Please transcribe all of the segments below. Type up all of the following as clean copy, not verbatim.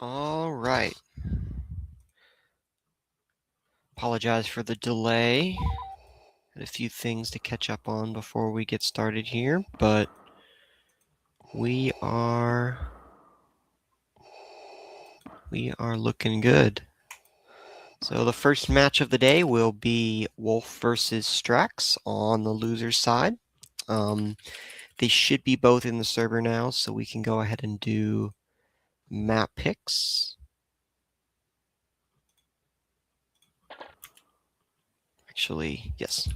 All right. Apologize for the delay. Had a few things to catch up on before we get started here, but we are looking good. So the first match of the day will be Wolf versus Strax on the loser's side. They should be both in the server now, so we can go ahead and do map picks. Actually, yes.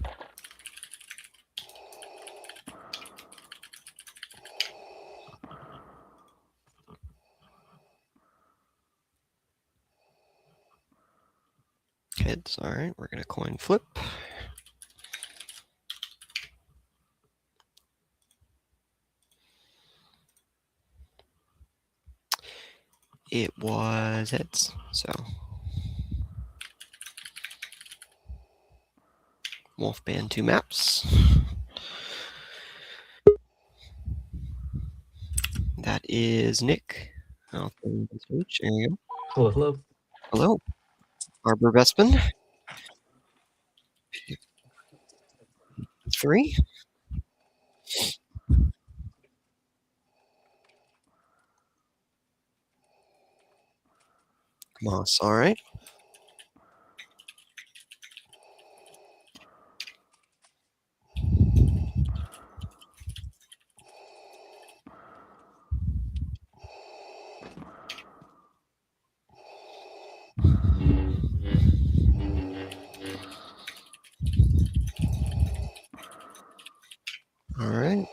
Heads, all right, we're gonna coin flip. It was heads, so Wolf banned 2 maps. That is Nick. I'll throw you the switch. There you go. Hello, hello. Hello, Arbor Vespin. 3. Moss, all right. All right.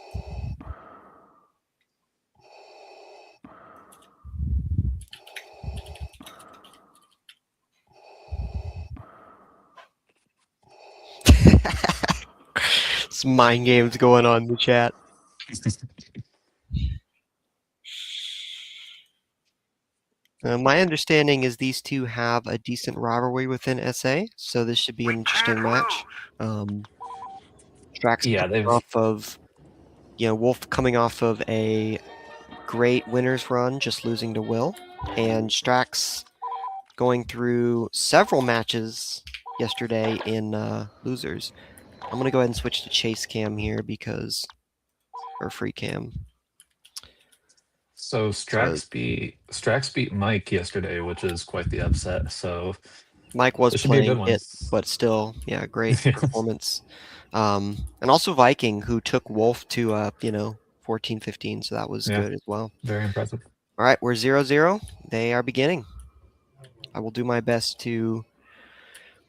Some mind games going on in the chat. My understanding is these two have a decent rivalry within SA, so this should be an interesting match. Strax coming off of, Wolf coming off of a great winners run, just losing to Will, and Strax going through several matches yesterday in losers. I'm gonna go ahead and switch to chase cam here or free cam. So Strax beat Mike yesterday, which is quite the upset. So Mike was this should be a good playing one. it, but still, yeah, great performance. And also Viking, who took Wolf to 14-15, so that was good as well. Very impressive. All right, we're 0-0. They are beginning. I will do my best to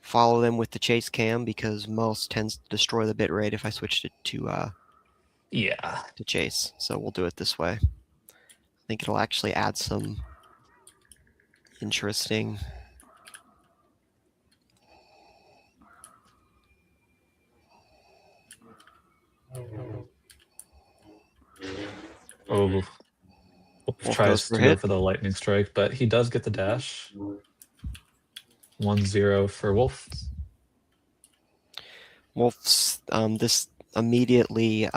follow them with the chase cam because most tends to destroy the bitrate if I switched it to chase. So we'll do it this way. I think it'll actually add some interesting. Oh, Wolf tries to go for the lightning strike, but he does get the dash. 1-0 for Wolf. Wolf's this immediately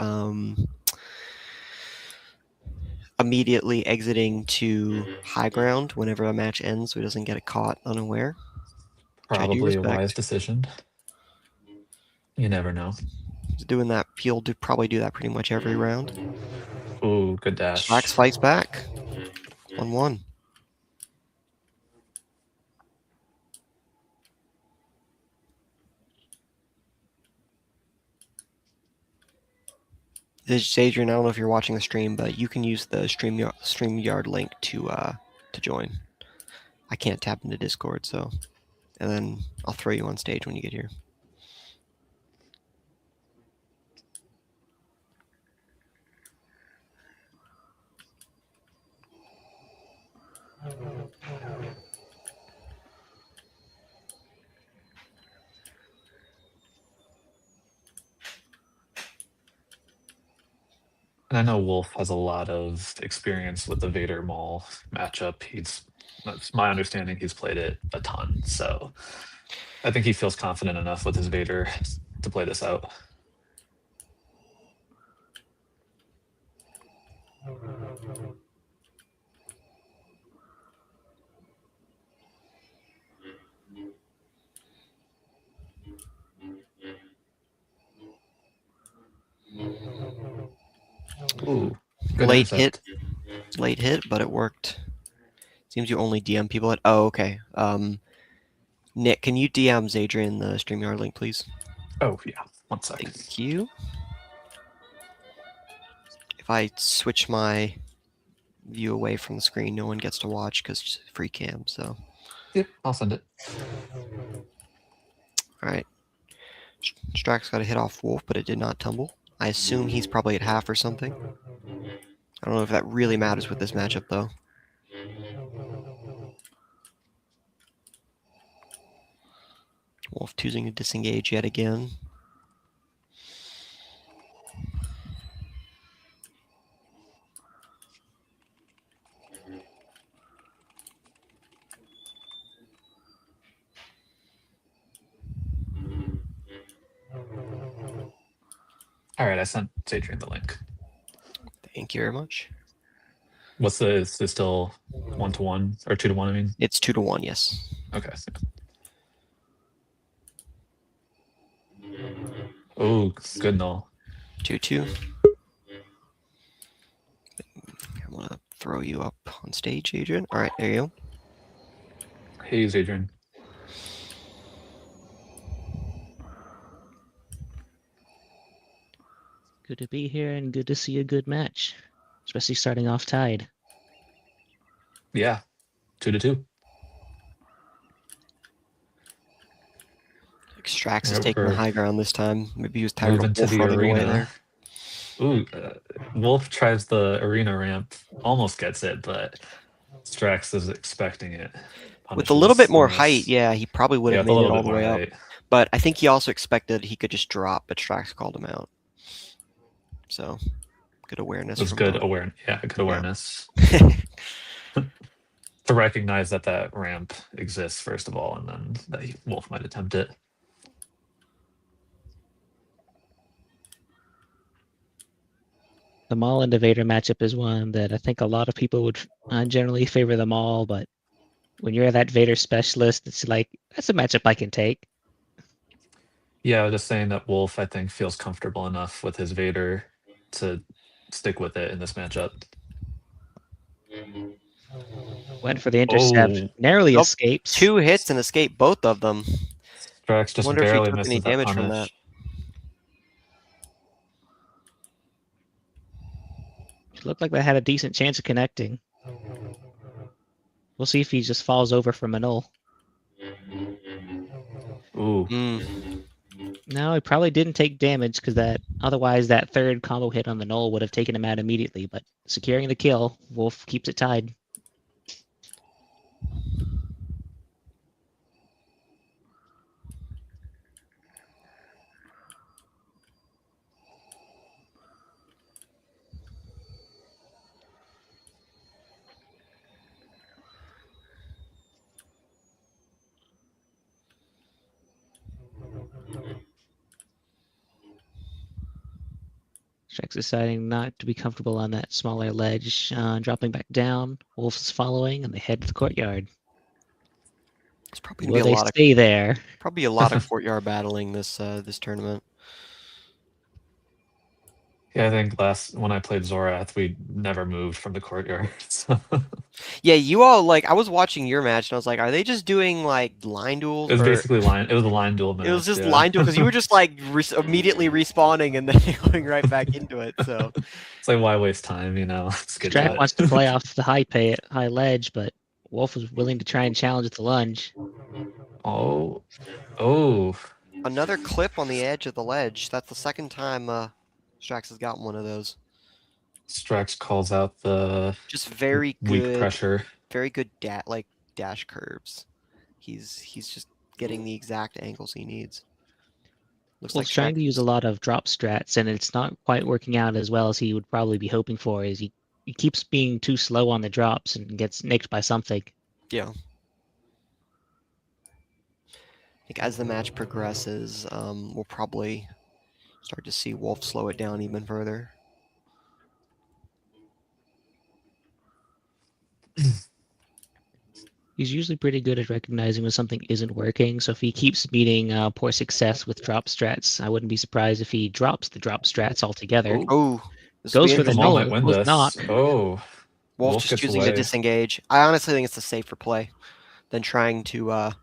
exiting to high ground whenever a match ends, so he doesn't get it caught unaware. Probably a wise decision. You never know. He's doing that. He'll probably do that pretty much every round. Ooh, good dash. Strax fights back. 1-1. This is Adrian. I don't know if you're watching the stream, but you can use the StreamYard link to join. I can't tap into Discord, so, and then I'll throw you on stage when you get here. And I know Wolf has a lot of experience with the Vader Maul matchup. That's my understanding, he's played it a ton. So I think he feels confident enough with his Vader to play this out. Ooh, good Late hit, intercept. but it worked. Seems you only DM people at. Oh, okay. Nick, can you DM Zadrian the StreamYard link, please? Oh yeah, 1 sec. Thank you. If I switch my view away from the screen, no one gets to watch because it's free cam. So, Yep, I'll send it. all right. Strax got a hit off Wolf, but it did not tumble. I assume he's probably at half or something. I don't know if that really matters with this matchup, though. Wolf choosing to disengage yet again. All right, I sent Zadrian the link. Thank you very much. Is it still 1-1 or 2-1? I mean, it's 2-1. Yes. Okay. Oh, good null. 2-2. I'm gonna throw you up on stage, Adrian. All right, there you go. Hey, Adrian. Good to be here and good to see a good match, especially starting off tied. Yeah, 2-2. Strax is taking the high ground this time. Maybe he was tired moving of to Wolf the running away arena. there. Ooh, Wolf tries the arena ramp, almost gets it, but Strax is expecting it. With a little bit more Punishes height, yeah, he probably would have with a made it little all bit the way more up. height. But I think he also expected he could just drop, but Strax called him out. So, good awareness. It was from good both. awareness. Yeah, good awareness. To recognize that that ramp exists, first of all, and then that Wolf might attempt it. The Maul and Vader matchup is one that I think a lot of people would generally favor the Maul, but when you're that Vader specialist, it's like, that's a matchup I can take. Yeah, I was just saying that Wolf, I think, feels comfortable enough with his Vader to stick with it in this matchup. Went for the intercept, narrowly escapes. 2 hits and escaped both of them. Strax just Wonder if he barely took any misses that damage from punish. that. It looked like they had a decent chance of connecting. We'll see if he just falls over from a null. Ooh. No, he probably didn't take damage because otherwise that third combo hit on the null would have taken him out immediately. But securing the kill, Wolf keeps it tied. Strax deciding not to be comfortable on that smaller ledge, dropping back down. Wolf's following, and they head to the courtyard. It's probably Will they stay there? Probably a lot of courtyard battling this tournament. Yeah, I think when I played Zorath, we never moved from the courtyard. So. Yeah, you all I was watching your match and I was like, are they just doing line duels? It was basically line. It was a line duel match. It was just line duel because you were just immediately respawning and then going right back into it. So it's like, why waste time? Strax wants to play off the high ledge, but Wolf was willing to try and challenge at the lunge. Oh. Another clip on the edge of the ledge. That's the second time Strax has gotten one of those. Strax calls out the just very weak good pressure. Very good dash curves. He's just getting the exact angles he needs. Looks like trying to use a lot of drop strats, and it's not quite working out as well as he would probably be hoping for. Is he keeps being too slow on the drops and gets nicked by something. Yeah. I think as the match progresses, we'll probably start to see Wolf slow it down even further. He's usually pretty good at recognizing when something isn't working, so if he keeps meeting poor success with drop strats, I wouldn't be surprised if he drops the drop strats altogether. Oh, This will Goes be for the The Maul interesting. might null win with this. knock. Oh, Wolf Wolf just gets choosing to away. disengage. I honestly think it's the safer play than trying to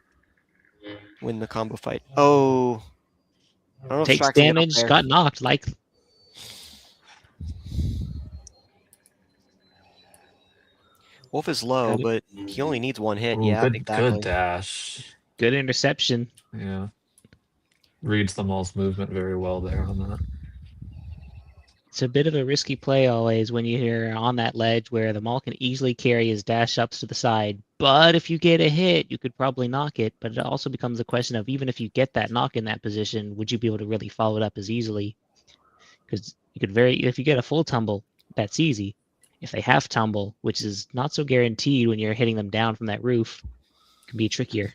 win the combo fight. Oh, I don't know if Takes Strax will get up damage, there. got knocked. Like Wolf is low, Got it. but he only needs one hit. Ooh, Yeah, good exactly. dash. good interception. Yeah. Reads the Maul's movement very well there on that. It's a bit of a risky play always when you're on that ledge where the Maul can easily carry his dash ups to the side. But if you get a hit, you could probably knock it. But it also becomes a question of even if you get that knock in that position, would you be able to really follow it up as easily? Because you could if you get a full tumble, that's easy. If they have tumble, which is not so guaranteed when you're hitting them down from that roof, it can be trickier.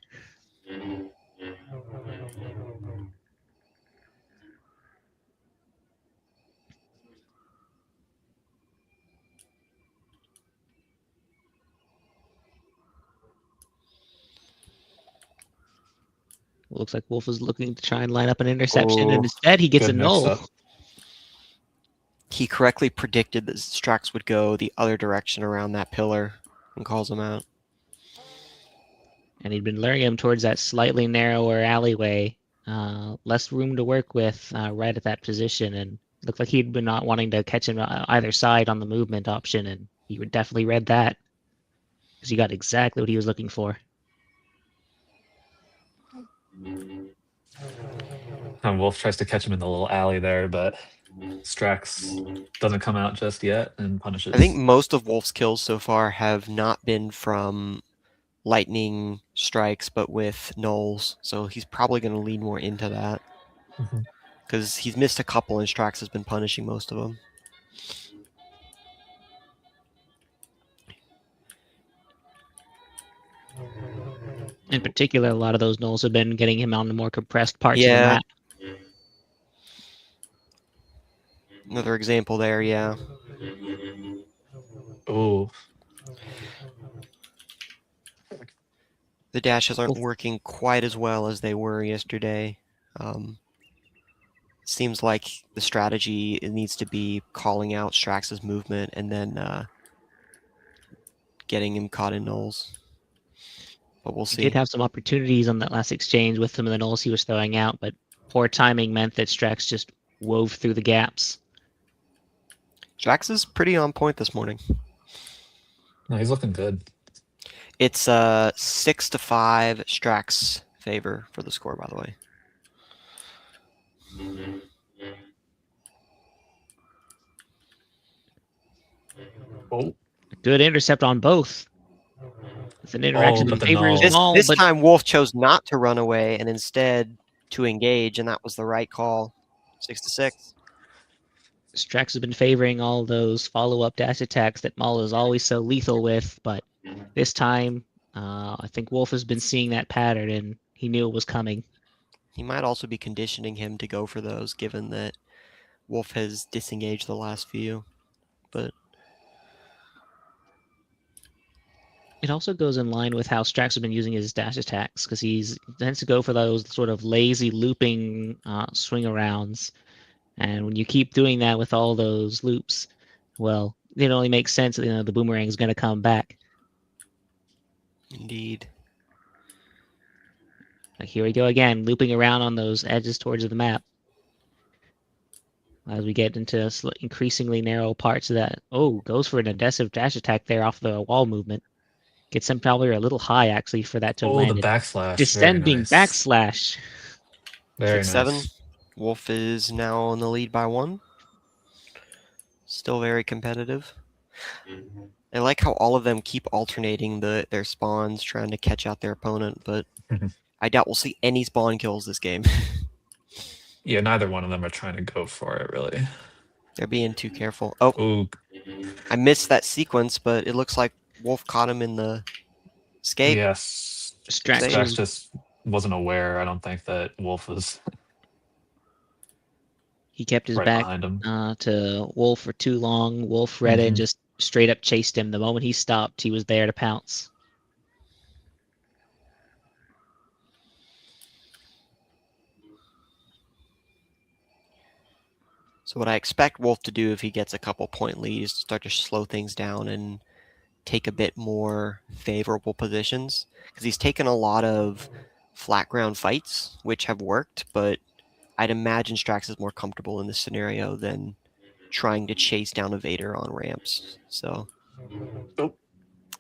Looks like Wolf is looking to try and line up an interception, and Oh, instead he gets a good null. mix-up. He correctly predicted that Strax would go the other direction around that pillar and calls him out. And he'd been luring him towards that slightly narrower alleyway, less room to work with right at that position, and looked like he'd been not wanting to catch him either side on the movement option, and he would definitely read that because he got exactly what he was looking for. And Wolf tries to catch him in the little alley there, but Strax doesn't come out just yet and punishes. I think most of Wolf's kills so far have not been from lightning strikes, but with nulls. So he's probably going to lean more into that Mhm. because he's missed a couple and Strax has been punishing most of them. In particular, a lot of those nulls have been getting him on the more compressed parts of the Yeah. map. Another example there, yeah. Oh, The dashes aren't Wolf- working quite as well as they were yesterday. Seems like the strategy it needs to be calling out Strax's movement and then getting him caught in nulls. But we'll He see. did have some opportunities on that last exchange with some of the nulls he was throwing out, but poor timing meant that Strax just wove through the gaps. Strax is pretty on point this morning. no, he's looking good. It's 6-5 Strax favor for the score, by the way. Oh, Good intercept on both. It's an interaction but in the favor of null. his Maul, This but time Wolf chose not to run away and instead to engage, and that was the right call. 6-6. Strax has been favoring all those follow-up dash attacks that Maul is always so lethal with, but this time, I think Wolf has been seeing that pattern and he knew it was coming. He might also be conditioning him to go for those, given that Wolf has disengaged the last few. But It also goes in line with how Strax has been using his dash attacks because he tends to go for those sort of lazy looping swing arounds. And when you keep doing that with all those loops, well, it only makes sense that the boomerang is going to come back. indeed. Like here we go again, looping around on those edges towards the map. As we get into increasingly narrow parts of that. Oh, goes for an aggressive dash attack there off the wall movement. Gets him probably a little high actually for that to Oh, the land it. backslash. Very Descending nice. backslash. Very 6-7. nice. Wolf is now in the lead by 1. Still very competitive. I like how all of them keep alternating their spawns, trying to catch out their opponent, but Mhm. I doubt we'll see any spawn kills this game. Yeah, neither one of them are trying to go for it, really. They're being too careful. Oh, Ooh, I missed that sequence, but it looks like Wolf caught him in the escape. yes. Strax Save. Strax just wasn't aware. I don't think that Wolf was He kept his right back behind him. to Wolf for too long. Wolf read it and Mhm. just straight up chased him. The moment he stopped, he was there to pounce. So what I expect Wolf to do if he gets a couple point lead is to start to slow things down and take a bit more favorable positions, because he's taken a lot of flat ground fights, which have worked, but I'd imagine Strax is more comfortable in this scenario than trying to chase down a Vader on ramps. So Oh.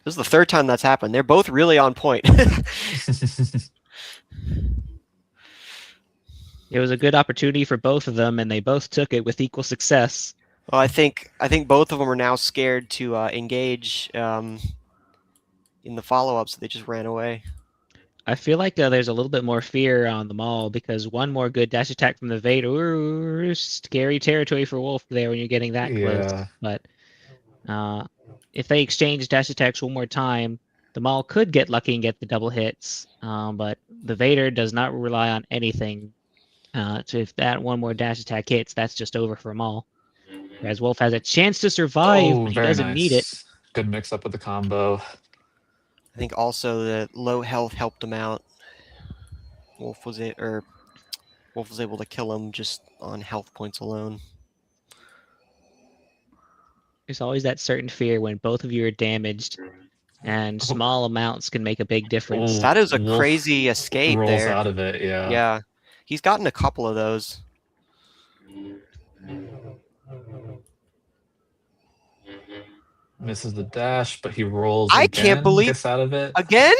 this is the third time that's happened. They're both really on point. It was a good opportunity for both of them, and they both took it with equal success. Well, I think both of them are now scared to engage in the follow-up, so they just ran away. I feel like there's a little bit more fear on the Maul because one more good dash attack from the Vader, ooh, scary territory for Wolf there when you're getting that close. Yeah. But if they exchange dash attacks one more time, the Maul could get lucky and get the double hits. But the Vader does not rely on anything. So if that one more dash attack hits, that's just over for Maul. Whereas Wolf has a chance to survive, Oh, but he very doesn't nice. need it. Good mix up with the combo. I think also the low health helped him out. Wolf was able to kill him just on health points alone. There's always that certain fear when both of you are damaged, and small amounts can make a big difference. Oh, That is a Wolf crazy escape rolls there. out of it, yeah. Yeah, he's gotten a couple of those. Misses the dash, but he rolls I again, can't believe- gets out of it. Again?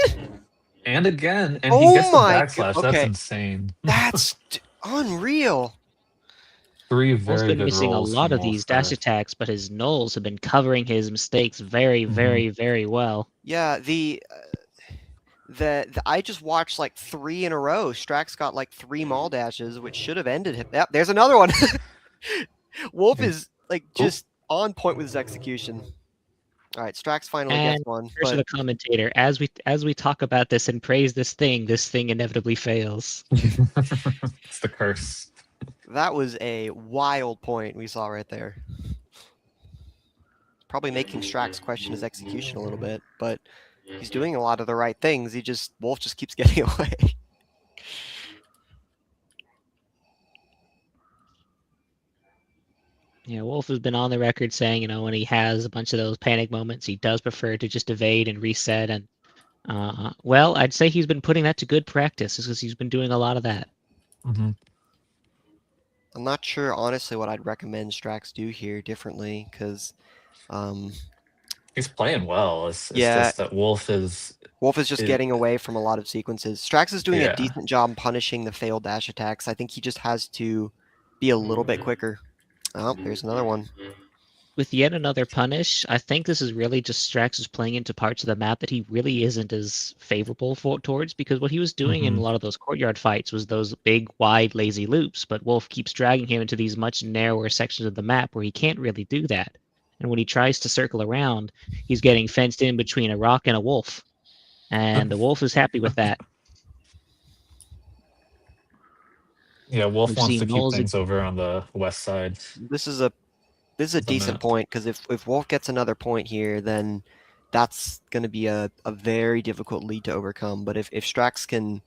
And again, and Oh he gets the my backslash. God, That's okay. insane. That's unreal. 3 Wolf's very been good missing a rolls lot from of these Wolf dash there. attacks, but his nulls have been covering his mistakes very, very, very well. Yeah, the I just watched like 3 in a row. Strax got like 3 Maul dashes, which should have ended him. Yep, there's another one. Wolf Okay. is like just on point with his execution. All right, Strax finally gets And one. Curse of the commentator, as we talk about this and praise this thing inevitably fails. It's the curse. That was a wild point we saw right there. Probably making Strax question his execution a little bit, but he's doing a lot of the right things. Wolf just keeps getting away. Yeah, Wolf has been on the record saying, when he has a bunch of those panic moments, he does prefer to just evade and reset. And well, I'd say he's been putting that to good practice because he's been doing a lot of that. Mm-hmm. I'm not sure, honestly, what I'd recommend Strax do here differently, because He's playing well. It's Yeah. just that Wolf is just getting away from a lot of sequences. Strax is doing Yeah. a decent job punishing the failed dash attacks. I think he just has to be a little bit quicker. Oh, there's another one. With yet another punish, I think this is really just Strax is playing into parts of the map that he really isn't as favorable towards, because what he was doing in a lot of those courtyard fights was those big, wide, lazy loops, but Wolf keeps dragging him into these much narrower sections of the map where he can't really do that. And when he tries to circle around, he's getting fenced in between a rock and a wolf. And the wolf is happy with that. Yeah, Wolf We've wants to seen keep Knowles- things over on the west side. This is a decent map. point, because if Wolf gets another point here, then that's going to be a very difficult lead to overcome. But if Strax can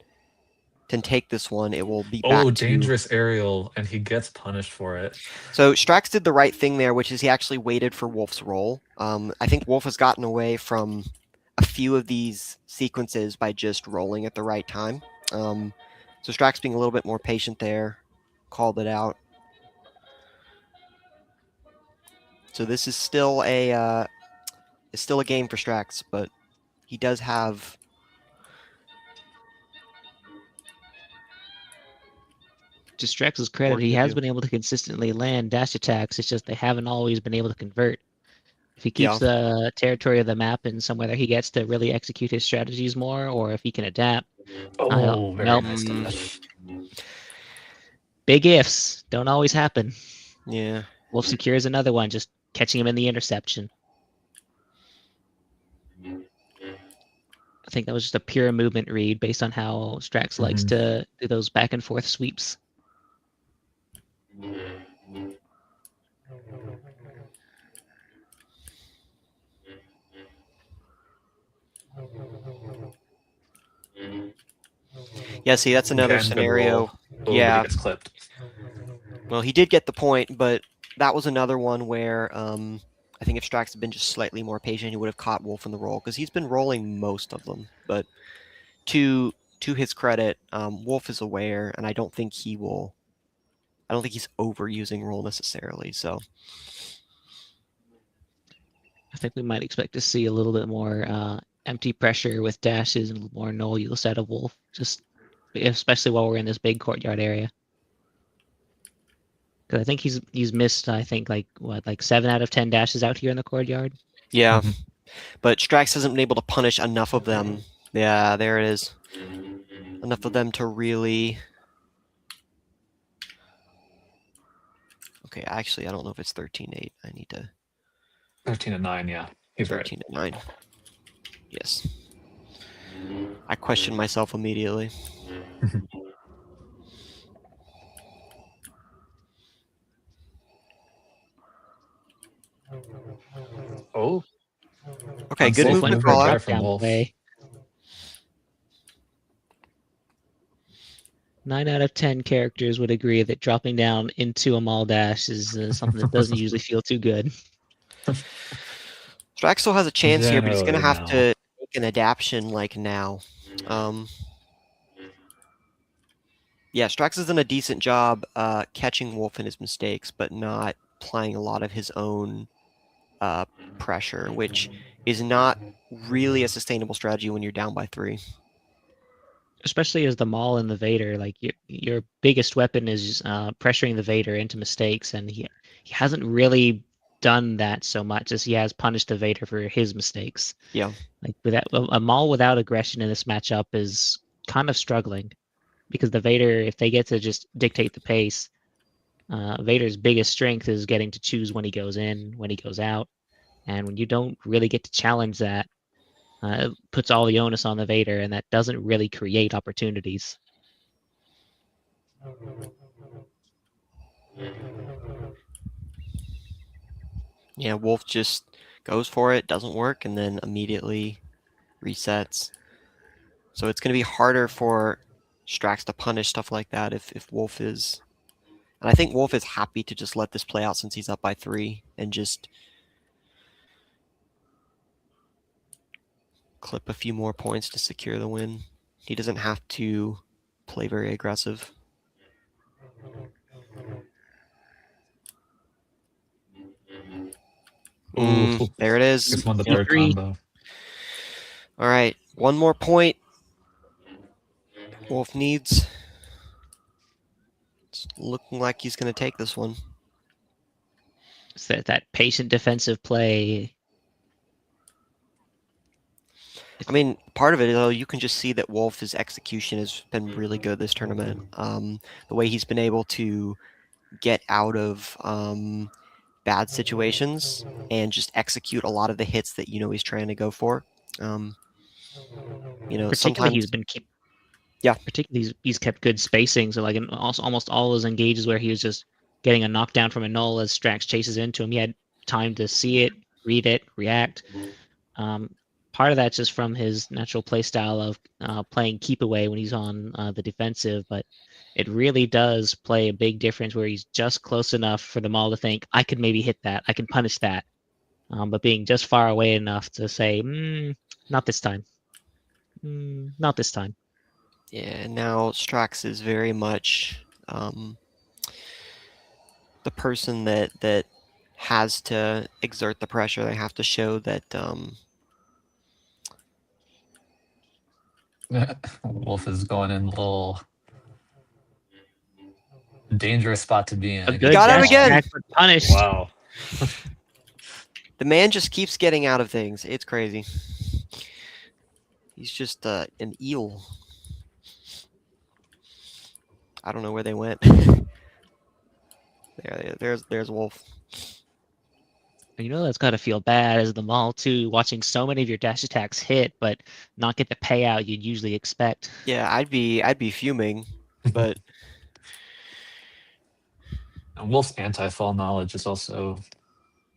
take this one, it will be back Oh, to... dangerous aerial, and he gets punished for it. So Strax did the right thing there, which is he actually waited for Wolf's roll. I think Wolf has gotten away from a few of these sequences by just rolling at the right time. So Strax being a little bit more patient there, called it out. So this is still a game for Strax, but he does have... To Strax's credit, Work he to has do. been able to consistently land dash attacks. It's just they haven't always been able to convert. If he keeps the territory of the map in somewhere that he gets to really execute his strategies more, or if he can adapt. Oh, very nope. nice dash. Big ifs don't always happen. Yeah. Wolf secures another one, just catching him in the interception. I think that was just a pure movement read based on how Strax likes to do those back and forth sweeps. Yeah, see, that's another Again, good scenario. roll. Oh, but Yeah. he gets clipped. Well, he did get the point, but that was another one where I think if Strax had been just slightly more patient, he would have caught Wolf in the roll because he's been rolling most of them. But to his credit, Wolf is aware, and I don't think he will. I don't think he's overusing roll necessarily. So I think we might expect to see a little bit more empty pressure with dashes and more null use out of Wolf, just especially while we're in this big courtyard area. Because I think he's missed, I think, like 7 out of 10 dashes out here in the courtyard. yeah, Mhm. but Strax hasn't been able to punish enough of them. Yeah, there it is. Enough of them to really. Okay, actually, I don't know if it's 13-8. I need to 13-9, yeah. He's right. 13-9. Yes. I questioned myself immediately. Oh, Okay, good Unsafe move to movement call there out. from Wolf. 9 out of 10 characters would agree that dropping down into a Maul dash is something that doesn't usually feel too good. Strax still has a chance here, but he's going to Generally have no. to make an adaptation like now. Yeah, Strax has done a decent job catching Wolf in his mistakes, but not applying a lot of his own pressure, which is not really a sustainable strategy when you're down by 3. Especially as the Maul and the Vader, like your biggest weapon is pressuring the Vader into mistakes, and he hasn't really done that so much as he has punished the Vader for his mistakes. Yeah. Like without a Maul without aggression in this matchup is kind of struggling, because the Vader, if they get to just dictate the pace, Vader's biggest strength is getting to choose when he goes in, when he goes out, and when you don't really get to challenge that, it puts all the onus on the Vader, and that doesn't really create opportunities. Yeah, Wolf just goes for it, doesn't work, and then immediately resets. So it's going to be harder for Strax to punish stuff like that if Wolf is... And I think Wolf is happy to just let this play out since he's up by 3 and just clip a few more points to secure the win. He doesn't have to play very aggressive. Ooh, There it is. just won the Yep. third combo. All right, one more point. Wolf needs. It's looking like he's going to take this one. It's that patient defensive play. I mean, part of it, though, you can just see that Wolf's execution has been really good this tournament. The way he's been able to get out of bad situations and just execute a lot of the hits that he's trying to go for. Particularly, sometimes he's been Particularly, he's kept good spacing. So, like, in almost all those engages where he was just getting a knockdown from a null as Strax chases into him, he had time to see it, read it, react. Part of that's just from his natural play style of playing keep away when he's on the defensive, but it really does play a big difference where he's just close enough for the Maul to think, I could maybe hit that, I can punish that, but being just far away enough to say, not this time. Not this time. Yeah, and now Strax is very much the person that has to exert the pressure. They have to show that Wolf is going in a little dangerous spot to be in. A good got him dash again! attack, but punished. Wow. the man just keeps getting out of things. It's crazy. He's just an eel. I don't know where they went. There's Wolf. That's got to feel bad as the Maul too, watching so many of your dash attacks hit, but not get the payout you'd usually expect. Yeah, I'd be fuming, but And Wolf's anti-fall knowledge is also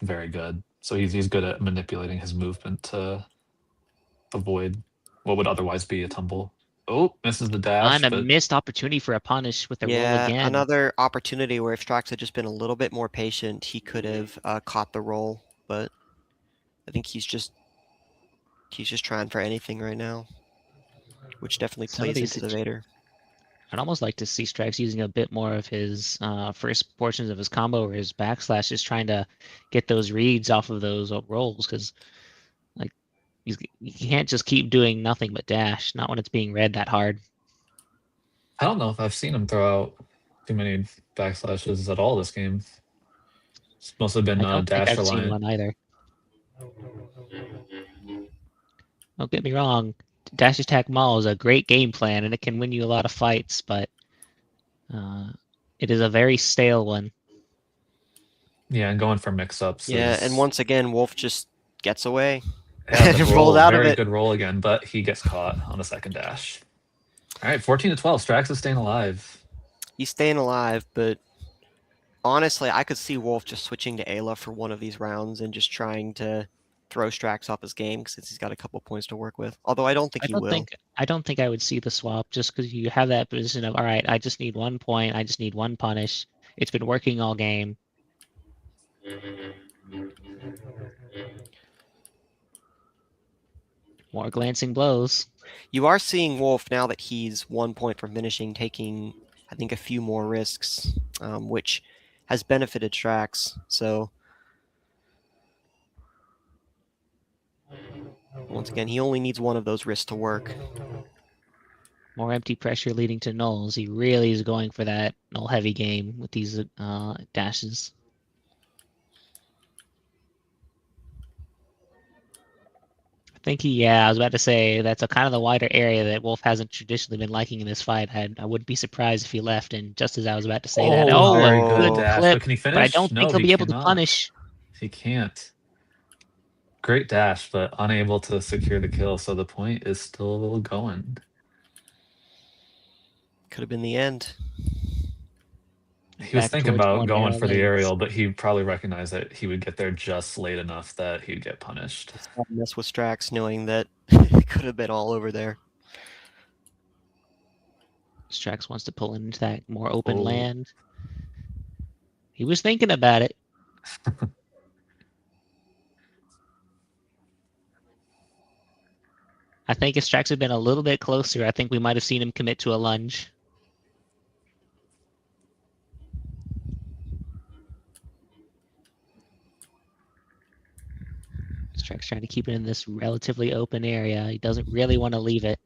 very good. So he's good at manipulating his movement to avoid what would otherwise be a tumble. Oh, misses the dash, And a but missed opportunity for a punish with the roll Yeah, again. another opportunity where if Strax had just been a little bit more patient, he could have caught the roll. But I think he's just trying for anything right now, which definitely Some of plays these into the Vader. I'd almost like to see Strax using a bit more of his first portions of his combo or his backslash, just trying to get those reads off of those rolls, because like you can't just keep doing nothing but dash, not when it's being read that hard. I don't know if I've seen him throw out too many backslashes at all this game. It's mostly been I don't think dash I've seen reliant. one either. Don't get me wrong, dash attack maul is a great game plan and it can win you a lot of fights, but it is a very stale one. Yeah, and going for mix-ups Yeah, and is once again, Wolf just gets away yeah, and the rolled roll, out of very it. good roll again, but he gets caught on the second dash. All right, 14 to 12. Strax is staying alive. He's staying alive, but honestly, I could see Wolf just switching to Ayla for one of these rounds and just trying to throw Strax off his game since he's got a couple points to work with. Although I don't think he will. I don't think I would see the swap, just because you have that position of, all right, I just need 1 point, I just need 1 punish. It's been working all game. More glancing blows. You are seeing Wolf now that he's 1 point from finishing, taking I think a few more risks, which has benefited Strax. So once again, he only needs one of those risks to work. More empty pressure leading to nulls. He really is going for that null heavy game with these dashes. I think I was about to say that's a kind of the wider area that Wolf hasn't traditionally been liking in this fight. I wouldn't be surprised if he left, and just as I was about to say that, Oh, very a good good dash. clip, But can he but I finish? don't think No, he'll he be able to cannot. punish. He can't. Great dash, but unable to secure the kill, so the point is still going. Could have been the end. He was Back thinking towards about more going narrow for the lanes. aerial, but he probably recognized that he would get there just late enough that he'd get punished. Mess with Strax, knowing that it could have been all over there. Strax wants to pull into that more open Oh. land. He was thinking about it. I think if Strax had been a little bit closer, I think we might have seen him commit to a lunge. Strax trying to keep it in this relatively open area. He doesn't really want to leave it.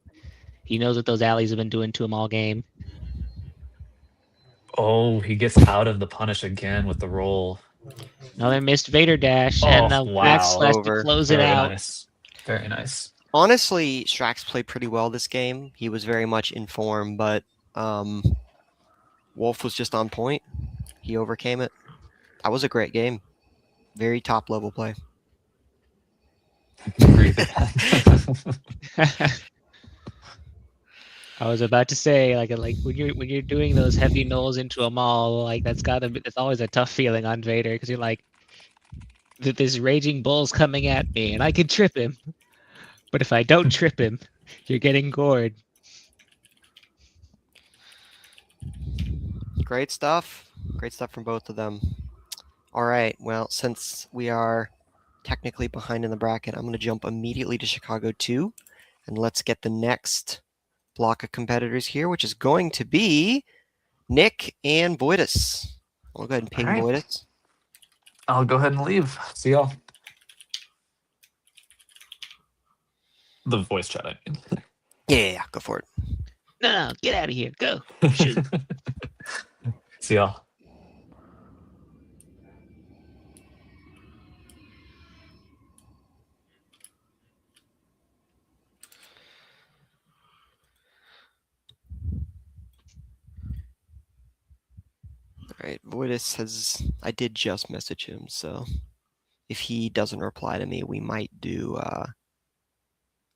He knows what those alleys have been doing to him all game. Oh, he gets out of the punish again with the roll. Another missed Vader dash and Oh, the wow. backslash to Over. close it Very out. nice. Very nice. Honestly, Strax played pretty well this game. He was very much in form, but Wolf was just on point. He overcame it. That was a great game. Very top level play. Agree with that. I was about to say, like when you're doing those heavy nulls into a maul, like that's always a tough feeling on Vader, because you're like, this raging bull's coming at me and I can trip him, but if I don't trip him, you're getting gored. Great stuff. Great stuff from both of them. All right. Well, since we are technically behind in the bracket, I'm going to jump immediately to Chicago 2, and let's get the next block of competitors here, which is going to be Nick and Voidus. I'll go ahead and ping All right. Voidus. I'll go ahead and leave. See y'all. The voice chat, I mean. Yeah, go for it. No, get out of here. Go. Shoot. See y'all. All right, Voidus has. I did just message him, so if he doesn't reply to me, we might do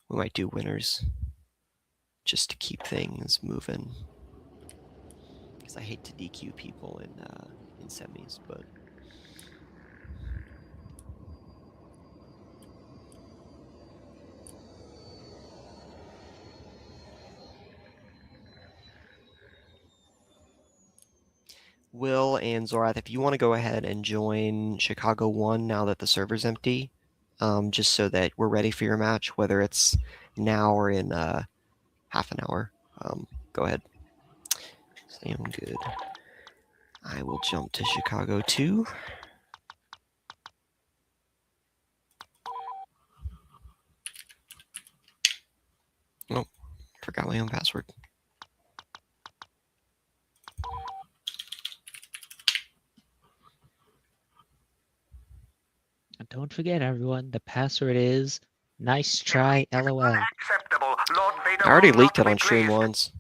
winners, just to keep things moving. Because I hate to DQ people in semis, but. Will and Zorath, if you want to go ahead and join Chicago 1 now that the server's empty, just so that we're ready for your match, whether it's now or in half an hour, go ahead. Sound good. I will jump to Chicago 2. Oh, forgot my own password. And don't forget, everyone, the password is nice try LOL. Unacceptable. Lord Vader I already will leaked not it be on stream pleased. once.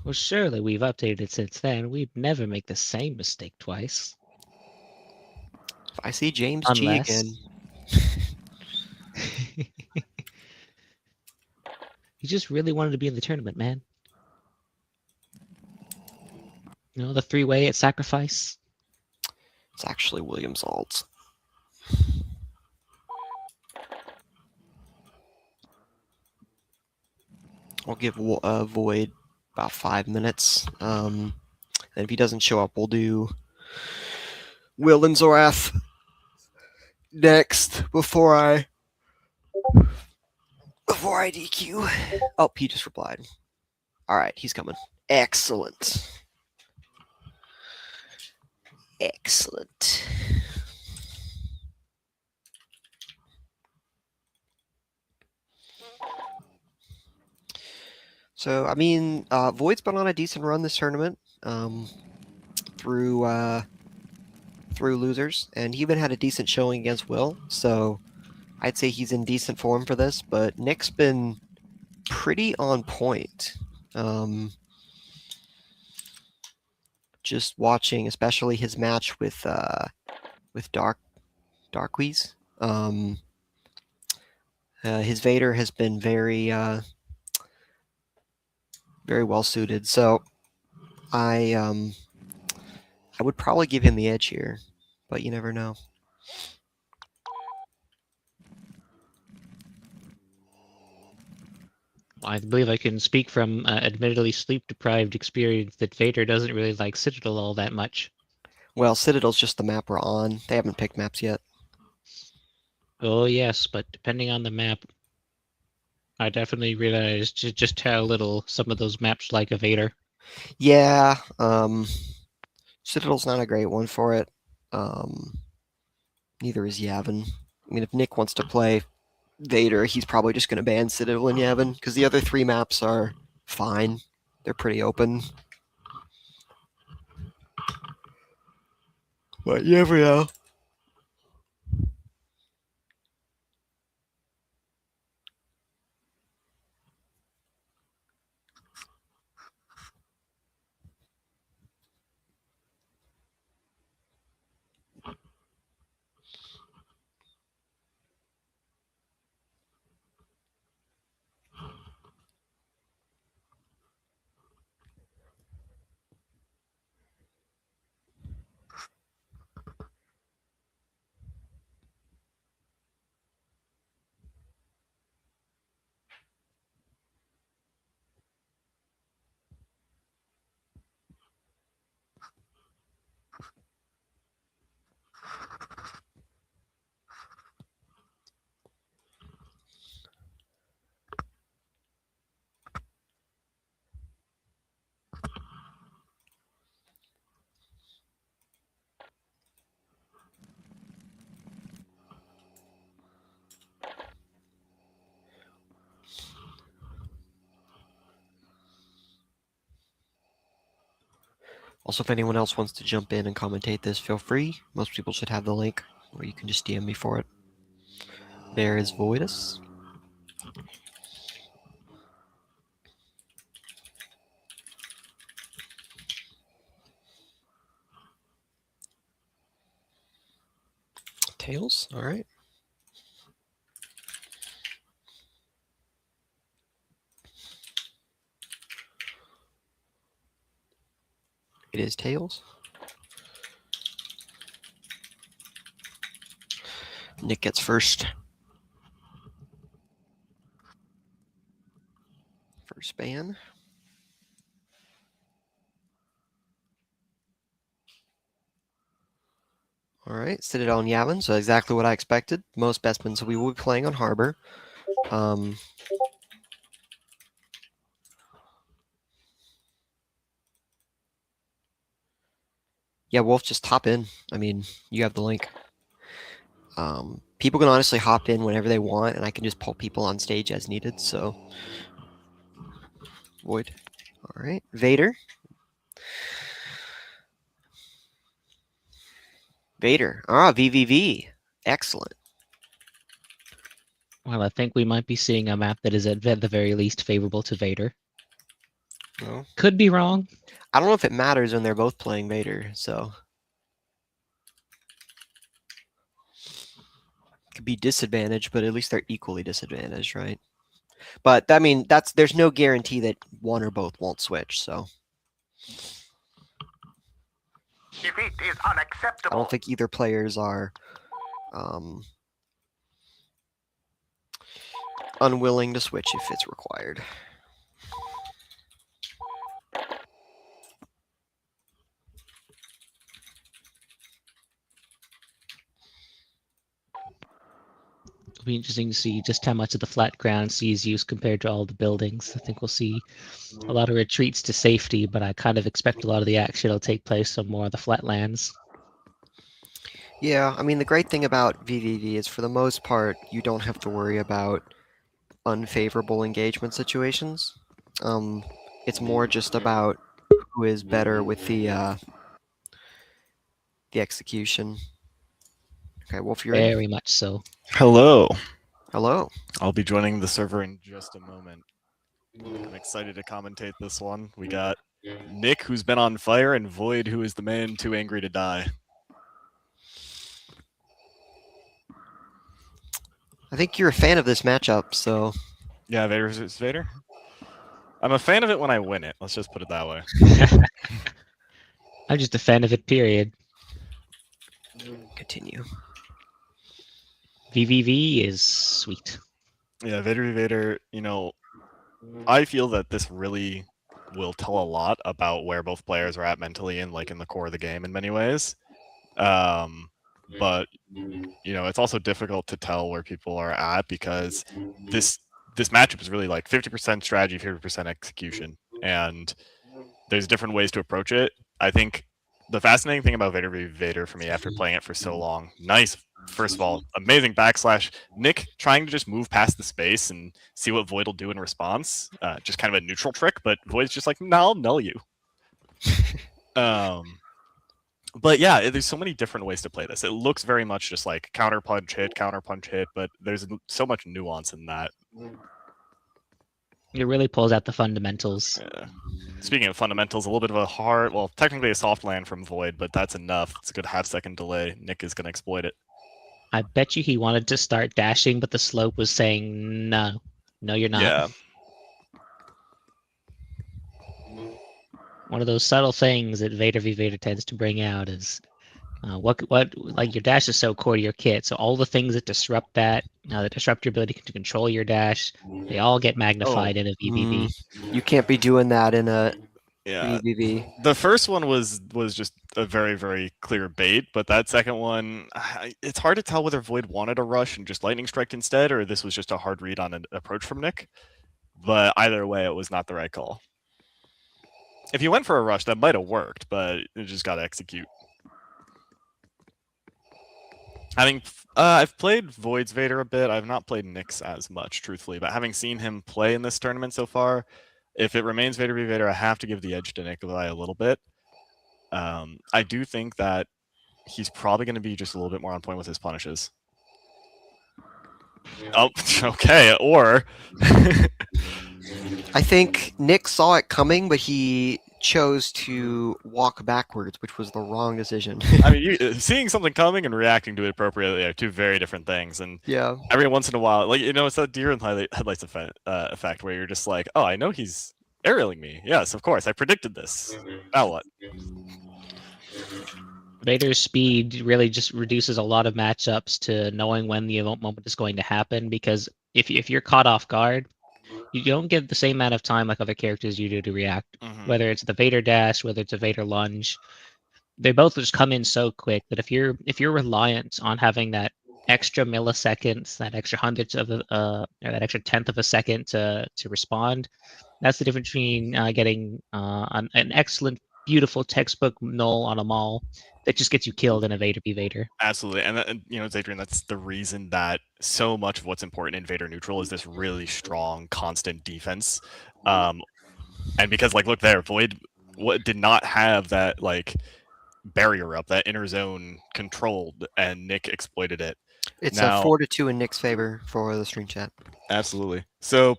Well, surely we've updated it since then. We'd never make the same mistake twice. If I see James G Unless. again, He just really wanted to be in the tournament, man. You know, the three-way at Sacrifice. it's actually William's alt. I'll give Void about 5 minutes. And if he doesn't show up, we'll do Will and Zorath next before I DQ. Oh, he just replied. All right, he's coming. Excellent. Excellent. So, I mean, Void's been on a decent run this tournament through losers, and he even had a decent showing against Will. So, I'd say he's in decent form for this. But Nick's been pretty on point. Just watching, especially his match with Darkweez. His Vader has been very very well suited. So I would probably give him the edge here, but you never know. I believe I can speak from admittedly sleep-deprived experience that Vader doesn't really like Citadel all that much. Well, Citadel's just the map we're on. They haven't picked maps yet. Oh yes, but depending on the map, I definitely realized just how little some of those maps like a Vader. Yeah, Citadel's not a great one for it. Neither is Yavin. I mean, if Nick wants to play Vader, he's probably just going to ban Citadel and Yavin, because the other 3 maps are fine. They're pretty open. But you never know. Also, if anyone else wants to jump in and commentate this, feel free. Most people should have the link, or you can just DM me for it. There is Voidus. Tails, all right. It is Tails. Nick gets first. First ban. All right, Citadel and Yavin, so exactly what I expected. Most Bespins we will be playing on Harbor. Yeah, Wolf, just hop in. I mean, you have the link. People can honestly hop in whenever they want, and I can just pull people on stage as needed, so... Void. All right, Vader. Vader. VVV. Excellent. Well, I think we might be seeing a map that is at the very least favorable to Vader. Well, Could be wrong. I don't know if it matters when they're both playing Vader, so... Could be disadvantaged, but at least they're equally disadvantaged, right? But I mean, there's no guarantee that one or both won't switch. So Defeat is I unacceptable. don't think either players are unwilling to switch if it's required. It'll be interesting to see just how much of the flat ground sees use compared to all the buildings. I think we'll see a lot of retreats to safety, but I kind of expect a lot of the action will take place on more of the flat lands. Yeah, I mean, the great thing about VVV is for the most part, you don't have to worry about unfavorable engagement situations. It's more just about who is better with the execution. Okay, Wolf, you're in. Very much so. Hello. Hello. I'll be joining the server in just a moment. I'm excited to commentate this one. We got Nick, who's been on fire, and Void, who is the man too angry to die. I think you're a fan of this matchup, so Yeah, Vader versus Vader. I'm a fan of it when I win it. Let's just put it that way. I'm just a fan of it, period. continue. VVV is sweet. Yeah, Vader v. Vader, you know, I feel that this really will tell a lot about where both players are at mentally and like in the core of the game in many ways. But you know, it's also difficult to tell where people are at because this matchup is really like 50% strategy, 50% execution, and there's different ways to approach it. I think the fascinating thing about Vader v. Vader for me after playing it for so long, first of all, amazing backslash. Nick trying to just move past the space and see what Void will do in response. Just kind of a neutral trick, but Void's just like, no, I'll null you. But yeah, there's so many different ways to play this. It looks very much just like counter punch hit, but there's so much nuance in that. It really pulls out the fundamentals. Yeah. Speaking of fundamentals, a little bit of a hard, well, technically a soft land from Void, but that's enough. It's a good half-second delay. Nick is going to exploit it. I bet you he wanted to start dashing, but the slope was saying no. No, you're not. Yeah. One of those subtle things that Vader v Vader tends to bring out is what like your dash is so core to your kit. So all the things that disrupt that disrupt your ability to control your dash, they all get magnified in a VVV. You can't be doing that in a Yeah. VVV. The first one was just a very, very clear bait, but that second one, it's hard to tell whether Void wanted a rush and just lightning strike instead, or this was just a hard read on an approach from Nick. But either way, it was not the right call. If you went for a rush, that might have worked, but you just got to execute. I've played Void's Vader a bit. I've not played Nick's as much, truthfully, but having seen him play in this tournament so far, if it remains Vader v Vader, I have to give the edge to Nikolai a little bit. I do think that he's probably going to be just a little bit more on point with his punishes. Oh, okay, or... I think Nick saw it coming, but he chose to walk backwards, which was the wrong decision. I mean, seeing something coming and reacting to it appropriately are two very different things. And yeah, every once in a while, like, you know, it's that deer in headlights effect where you're just like, oh, I know he's aerialing me. Yes, of course, I predicted this. Now what? Vader's speed really just reduces a lot of matchups to knowing when the moment is going to happen, because if you're caught off guard, you don't get the same amount of time like other characters you do to react. Mm-hmm. Whether it's the Vader dash, whether it's a Vader lunge, they both just come in so quick that if you're reliant on having that extra milliseconds, that extra hundredth of or that extra tenth of a second to respond, that's the difference between getting an excellent, beautiful textbook null on a Maul that just gets you killed in a Vader v Vader. Absolutely, and Zadrian, that's the reason that so much of what's important in Vader neutral is this really strong, constant defense. And because look there, Void did not have that barrier up, that inner zone controlled, and Nick exploited it. It's Now- a 4-2 in Nick's favor for the stream chat. Absolutely. So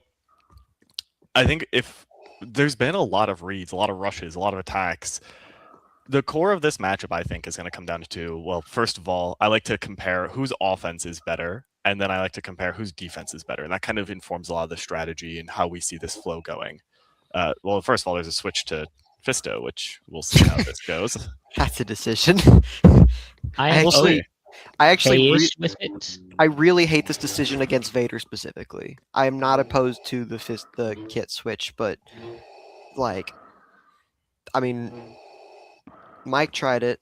I think if there's been a lot of reads, a lot of rushes, a lot of attacks, the core of this matchup, I think, is going to come down to, well, first of all, I like to compare whose offense is better, and then I like to compare whose defense is better. And that kind of informs a lot of the strategy and how we see this flow going. Well, first of all, there's a switch to Fisto, which we'll see how this goes. That's a decision. I actually- I actually okay with it. I really hate this decision against Vader specifically. I am not opposed to the kit switch, but I mean, Mike tried it.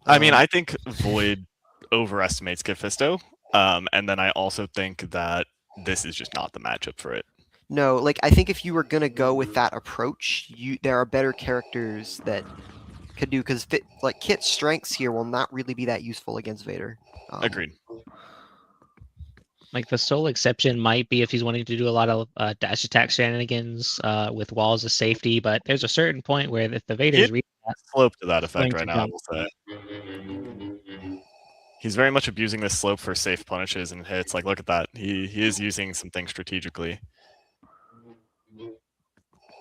I mean, I think Void overestimates Kit Fisto, and then I also think that this is just not the matchup for it. No, I think if you were gonna go with that approach, there are better characters that could do, because Kit's strengths here will not really be that useful against Vader. Agreed. The sole exception might be if he's wanting to do a lot of dash attack shenanigans with walls of safety, but there's a certain point where if the Vader's reading that, Slope to that effect going right to now, I jump. will say. He's very much abusing this slope for safe punishes and hits. Look at that. He is using some things strategically.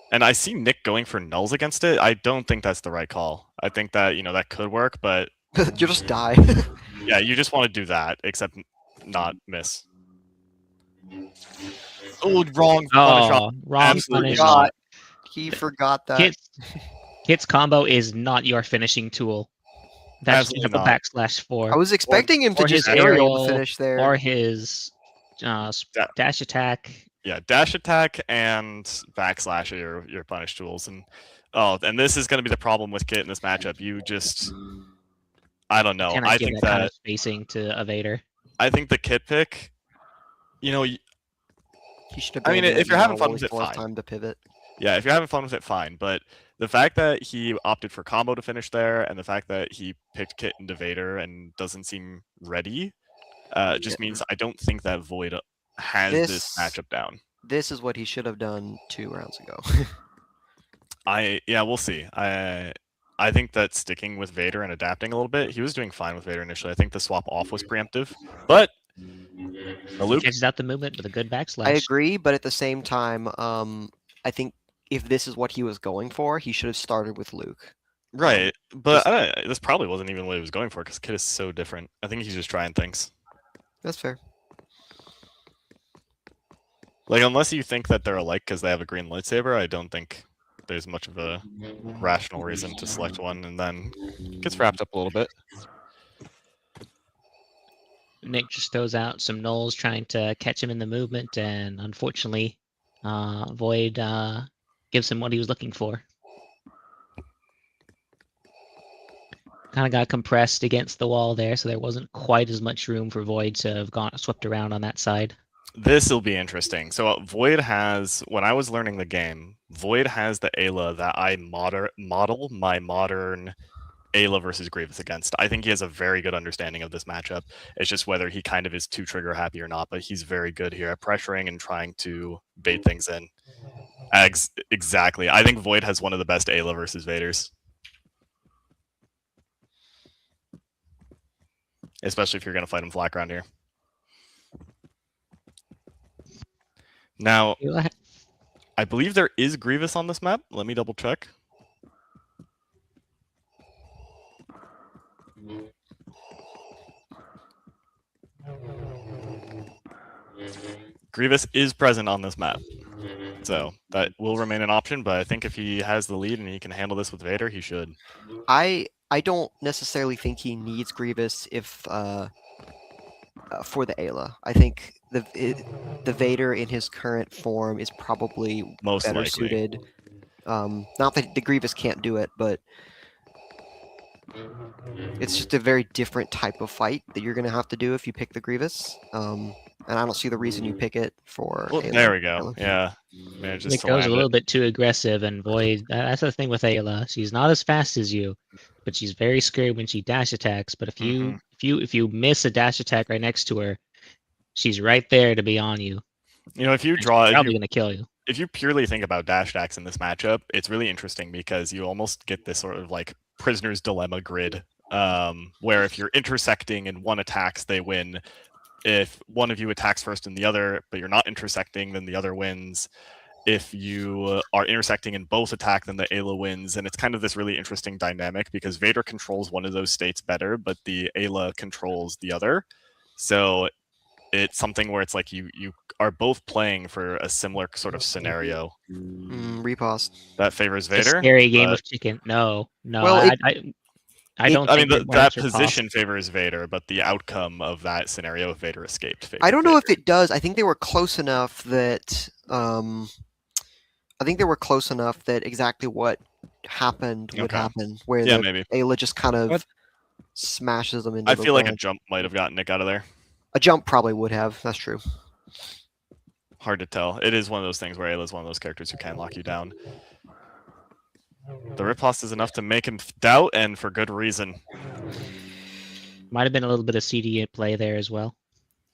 And I see Nick going for nulls against it. I don't think that's the right call. I think that, that could work, but You'll just die. yeah, you just want to do that, except not miss. Oh, wrong punish. wrong Absolutely punish. not. He forgot that. Kit's combo is not your finishing tool. That's just a Absolutely not. /4. I was expecting him to or his just aerial aerial, to finish there. or his dash attack. Yeah, dash attack and backslash are your punish tools. And this is going to be the problem with Kit in this matchup. You just, I don't know. Cannot I give think that kind that of spacing to a Vader. I think the Kit pick, He should have I mean, been if you're having fun when with he it, forced fine. time to pivot. yeah, if you're having fun with it, fine. But the fact that he opted for combo to finish there, and the fact that he picked Kit into Vader and doesn't seem ready, just means I don't think that Void has this This- matchup down. This is what he should have done 2 rounds ago. Yeah, we'll see. I think that sticking with Vader and adapting a little bit, he was doing fine with Vader initially. I think the swap off was preemptive, but the loop. Catches out the movement with a good backslash. I agree, but at the same time, I think if this is what he was going for, he should have started with Luke. Right, but this probably wasn't even what he was going for because Kit is so different. I think he's just trying things. That's fair. Unless you think that they're alike because they have a green lightsaber, I don't think there's much of a rational reason to select one, and then gets wrapped up a little bit. Nick just throws out some nulls trying to catch him in the movement, and unfortunately, Void gives him what he was looking for. Kind of got compressed against the wall there, so there wasn't quite as much room for Void to have swept around on that side. This will be interesting. So Void has, when I was learning the game, Void has the Ayla that I model my modern Ayla versus Grievous against. I think he has a very good understanding of this matchup. It's just whether he kind of is too trigger happy or not, but he's very good here at pressuring and trying to bait things in. Exactly. I think Void has one of the best Ayla versus Vaders. Especially if you're going to fight him flat ground here. Now, I believe there is Grievous on this map. Let me double check. Grievous is present on this map. So that will remain an option, but I think if he has the lead and he can handle this with Vader, he should. I don't necessarily think he needs Grievous if for the Ayla. I think the Vader in his current form is probably Most better likely. suited. Not that the Grievous can't do it, but It's just a very different type of fight that you're going to have to do if you pick the Grievous. And I don't see the reason you pick it for. Well, Ayla. there we go. Yeah. Manages Nick to goes a land little it. bit too aggressive, and Void. That's the thing with Ayla. She's not as fast as you, but she's very scary when she dash attacks. But if you if you miss a dash attack right next to her, she's right there to be on you. You know, if you and draw, she's if probably you, gonna kill you. if you purely think about dash attacks in this matchup, it's really interesting because you almost get this sort of like prisoner's dilemma grid, where if you're intersecting and one attacks, they win. If one of you attacks first and the other, but you're not intersecting, then the other wins. If you are intersecting and both attack, then the Ayla wins. And it's kind of this really interesting dynamic because Vader controls one of those states better, but the Ayla controls the other. So it's something where it's like you are both playing for a similar sort of scenario Riposte. that favors It's a Vader. scary game but- of chicken. No, Well, I don't. I think mean, it that should cost. position favors Vader, but the outcome of that scenario, if Vader escaped, favors I don't know Vader. if it does. I think they were close enough that exactly what happened would Okay. happen, where Yeah, the maybe. Ayla just kind of But- smashes them into I the feel like a ledge. jump might have gotten Nick out of there. A jump probably would have. That's true. Hard to tell. It is one of those things where Ayla's one of those characters who can lock you down. The riposte is enough to make him doubt, and for good reason. Might have been a little bit of CD at play there as well.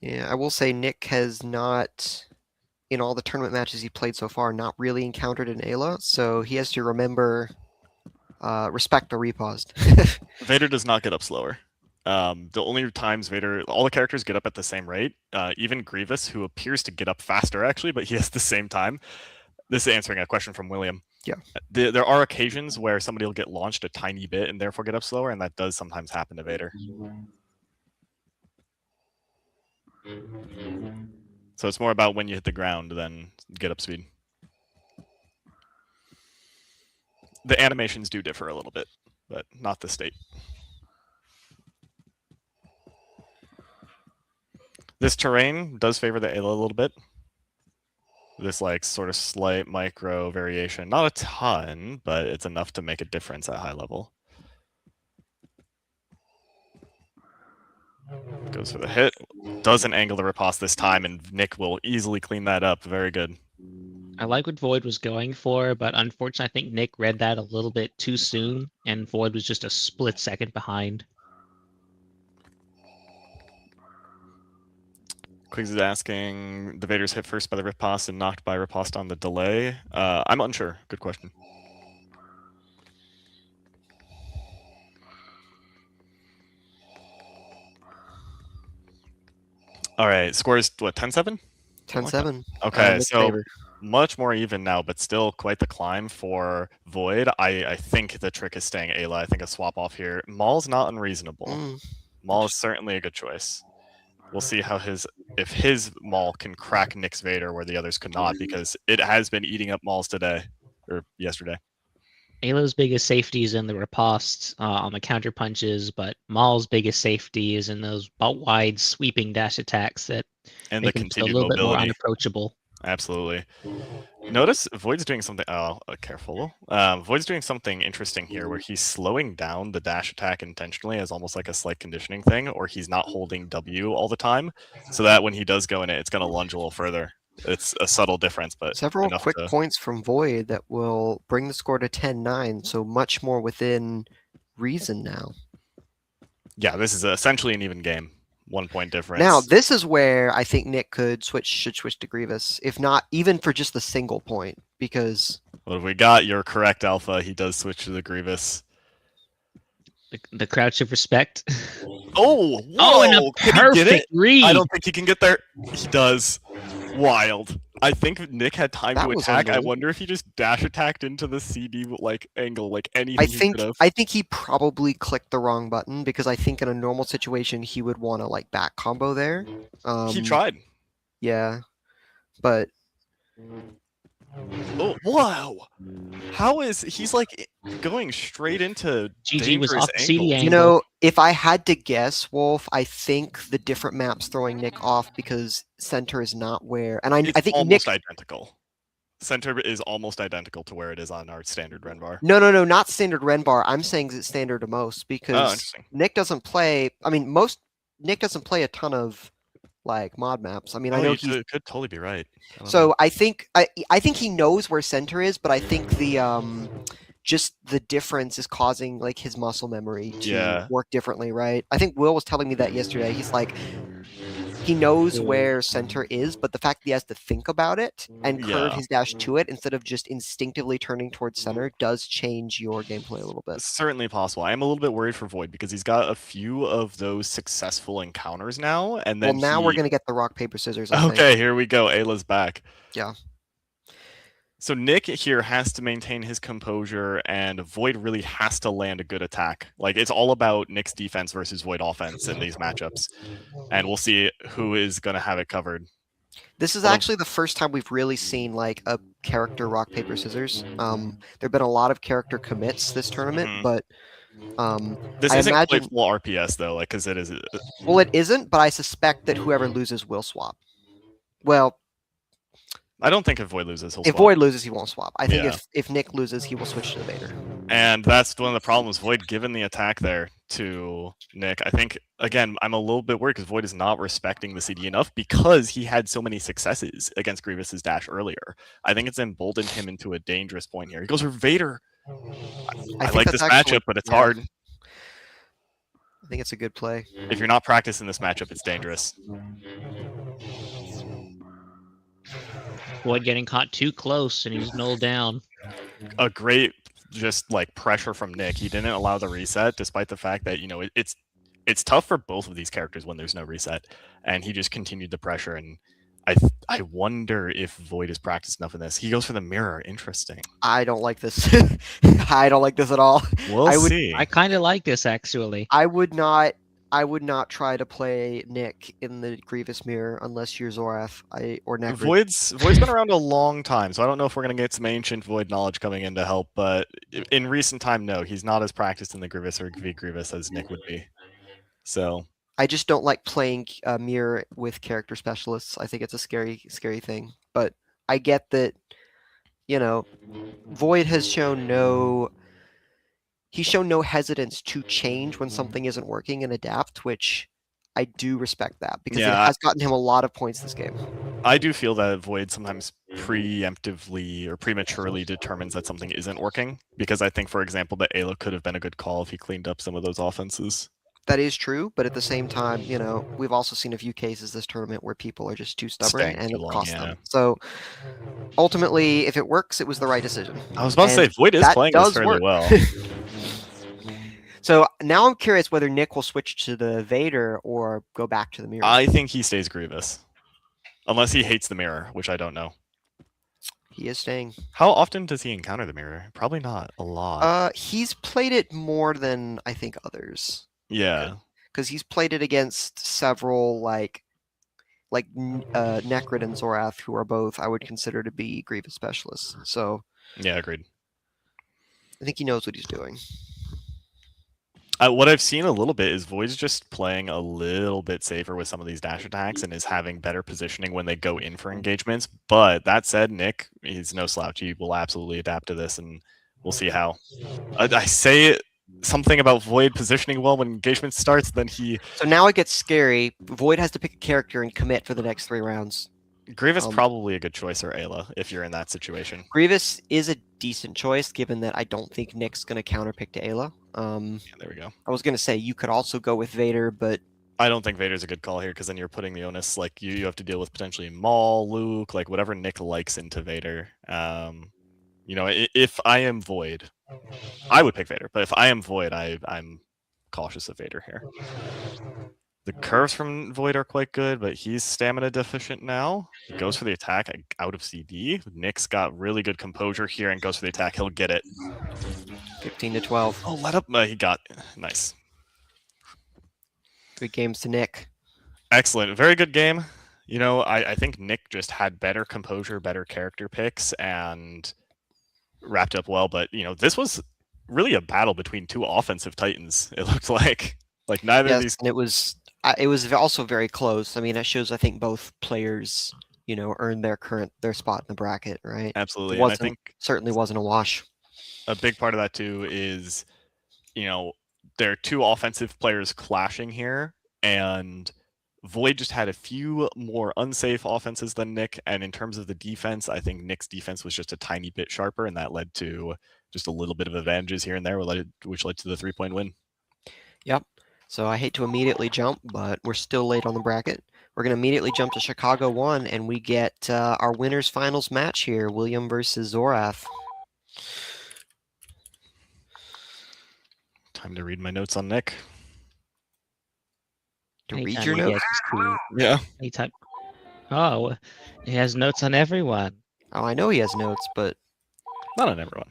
Yeah, I will say Nick has not, in all the tournament matches he played so far, not really encountered an Ayla, so he has to remember, respect the riposte. Vader does not get up slower. The only times Vader, all the characters get up at the same rate. Even Grievous, who appears to get up faster actually, but he has the same time. This is answering a question from William. Yeah. There are occasions where somebody will get launched a tiny bit and therefore get up slower, and that does sometimes happen to Vader. So it's more about when you hit the ground than get up speed. The animations do differ a little bit, but not the state. This terrain does favor the Ayla a little bit. This like sort of slight micro variation, not a ton, but it's enough to make a difference at high level. Goes for the hit, doesn't angle the riposte this time, and Nick will easily clean that up. Very good. I like what Void was going for, but unfortunately, I think Nick read that a little bit too soon, and Void was just a split second behind. Quigs is asking, the Vader's hit first by the riposte and knocked by riposte on the delay. I'm unsure. Good question. All right, scores what, 10-7? 10-7. Okay, Nick's so favor. much more even now, but still quite the climb for Void. I think the trick is staying Ayla. I think a swap off here. Maul's not unreasonable. Maul is certainly a good choice. We'll see how if his Maul can crack Nick's Vader where the others could not, because it has been eating up Mauls today or yesterday. Ayla's biggest safety is in the riposte on the counter punches, but Maul's biggest safety is in those wide sweeping dash attacks that And the make him just a continued little bit more mobility. unapproachable. Absolutely. Notice Void's doing something. Oh, careful. Void's doing something interesting here where he's slowing down the dash attack intentionally as almost like a slight conditioning thing, or he's not holding W all the time, so that when he does go in it, it's going to lunge a little further. It's a subtle difference, but Several enough quick to- points from Void that will bring the score to 10-9, so much more within reason now. Yeah, this is essentially an even game. 1 point difference. Now, this is where I think Nick should switch to Grievous, if not even for just the single point, because What have we got? You're correct, Alpha. He does switch to the Grievous. The crouch of respect. Oh, Oh, and a whoa! Can he get it? perfect read. I don't think he can get there. He does. Wild. I think Nick had time That to was attack. I unbelievable. wonder if he just dash attacked into the CD like angle, like anything he could have. I think he probably clicked the wrong button, because I think in a normal situation he would want to like back combo there. He tried. Yeah, but Oh, wow! How is he's like going straight into GG was dangerous off the CD angles. you know, if I had to guess, Wolf, I think the different maps throwing Nick off because center is not where, and I It's think almost Nick, identical. Center is almost identical to where it is on our standard Ren bar. No, not standard Ren bar. I'm saying it's standard to most Oh, because interesting. Nick doesn't play. I mean, Nick doesn't play a ton of like mod maps. I mean, I Oh, know you he's could totally be right. I don't know. so I think I think he knows where center is, but I think the just the difference is causing like his muscle memory to Yeah. work differently, right? I think Will was telling me that yesterday. He's like he knows where center is, but the fact that he has to think about it and curve Yeah. his dash to it instead of just instinctively turning towards center does change your gameplay a little bit. It's certainly possible. I am a little bit worried for Void because he's got a few of those successful encounters now, and Well, then now we're he- gonna get the rock paper scissors. I think. Okay, here we go. Ayla's back. Yeah. So Nick here has to maintain his composure, and Void really has to land a good attack. Like, it's all about Nick's defense versus Void offense in these matchups, and we'll see who is going to have it covered. This is Well- actually the first time we've really seen like a character rock paper scissors. There've been a lot of character commits this tournament, Mhm. but This I isn't imagine- quite full RPS though, like because it is. well, it isn't. But I suspect that whoever loses will swap. Well, I don't think if Void loses, he'll if swap. Void loses, he won't swap. I think Yeah. if Nick loses, he will switch to the Vader. And that's one of the problems. Void given the attack there to Nick. I think again, I'm a little bit worried because Void is not respecting the CD enough because he had so many successes against Grievous's dash earlier. I think it's emboldened him into a dangerous point here. He goes for Vader. I think like that's this actually- matchup, but it's yeah. hard. I think it's a good play. If you're not practicing this matchup, it's dangerous. Void getting caught too close, and he's nulled down. A great just like pressure from Nick. He didn't allow the reset, despite the fact that it's tough for both of these characters when there's no reset, and he just continued the pressure. And I wonder if Void has practiced enough in this. He goes for the mirror. Interesting. I don't like this. I don't like this at all. We'll I would- see. I kind of like this actually. I would not try to play Nick in the Grievous mirror unless you're Zorath or Necrid. Void's been around a long time, so I don't know if we're gonna get some ancient Void knowledge coming in to help. But in recent time, no, he's not as practiced in the Grievous or V Grievous as Nick would be. So I just don't like playing mirror with character specialists. I think it's a scary thing. But I get that, Void has shown no hesitance to change when something isn't working and adapt, which I do respect that because it Yeah. has gotten him a lot of points this game. I do feel that Void sometimes preemptively or prematurely determines that something isn't working, because I think, for example, that Ayla could have been a good call if he cleaned up some of those offenses. That is true, but at the same time, we've also seen a few cases this tournament where people are just too stubborn Staying and too it long, costs yeah. them. So ultimately, if it works, it was the right decision. I was about to say, And Void is that playing this does fairly work. well. So now I'm curious whether Nick will switch to the Vader or go back to the mirror. I think he stays Grievous. Unless he hates the mirror, which I don't know. He is staying. How often does he encounter the mirror? Probably not a lot. He's played it more than I think others. Yeah. Because he's played it against several like Necrid and Zorath, who are both I would consider to be Grievous specialists. So Yeah, agreed. I think he knows what he's doing. What I've seen a little bit is Void's just playing a little bit safer with some of these dash attacks and is having better positioning when they go in for engagements. But that said, Nick, he's no slouch. He will absolutely adapt to this, and we'll see how. I say something about Void positioning well when engagement starts, then So now it gets scary. Void has to pick a character and commit for the next 3 rounds. Grievous probably a good choice, or Ayla if you're in that situation. Grievous is a decent choice, given that I don't think Nick's going to counterpick to Ayla. Yeah, there we go. I was going to say you could also go with Vader, but I don't think Vader's a good call here because then you're putting the onus, like you have to deal with potentially Maul, Luke, like whatever Nick likes into Vader. If I am Void, I would pick Vader, but if I am Void, I'm cautious of Vader here. The curves from Void are quite good, but he's stamina deficient now. He goes for the attack out of CD. Nick's got really good composure here and goes for the attack. He'll get it. 15 to 12. Oh, let up. He got nice. Good games to Nick. Excellent. Very good game. I think Nick just had better composure, better character picks, and wrapped up well. But, this was really a battle between 2 offensive titans, it looked like. Like, neither of Yes, these... and it was also very close. I mean, it shows I think both players earn their spot in the bracket, right? Absolutely. It And I think certainly wasn't a wash. a big part of that too is, there are two offensive players clashing here, and Void just had a few more unsafe offenses than Nick. And in terms of the defense, I think Nick's defense was just a tiny bit sharper, and that led to just a little bit of advantages here and there, which led to the 3-point win. Yep. So I hate to immediately jump, but we're still late on the bracket. We're going to immediately jump to Chicago 1, and we get our winners finals match here, William versus Zorath. Time to read my notes on Nick. To read Anytime your he notes? gets to- Yeah. Anytime. Oh, he has notes on everyone. Oh, I know he has notes, but Not on everyone.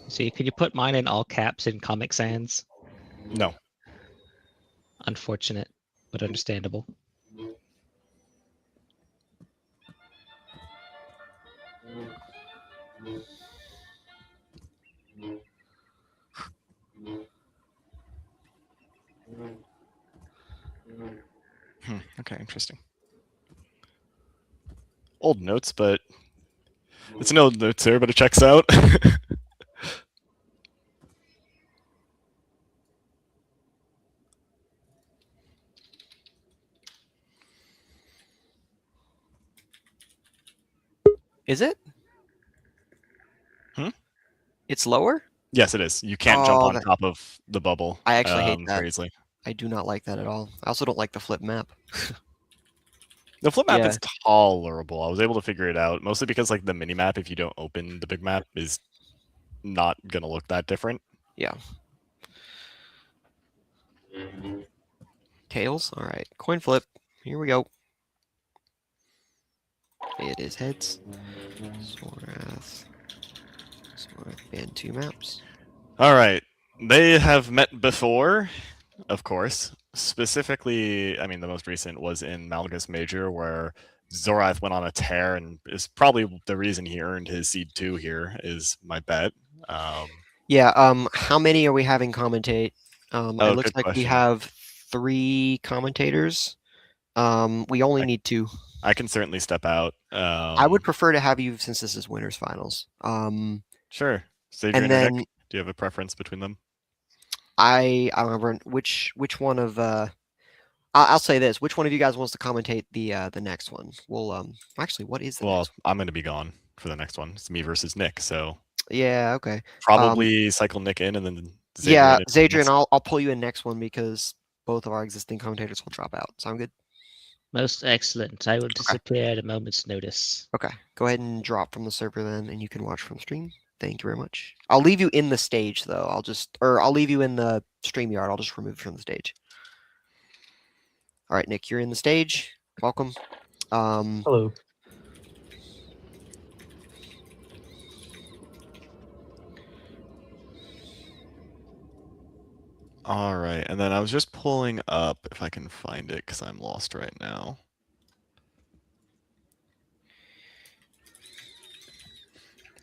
See, could you put mine in all caps in Comic Sans? No. Unfortunate, but understandable. Okay, interesting. Old notes, but it's an old notes there, but it checks out. is it? Hmm? It's lower? Yes, it is. You can't jump Oh, on top of the bubble. I actually hate that. very easily. I do not like that at all. I also don't like the flip map. The flip map Yeah. is tolerable. I was able to figure it out, mostly because like the mini map, if you don't open the big map, is not gonna look that different. Yeah. Tails? Alright. Coin flip. Here we go. It is heads. Zorath. And 2 maps. All right. They have met before, of course. Specifically, I mean, the most recent was in Malgus Major, where Zorath went on a tear, and is probably the reason he earned his seed 2 here, is my bet. Yeah, how many are we having commentate? It looks good like we question. have 3 commentators. We only need 2. I can certainly step out. I would prefer to have you since this is winners finals. Sure. Xavier And or Nick, then do you have a preference between them? I remember which one of I'll say this: which one of you guys wants to commentate the next one? We'll actually, what is the Well, next I'm going to be gone for the next one. It's me versus Nick, so one? Yeah, okay. probably cycle Nick in and then Xavier Yeah, in if he Zadrian, wants. I'll pull you in next one because both of our existing commentators will drop out. Sound good? Most excellent. I will disappear at a moment's notice. Okay, go ahead and drop from the server then, and you can watch from stream. Thank you very much. I'll leave you in the stage though. I'll leave you in the StreamYard. I'll just remove you from the stage. All right, Nick, you're in the stage. Welcome. Hello. All right, and then I was just pulling up if I can find it because I'm lost right now.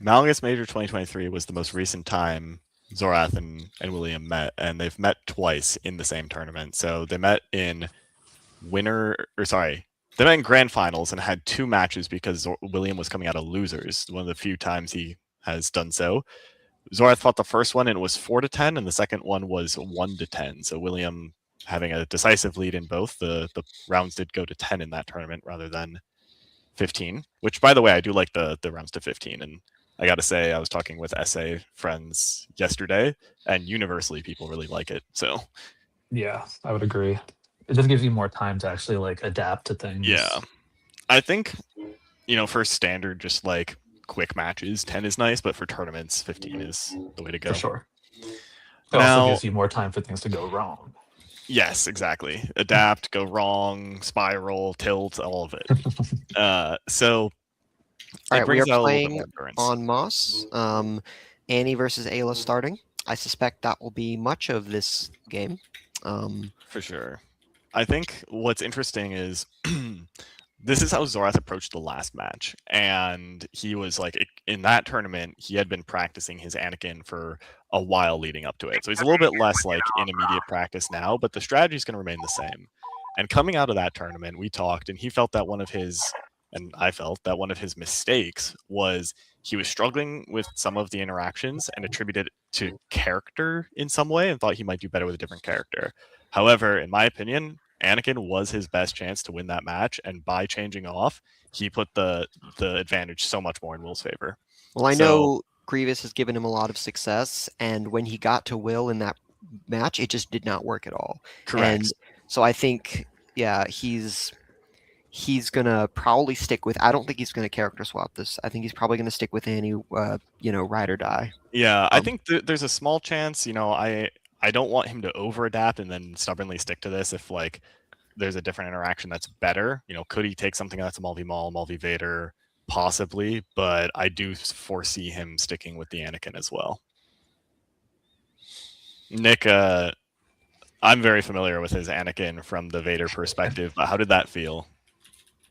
Malgus Major 2023 was the most recent time Zorath and William met, and they've met twice in the same tournament. So they met in they met in grand finals and had 2 matches because William was coming out of losers. One of the few times he has done so. Zorath fought the first one and it was 4-10, and the second one was 1-10. So William having a decisive lead in both. The rounds did go to 10 in that tournament rather than 15. Which, by the way, I do like the rounds to 15. And I got to say, I was talking with SA friends yesterday, and universally people really like it. So Yeah, I would agree. It just gives you more time to actually like adapt to things. yeah, I think for standard, just like quick matches, 10 is nice, but for tournaments, 15 is the way to go. For sure. It Now- also gives you more time for things to go wrong. Yes, exactly. Adapt, go wrong, spiral, tilt, all of it. So All right, we brings are out a little bit playing more endurance. on Moss. Annie versus Ayla starting. I suspect that will be much of this game. For sure. I think what's interesting is this is how Zorath approached the last match. And he was like, in that tournament, he had been practicing his Anakin for a while leading up to it. So he's a little bit less like in immediate practice now, but the strategy is going to remain the same. And coming out of that tournament, we talked, and he felt that I felt that one of his mistakes was he was struggling with some of the interactions and attributed it to character in some way and thought he might do better with a different character. However, in my opinion, Anakin was his best chance to win that match, and by changing off, he put the advantage so much more in Will's favor. Well, I So- know Grievous has given him a lot of success, and when he got to Will in that match, it just did not work at all. Correct. And so I think, yeah, he's gonna probably stick with. I don't think he's gonna character swap this. I think he's probably gonna stick with any, ride or die. Yeah, I Um, think there's a small chance. I don't want him to over adapt and then stubbornly stick to this if like there's a different interaction that's better. Could he take something that's a Maul v Maul, Maul v Vader? Possibly, but I do foresee him sticking with the Anakin as well. Nick, I'm very familiar with his Anakin from the Vader perspective, but how did that feel?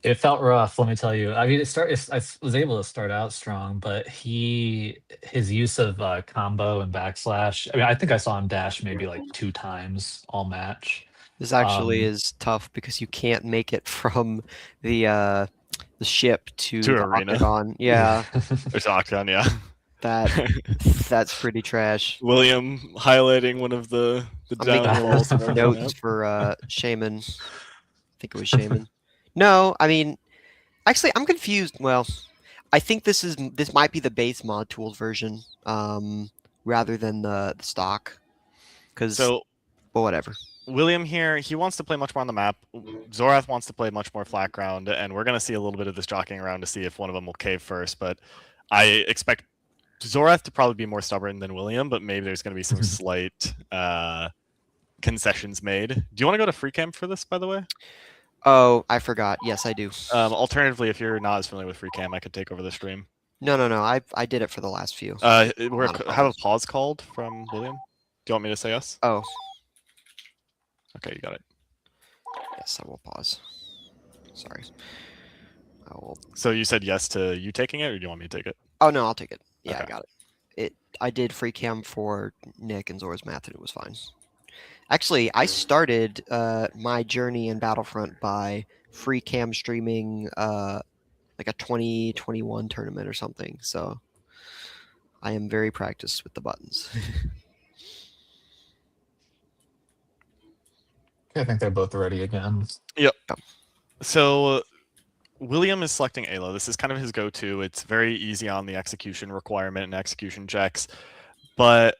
It felt rough, let me tell you. I mean, I was able to start out strong, but his use of combo and backslash. I mean, I think I saw him dash maybe like 2 times all match. This actually Um, is tough because you can't make it from the ship to To the arena. octagon. Yeah, There's Octagon, yeah. that's pretty trash. William highlighting one of the I'm making downhills. and everything notes up. for Shaman. I think it was Shaman. No, I mean, actually, I'm confused. Well, I think this might be the base mod tools version, rather than the stock. Because, So well, whatever. William here, he wants to play much more on the map. Zorath wants to play much more flat ground, and we're going to see a little bit of this jockeying around to see if one of them will cave first. But I expect Zorath to probably be more stubborn than William, but maybe there's going to be some slight concessions made. Do you want to go to free camp for this, by the way? Oh, I forgot. Yes, I do. Alternatively, if you're not as familiar with free cam, I could take over the stream. No. I did it for the last few. Have a problem. pause called from William. Do you want me to say yes? Oh, Okay, you got it. yes, I will pause. Sorry. I will. So you said yes to you taking it, or do you want me to take it? Oh no, I'll take it. Yeah, I Okay. got it. I did free cam for Nick and Zora's Math, and it was fine. Actually, I started my journey in Battlefront by free cam streaming like a 2021 tournament or something. So I am very practiced with the buttons. I think they're both ready again. So William is selecting Ayla. This is kind of his go-to. It's very easy on the execution requirement and execution checks. But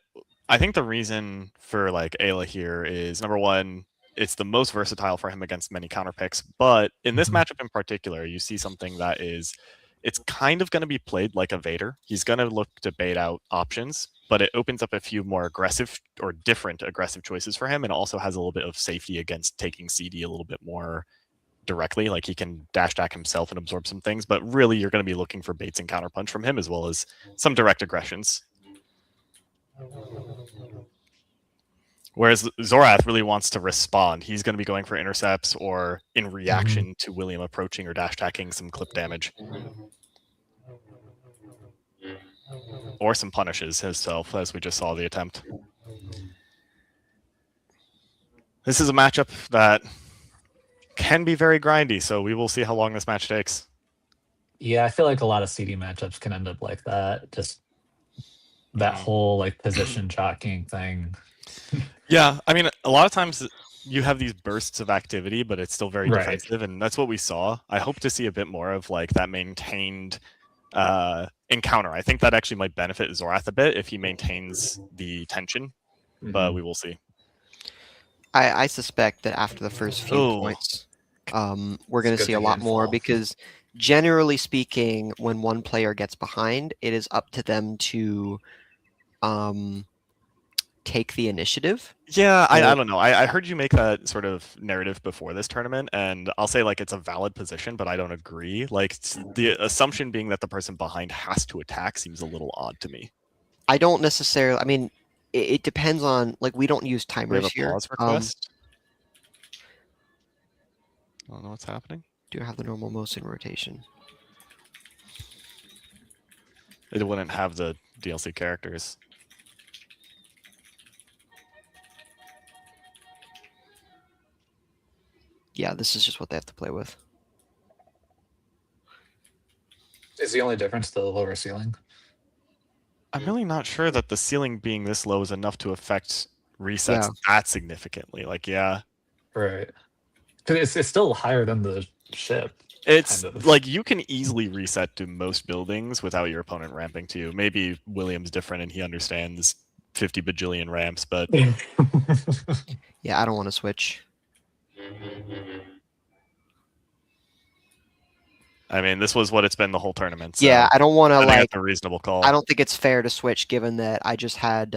I think the reason for like Ayla here is number one, it's the most versatile for him against many counter picks. But in this Mhm. matchup in particular, you see something that it's kind of going to be played like a Vader. He's going to look to bait out options, but it opens up a few more aggressive or different aggressive choices for him, and also has a little bit of safety against taking CD a little bit more directly. Like he can dash attack himself and absorb some things, but really you're going to be looking for baits and counterpunch from him, as well as some direct aggressions. Whereas Zorath really wants to respond. He's going to be going for intercepts or in reaction to William approaching or dash attacking some clip damage. Or some punishes himself, as we just saw the attempt. This is a matchup that can be very grindy, so we will see how long this match takes. Yeah, I feel like a lot of CD matchups can end up like that. Just that whole like position jockeying thing. Yeah, I mean, a lot of times you have these bursts of activity, but it's still very Right. defensive, and that's what we saw. I hope to see a bit more of like that maintained encounter. I think that actually might benefit Zorath a bit if he maintains the tension, but we will see. I suspect that after the first few Ooh. points, we're going to It's see good a to lot get more involved. because generally speaking, when one player gets behind, it is up to them to take the initiative. Yeah, I So- don't know. I heard you make that sort of narrative before this tournament, and I'll say like it's a valid position, but I don't agree. Like the assumption being that the person behind has to attack seems a little odd to me. I don't necessarily. I mean, it depends on like we don't use We have timers a here. pause request. I don't know what's happening. do have the normal Mosin rotation. It wouldn't have the DLC characters. Yeah, this is just what they have to play with. Is the only difference the lower ceiling? I'm really not sure that the ceiling being this low is enough to affect resets that significantly. Like, yeah. Right. Because it's still higher than the ship. It's kind of. like you can easily reset to most buildings without your opponent ramping to you. Maybe William's different and he understands 50 bajillion ramps, but Yeah, I don't want to switch. I mean, this was what it's been the whole tournament. So Yeah, I don't want to I think like. that's a reasonable call. I don't think it's fair to switch, given that I just had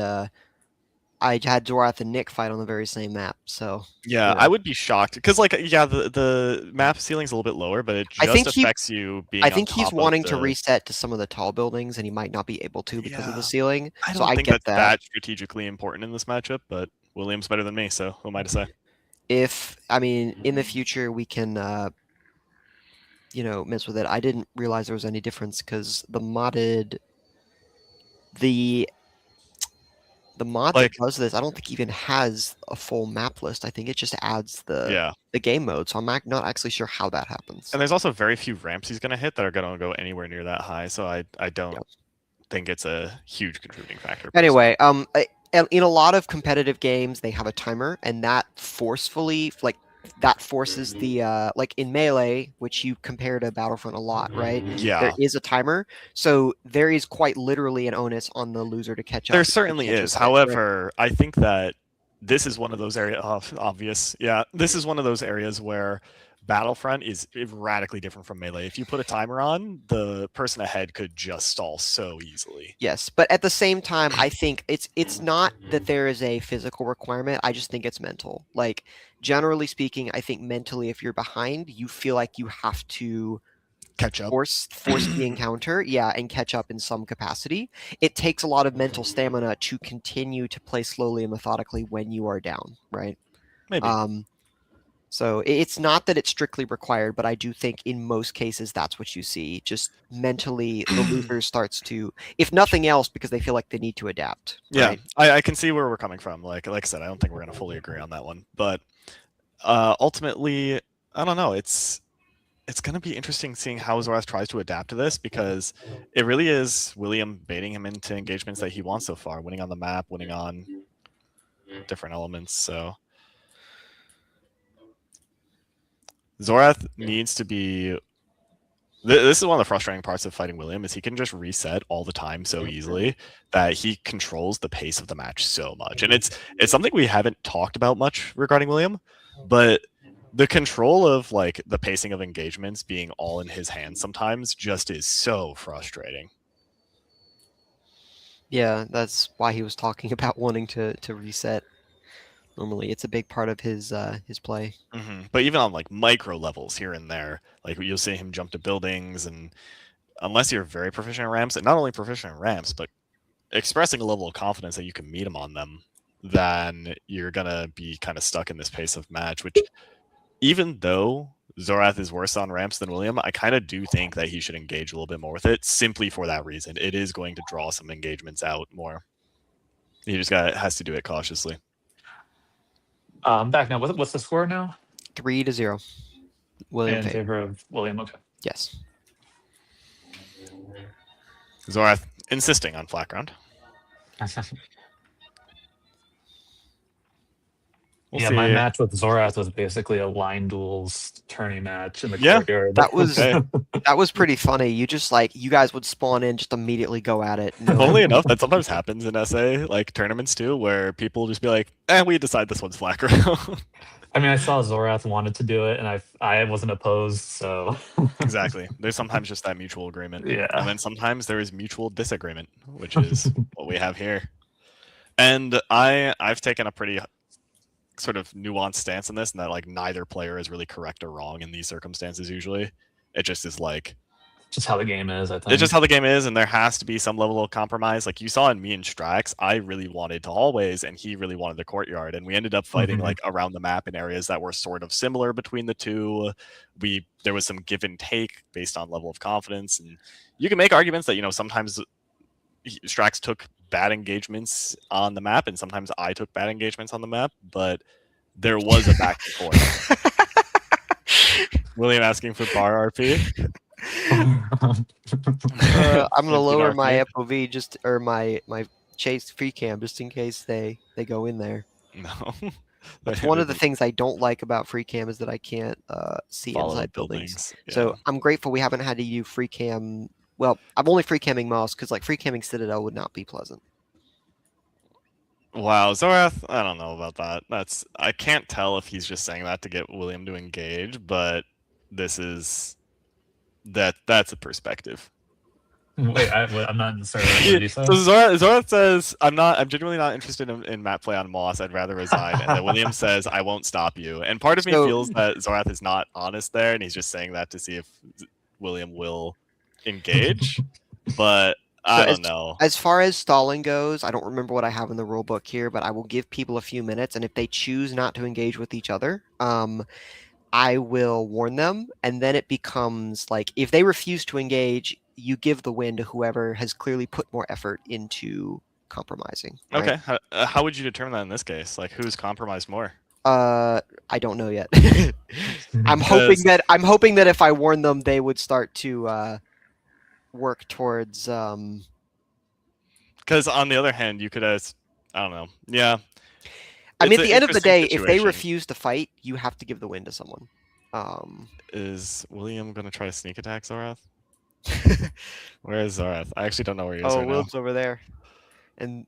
Zorath and Nick fight on the very same map. So Yeah, you know. I would be shocked because, like, yeah, the map ceiling's a little bit lower, but it I think just he- affects you being. I think on he's top of wanting to the- reset to some of the tall buildings, and he might not be able to because of Yeah. the ceiling. I So don't I think get that's that. strategically important in this matchup, but William's better than me, so who am I to say? If I mean, in the future we can, mess with it. I didn't realize there was any difference because the mod that Like- does this, I don't think even has a full map list. I think it just adds Yeah, the game mode. So I'm not actually sure how that happens. and there's also very few ramps he's gonna hit that are gonna go anywhere near that high, so I don't Yep. think it's a huge contributing factor. Anyway, in a lot of competitive games, they have a timer, and that forces the like in Melee, which you compare to Battlefront a lot, right? Yeah, There is a timer, so there is quite literally an onus on the loser to catch up. there if they certainly can't is. just hit, right? However, I think that this is one of those areas. Obvious, yeah. This is one of those areas where Battlefront is radically different from Melee. If you put a timer on, the person ahead could just stall so easily. Yes, but at the same time, I think it's not that there is a physical requirement. I just think it's mental. Like generally speaking, I think mentally, if you're behind, you feel like you have to Catch up. force the encounter, yeah, and catch up in some capacity. It takes a lot of mental stamina to continue to play slowly and methodically when you are down, right? Maybe. So it's not that it's strictly required, but I do think in most cases that's what you see. Just mentally, the loser starts to, if nothing else, because they feel like they need to adapt. Yeah, Right? I can see where we're coming from. Like I said, I don't think we're gonna fully agree on that one, but ultimately, I don't know. It's gonna be interesting seeing how Zorath tries to adapt to this because it really is William baiting him into engagements that he wants so far, winning on the map, winning on different elements. So Zorath needs to be. This is one of the frustrating parts of fighting William is he can just reset all the time so easily that he controls the pace of the match so much, and it's something we haven't talked about much regarding William, but the control of like the pacing of engagements being all in his hands sometimes just is so frustrating. Yeah, that's why he was talking about wanting to reset. Normally, it's a big part of his play. But even on like micro levels here and there, like you'll see him jump to buildings, and unless you're very proficient in ramps, and not only proficient in ramps, but expressing a level of confidence that you can meet him on them, then you're gonna be kind of stuck in this pace of match. Which, even though Zorath is worse on ramps than William, I kind of do think that he should engage a little bit more with it, simply for that reason. It is going to draw some engagements out more. He just has to do it cautiously. Back now. What's the score now? 3-0. William In favor. favor of William. Okay. Yes. Zorath insisting on flat ground. We'll yeah, see. my match with Zorath was basically a line duels tourney match in the Yeah, courtyard. That was Okay. that was pretty funny. You just you guys would spawn in, just immediately go at it. No- Funnily enough, that sometimes happens in SA, like tournaments too, where people just be like, we decide this one's flat ground. I mean, I saw Zorath wanted to do it, and I wasn't opposed. So Exactly. There's sometimes just that mutual agreement. yeah. And then sometimes there is mutual disagreement, which is what we have here. And I've taken a pretty sort of nuanced stance in this, and that like neither player is really correct or wrong in these circumstances usually. It just is like Just how the game is, I think. It's just how the game is, and there has to be some level of compromise. Like you saw in me and Strax, I really wanted to hallways, and he really wanted the courtyard, and we ended up fighting Mhm. like around the map in areas that were sort of similar between the two. There was some give and take based on level of confidence, and you can make arguments that sometimes Strax took bad engagements on the map, and sometimes I took bad engagements on the map, but there was a back and forth. William asking for bar RP. I'm gonna Did lower RP? my FOV or my chase free cam just in case they go in there. No. That's one of the things I don't like about free cam is that I can't see Follow inside buildings. Yeah. So I'm grateful we haven't had to use free cam. Well, I'm only free camming Moss because like free camming Citadel would not be pleasant. Wow, Zorath, I don't know about that. I can't tell if he's just saying that to get William to engage, but that's a perspective. Wait, I'm not certain. What did you say? So Zorath says, I'm genuinely not interested in map play on Moss, I'd rather resign. And then William says, I won't stop you. And part of me feels that Zorath is not honest there, and he's just saying that to see if William will engage. But I don't know. As far as stalling goes, I don't remember what I have in the rule book here, but I will give people a few minutes, and if they choose not to engage with each other, I will warn them, and then it becomes like if they refuse to engage, you give the win to whoever has clearly put more effort into compromising. Right? Okay, how would you determine that in this case? Like, who's compromised more? I don't know yet. I'm hoping that if I warn them, they would start to work towards. Because on the other hand, you could I don't know. Yeah. I mean, at the end of the day, interesting if they situation. refuse to fight, you have to give the win to someone. Is William gonna try to sneak attack Zorath? Where is Zorath? I actually don't know where he is right now. Will's over there, and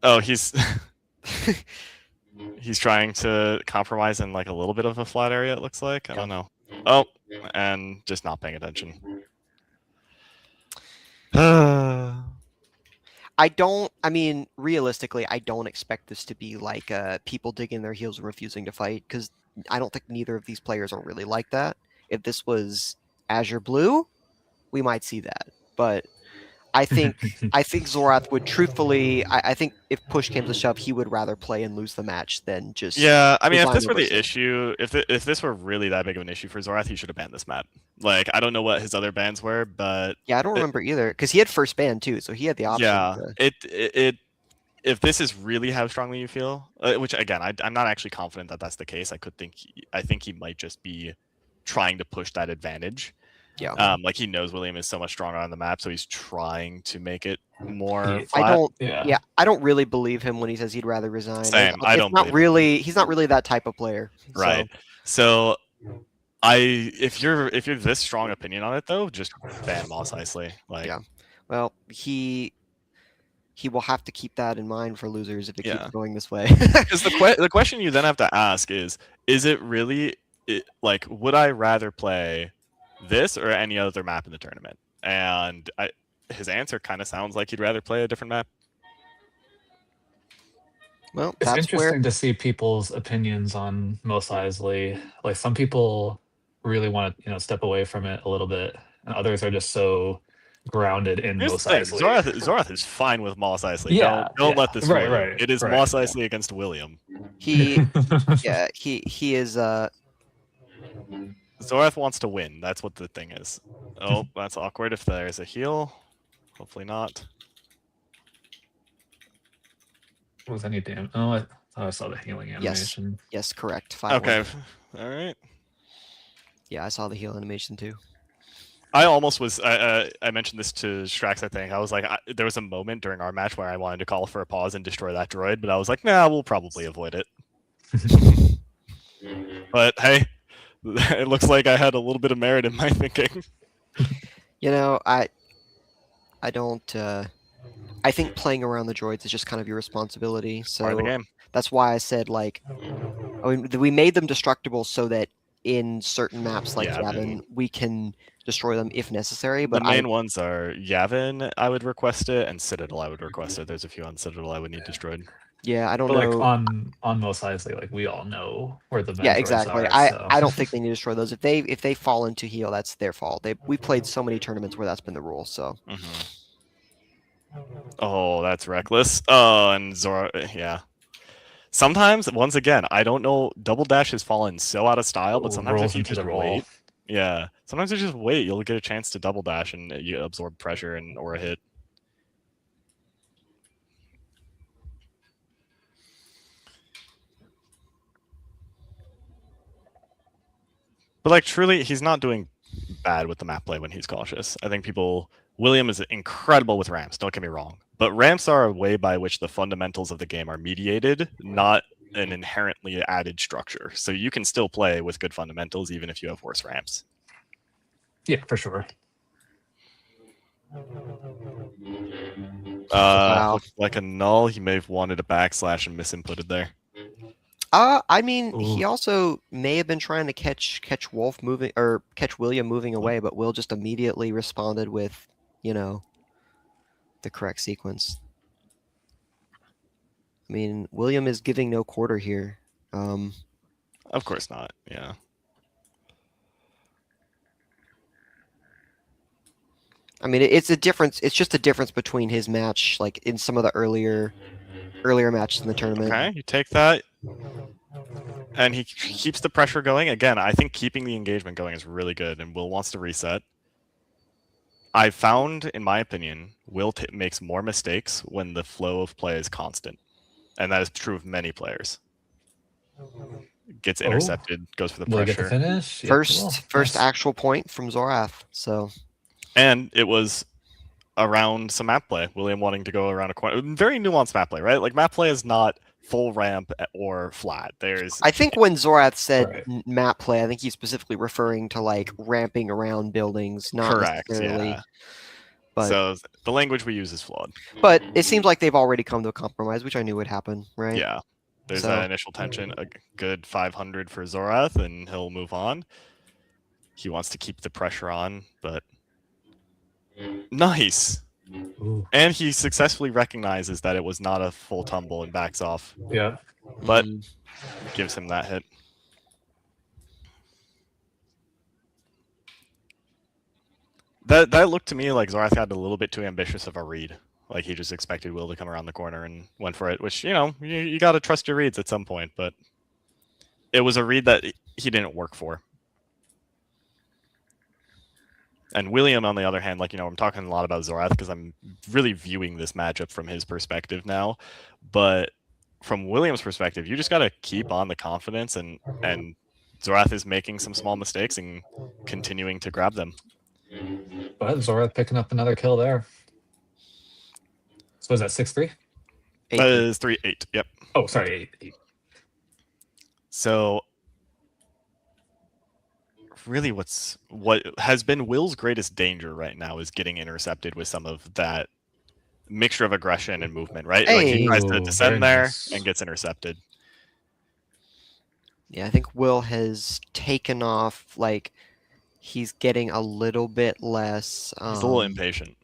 Oh, he's he's trying to compromise in like a little bit of a flat area. It looks like. I don't know. Oh, and just not paying attention. I mean, realistically, I don't expect this to be like people digging their heels and refusing to fight, because I don't think neither of these players are really like that. If this was Azure Blue, we might see that. But I think Zorath would truthfully, I think if push came to shove, he would rather play and lose the match than just. Yeah, I mean, if resign this were the reversal. issue, if this were really that big of an issue for Zorath, he should have banned this map. Like, I don't know what his other bans were, but Yeah, I don't remember either, because he had first ban too, so he had the option. yeah, to- if this is really how strongly you feel, which again, I'm not actually confident that that's the case. I think he might just be trying to push that advantage. Yeah. Like he knows William is so much stronger on the map, so he's trying to make it more. Yeah. Flat. I don't really believe him when he says he'd rather resign. Same, I It's don't not believe him. really. He's not really that type of player. so- Right. So if you're this strong opinion on it though, just ban Moss Eisley. Like Yeah. Well, he will have to keep that in mind for losers if it Yeah. keeps going this way. because the question you then have to ask is it really like would I rather play this or any other map in the tournament? And his answer kind of sounds like he'd rather play a different map. Well, It's that's interesting where. to see people's opinions on Mos Eisley. Like some people really want to, step away from it a little bit, and others are just so grounded in Here's Mos the thing, Eisley. Zorath is fine with Moss Eisley. Yeah, don't yeah. let this Right, fool you. right, It is right, Moss yeah. Eisley against William. He is Zorath wants to win. That's what the thing is. Oh, that's awkward. If there's a heal, hopefully not. Was any damn? Oh, I thought I saw the healing animation. yes, correct. 5-1. Okay, all right. Yeah, I saw the heal animation too. I almost was. I mentioned this to Strax. I think I was like, there was a moment during our match where I wanted to call for a pause and destroy that droid, but I was like, nah, we'll probably avoid it. But hey, it looks like I had a little bit of merit in my thinking. You know, I don't. I think playing around the droids is just kind of your responsibility. Part of the So game. that's why I said like, I mean, we made them destructible so that in certain maps like Yeah, Yavin, we can destroy them if necessary. But The main ones are Yavin. I would request it, and Citadel. I would request it. There's a few on Citadel I would need destroyed. Yeah, I don't But like know. on Mos Eisley, like we all know where the Yeah, Mendroids exactly. are. I So I don't think they need to destroy those. If they fall into heal, that's their fault. We played so many tournaments where that's been the rule. So Oh, that's reckless. Oh, and Zora, yeah. Sometimes, once again, I don't know. Double dash has fallen so out of style, but sometimes rolls if you into just the roll. wait, yeah. Sometimes you just wait, you'll get a chance to double dash and you absorb pressure and or a hit. But like truly, he's not doing bad with the map play when he's cautious. I think William is incredible with ramps, don't get me wrong. But ramps are a way by which the fundamentals of the game are mediated, not an inherently added structure. So you can still play with good fundamentals even if you have worse ramps. Yeah, for sure. Wow. Looks like a null. He may have wanted a backslash and misinputted there. I mean, he Ooh. also may have been trying to catch Wolf moving or catch William moving away, but Will just immediately responded with, the correct sequence. I mean, William is giving no quarter here. Of course not. Yeah. I mean, it's a difference. It's just a difference between his match, like in some of the earlier matches in the tournament. Okay, you take that. And he keeps the pressure going. Again, I think keeping the engagement going is really good, and Will wants to reset. I found, in my opinion, Will makes more mistakes when the flow of play is constant. And that is true of many players. Gets intercepted, goes for the Will he get the pressure. finish? Yep, First nice. actual point from Zorath. So And it was around some map play. William wanting to go around a corner. Very nuanced map play, right? Like map play is not full ramp or flat. There's I think when Zorath said Right. map play, I think he's specifically referring to like ramping around buildings, not correct, necessarily. yeah. But So the language we use is flawed. but it seems like they've already come to a compromise, which I knew would happen, right? Yeah. There's So- that initial tension, a good 500 for Zorath, and he'll move on. He wants to keep the pressure on, but nice. Ooh. And he successfully recognizes that it was not a full tumble and backs off, Yeah. but Mm, gives him that hit. That looked to me like Zorath had a little bit too ambitious of a read. Like he just expected Will to come around the corner and went for it, which, you got to trust your reads at some point, but it was a read that he didn't work for. And William, on the other hand, I'm talking a lot about Zorath because I'm really viewing this matchup from his perspective now. But from William's perspective, you just got to keep on the confidence, and Zorath is making some small mistakes and continuing to grab them. But Zora picking up another kill there. So is that 6-3? That is 3-8. Yep. Oh, sorry, 8. So really what has been Will's greatest danger right now is getting intercepted with some of that mixture of aggression and movement, right? Like he tries to Hey. descend Very there nice. and gets intercepted. Yeah, I think Will has taken off. Like he's getting a little bit less. He's a little impatient.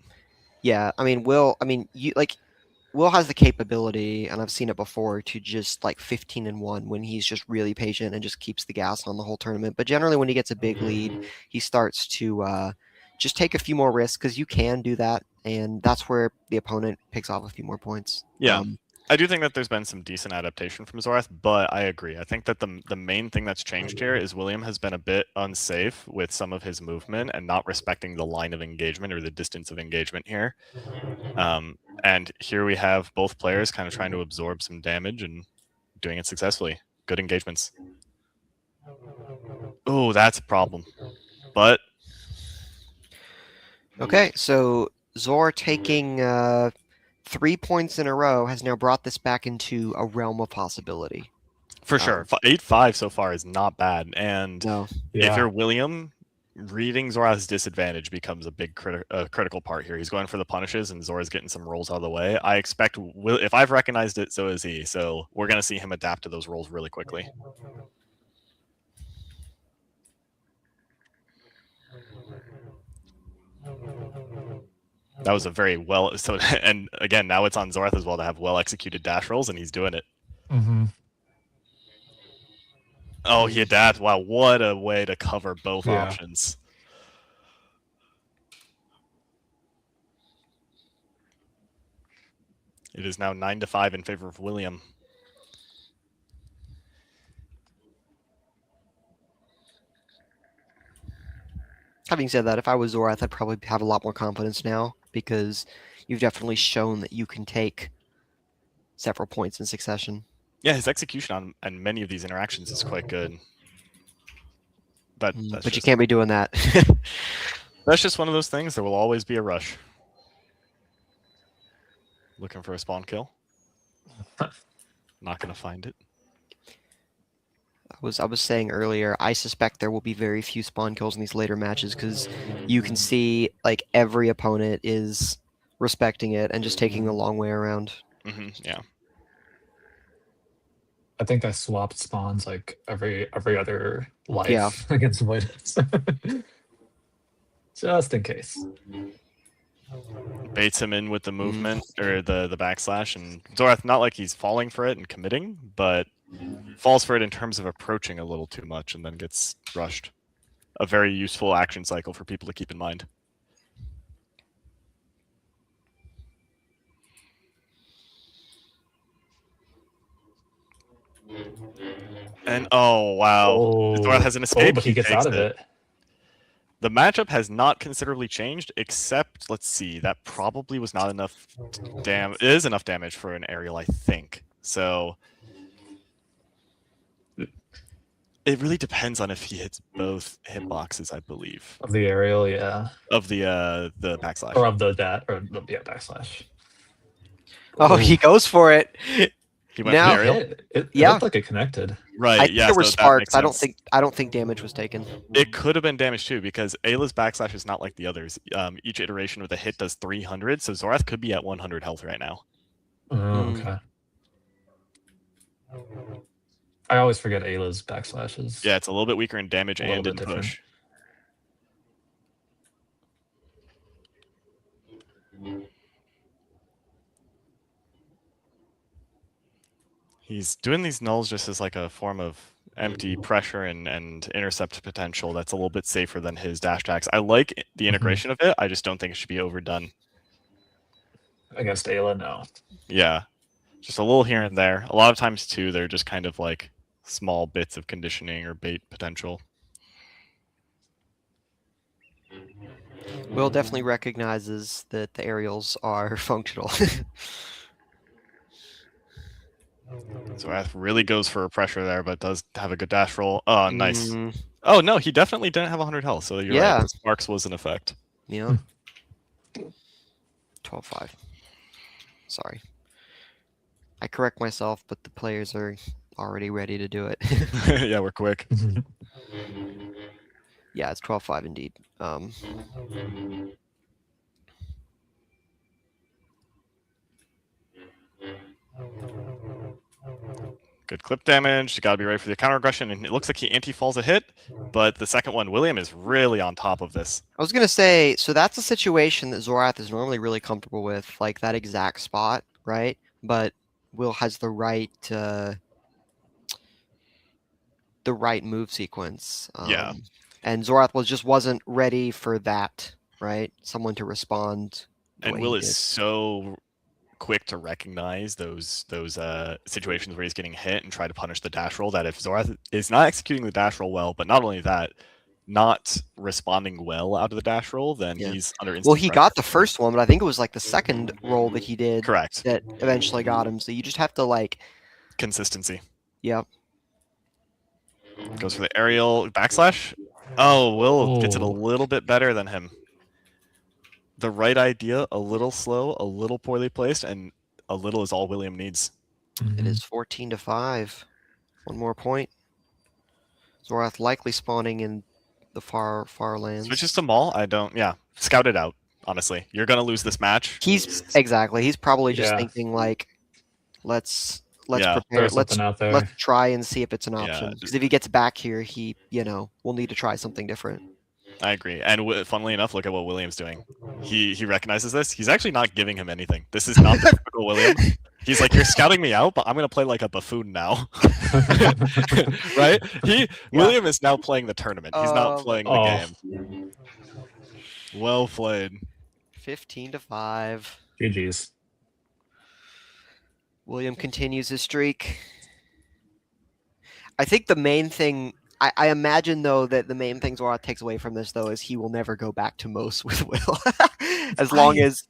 Yeah, I mean, Will has the capability, and I've seen it before, to just like 15-1 when he's just really patient and just keeps the gas on the whole tournament. But generally, when he gets a big lead, he starts to just take a few more risks because you can do that, and that's where the opponent picks off a few more points. Yeah. I do think that there's been some decent adaptation from Zorath, but I agree. I think that the main thing that's changed here is William has been a bit unsafe with some of his movement and not respecting the line of engagement or the distance of engagement here. And here we have both players kind of trying to absorb some damage and doing it successfully. Good engagements. Oh, that's a problem. But Okay, so Zor taking 3 points in a row has now brought this back into a realm of possibility. for sure, 8-5 so far is not bad. And No, if you're William, reading Zora's disadvantage becomes a big critical part here. He's going for the punishes, and Zora's getting some rolls out of the way. I expect if I've recognized it, so is he. So we're going to see him adapt to those rolls really quickly. That was a very well so and again now it's on Zorath as well to have well executed dash rolls and he's doing it. Mm-hmm. Oh, he had dash. Wow, what a way to cover both Yeah. options. It is now 9-5 in favor of William. Having said that, if I was Zorath, I'd probably have a lot more confidence now because you've definitely shown that you can take several points in succession. Yeah, his execution on many of these interactions is quite good. But But you can't be doing that. That's just one of those things. There will always be a rush. Looking for a spawn kill. Not gonna find it. I was saying earlier, I suspect there will be very few spawn kills in these later matches because you can see like every opponent is respecting it and just taking the long way around. Yeah. I think I swapped spawns like every other life Yeah. against avoidance. Just in case. Baits him in with the movement or the backslash, and Zorath, not like he's falling for it and committing, but falls for it in terms of approaching a little too much and then gets rushed. A very useful action cycle for people to keep in mind. And oh wow, Zorath has an escape. But he gets takes out of it. The matchup has not considerably changed, except let's see, that probably was not enough it is enough damage for an aerial, I think. So it really depends on if he hits both hitboxes, I believe. Of the aerial, yeah. Of the backslash. Or of the backslash. Oh, he goes for it. He went Now- for the aerial. It Yeah. looked like it connected. Right, I think yeah. there were so that sparks. makes I don't sense. think damage was taken. It could have been damage too, because Ayla's backslash is not like the others. Each iteration with a hit does 300, so Zorath could be at 100 health right now. Oh, okay. I always forget Ayla's backslashes. Yeah, it's a little bit weaker in damage A little and in bit different. push. He's doing these nulls just as like a form of empty pressure and intercept potential that's a little bit safer than his dash attacks. I like the integration of it. I just don't think it should be overdone. Against Ayla, no. Yeah, just a little here and there. A lot of times too, they're just kind of like small bits of conditioning or bait potential. Will definitely recognizes that the aerials are functional. Zorath really goes for a pressure there, but does have a good dash roll. Oh, nice. Mm, Oh, no, he definitely didn't have 100 health, so you're Yeah. right. The Sparks was an effect. yeah. 12-5. Sorry. I correct myself, but the players are already ready to do it. Yeah, we're quick. Yeah, it's 12-5 indeed. Good clip damage. You got to be ready for the counter aggression, and it looks like he anti-falls a hit, but the second one, William is really on top of this. I was gonna say, so that's a situation that Zorath is normally really comfortable with, like that exact spot, right? But Will has the right move sequence. Yeah. And Zorath wasn't ready for that, right? Someone to respond. the And way Will he is did. so quick to recognize those situations where he's getting hit and try to punish the dash roll that if Zorath is not executing the dash roll well, but not only that, not responding well out of the dash roll, then Yeah. he's under instant Well, he pressure. got the first one, but I think it was like the second roll that he did Correct. that eventually got him. So you just have to like, Consistency. yep. Goes for the aerial backslash. Oh, Will gets it a Oh. little bit better than him. The right idea, a little slow, a little poorly placed, and a little is all William needs. It is 14-5. One more point. Zorath likely spawning in the far lands. Switches to Maul. Scout it out. Honestly, you're gonna lose this match. He's probably just Yeah. thinking like, let's Yeah, prepare, Throw let's something out there. let's try and see if it's an Yeah. option. Because if he gets back here, he will need to try something different. I agree. And funnily enough, look at what William's doing. He recognizes this. He's actually not giving him anything. This is not the typical William. He's like, you're scouting me out, but I'm gonna play like a buffoon now. Right? William is now playing the tournament. He's not playing the game. Well played. 15-5. GG's. William continues his streak. I think the main thing, I imagine though that the main thing Zorath takes away from this though is he will never go back to Most with Will, as long as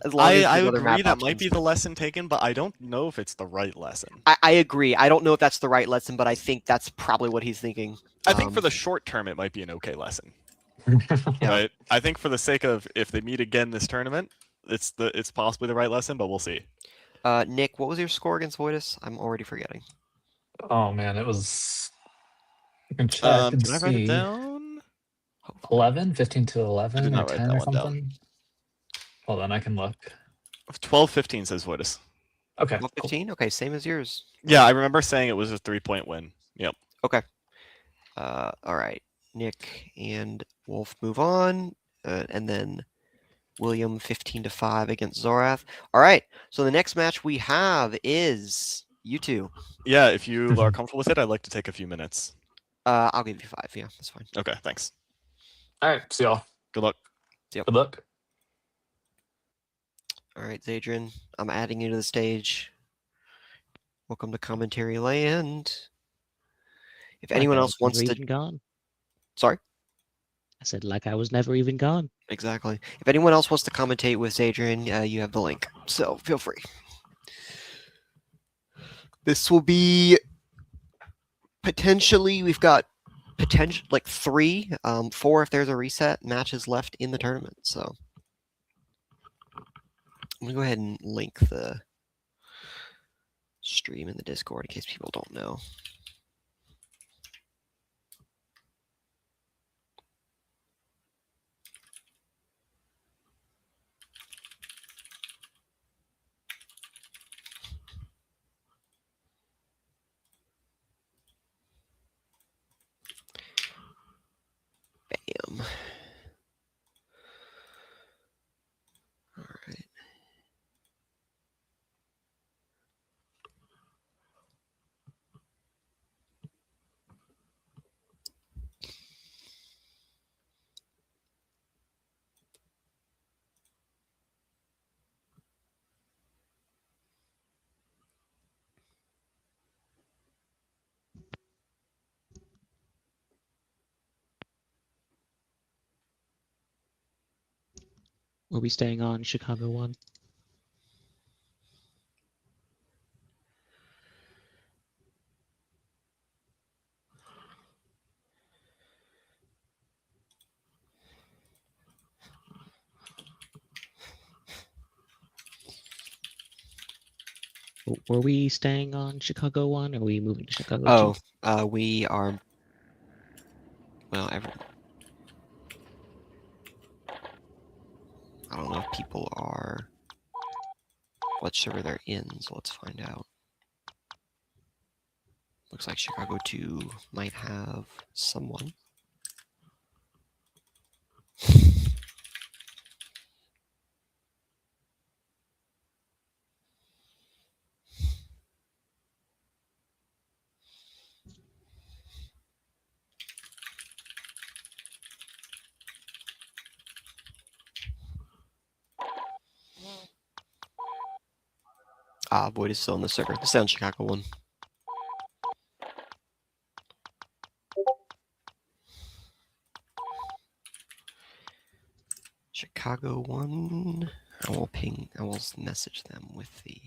I the other agree map that might options. be the lesson taken, but I don't know if it's the right lesson. I agree. I don't know if that's the right lesson, but I think that's probably what he's thinking. I think for the short term, it might be an okay lesson. Yeah. Right? I think for the sake of if they meet again this tournament, it's possibly the right lesson, but we'll see. Nick, what was your score against Voidus? I'm already forgetting. Oh man, it was. I can check and Did I write it see. down? 11, 15 to I 11, did or not write 10 that or one down. something. Hold on, I can look. 12-15 says Voidus. Okay. Well, Cool. 15? Okay, same as yours. Yeah, I remember saying it was a 3-point win. Yep. All right. Nick and Wolf move on, and then William 15-5 against Zorath. All right. So the next match we have is you two. Yeah, if you are comfortable with it, I'd like to take a few minutes. I'll give you 5. Yeah, that's fine. Okay, thanks. All right. See y'all. Good luck. Good luck. All right, Zadrian, I'm adding you to the stage. Welcome to Commentary Land. If anyone else wants to, even gone. sorry. I said like I was never even gone. Exactly. If anyone else wants to commentate with Zadrian, you have the link, so feel free. This will be potentially, we've got potential like 3, 4 if there's a reset matches left in the tournament. So I'm gonna go ahead and link the stream in the Discord in case people don't know. Bam. All right. We'll be staying on Chicago 1. Were we staying on Chicago 1 or are we moving to Chicago 2? We are. Well, I don't know if people are. What server they're in, so let's find out. Looks like Chicago 2 might have someone. Void is still on the server. This is on Chicago 1. Chicago 1. I will message them with the.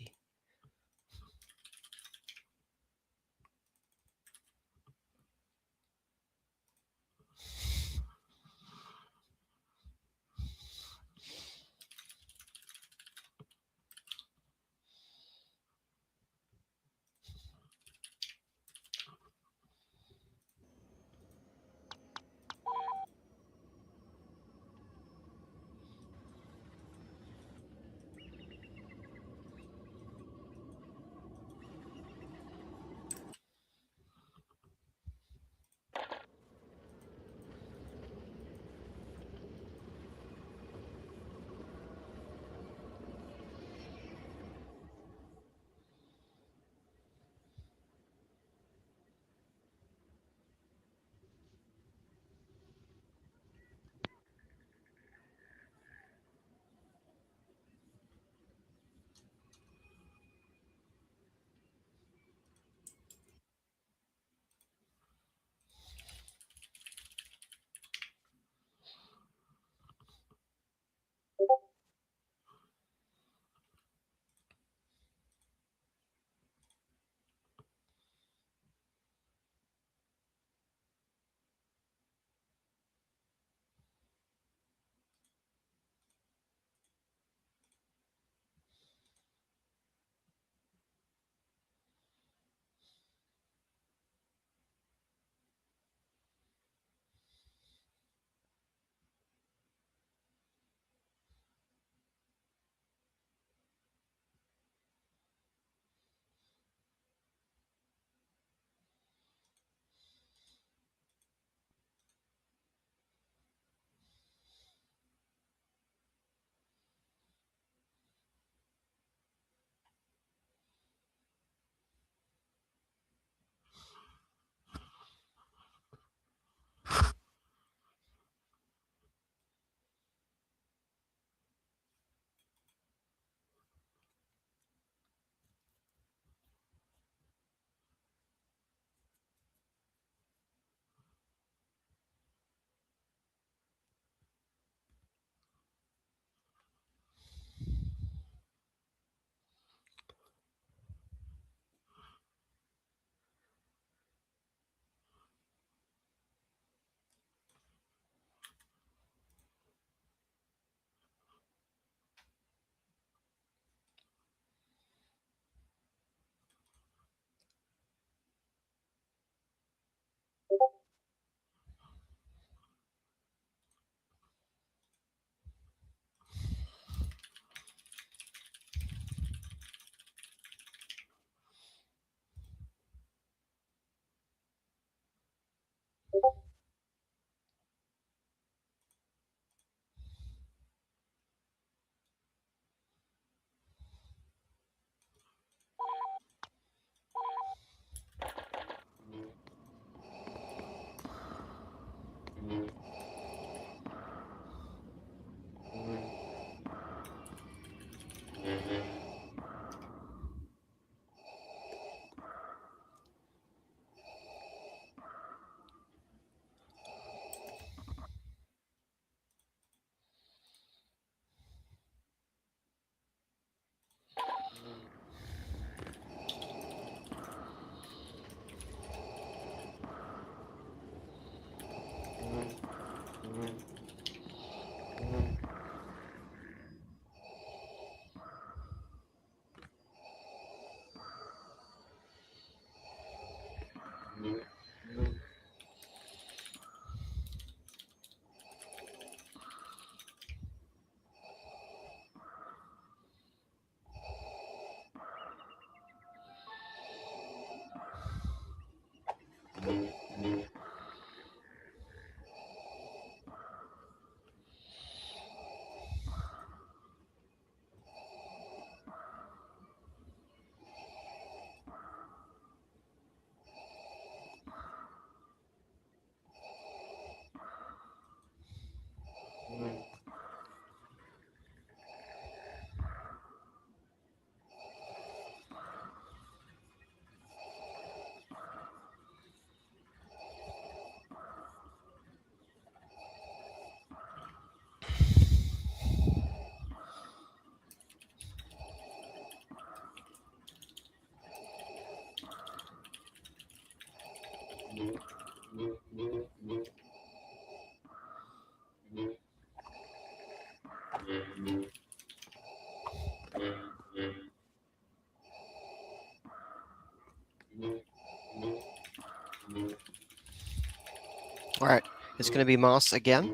All right, it's going to be Moss again.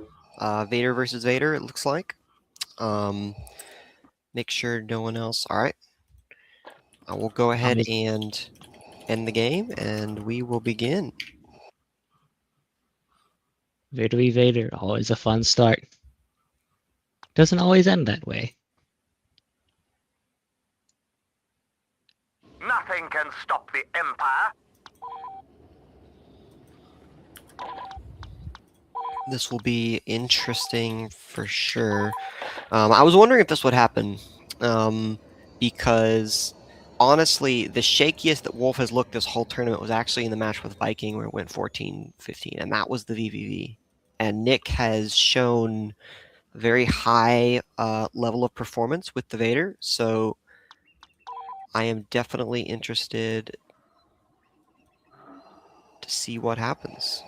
Vader versus Vader, it looks like. Make sure no one else. All right. I will go ahead and end the game, and we will begin. Vader v Vader, always a fun start. Doesn't always end that way. Nothing can stop the Empire. This will be interesting for sure. I was wondering if this would happen, because honestly, the shakiest that Wolf has looked this whole tournament was actually in the match with Viking where it went 14-15, and that was the VVV. And Nick has shown a very high level of performance with the Vader, so I am definitely interested to see what happens.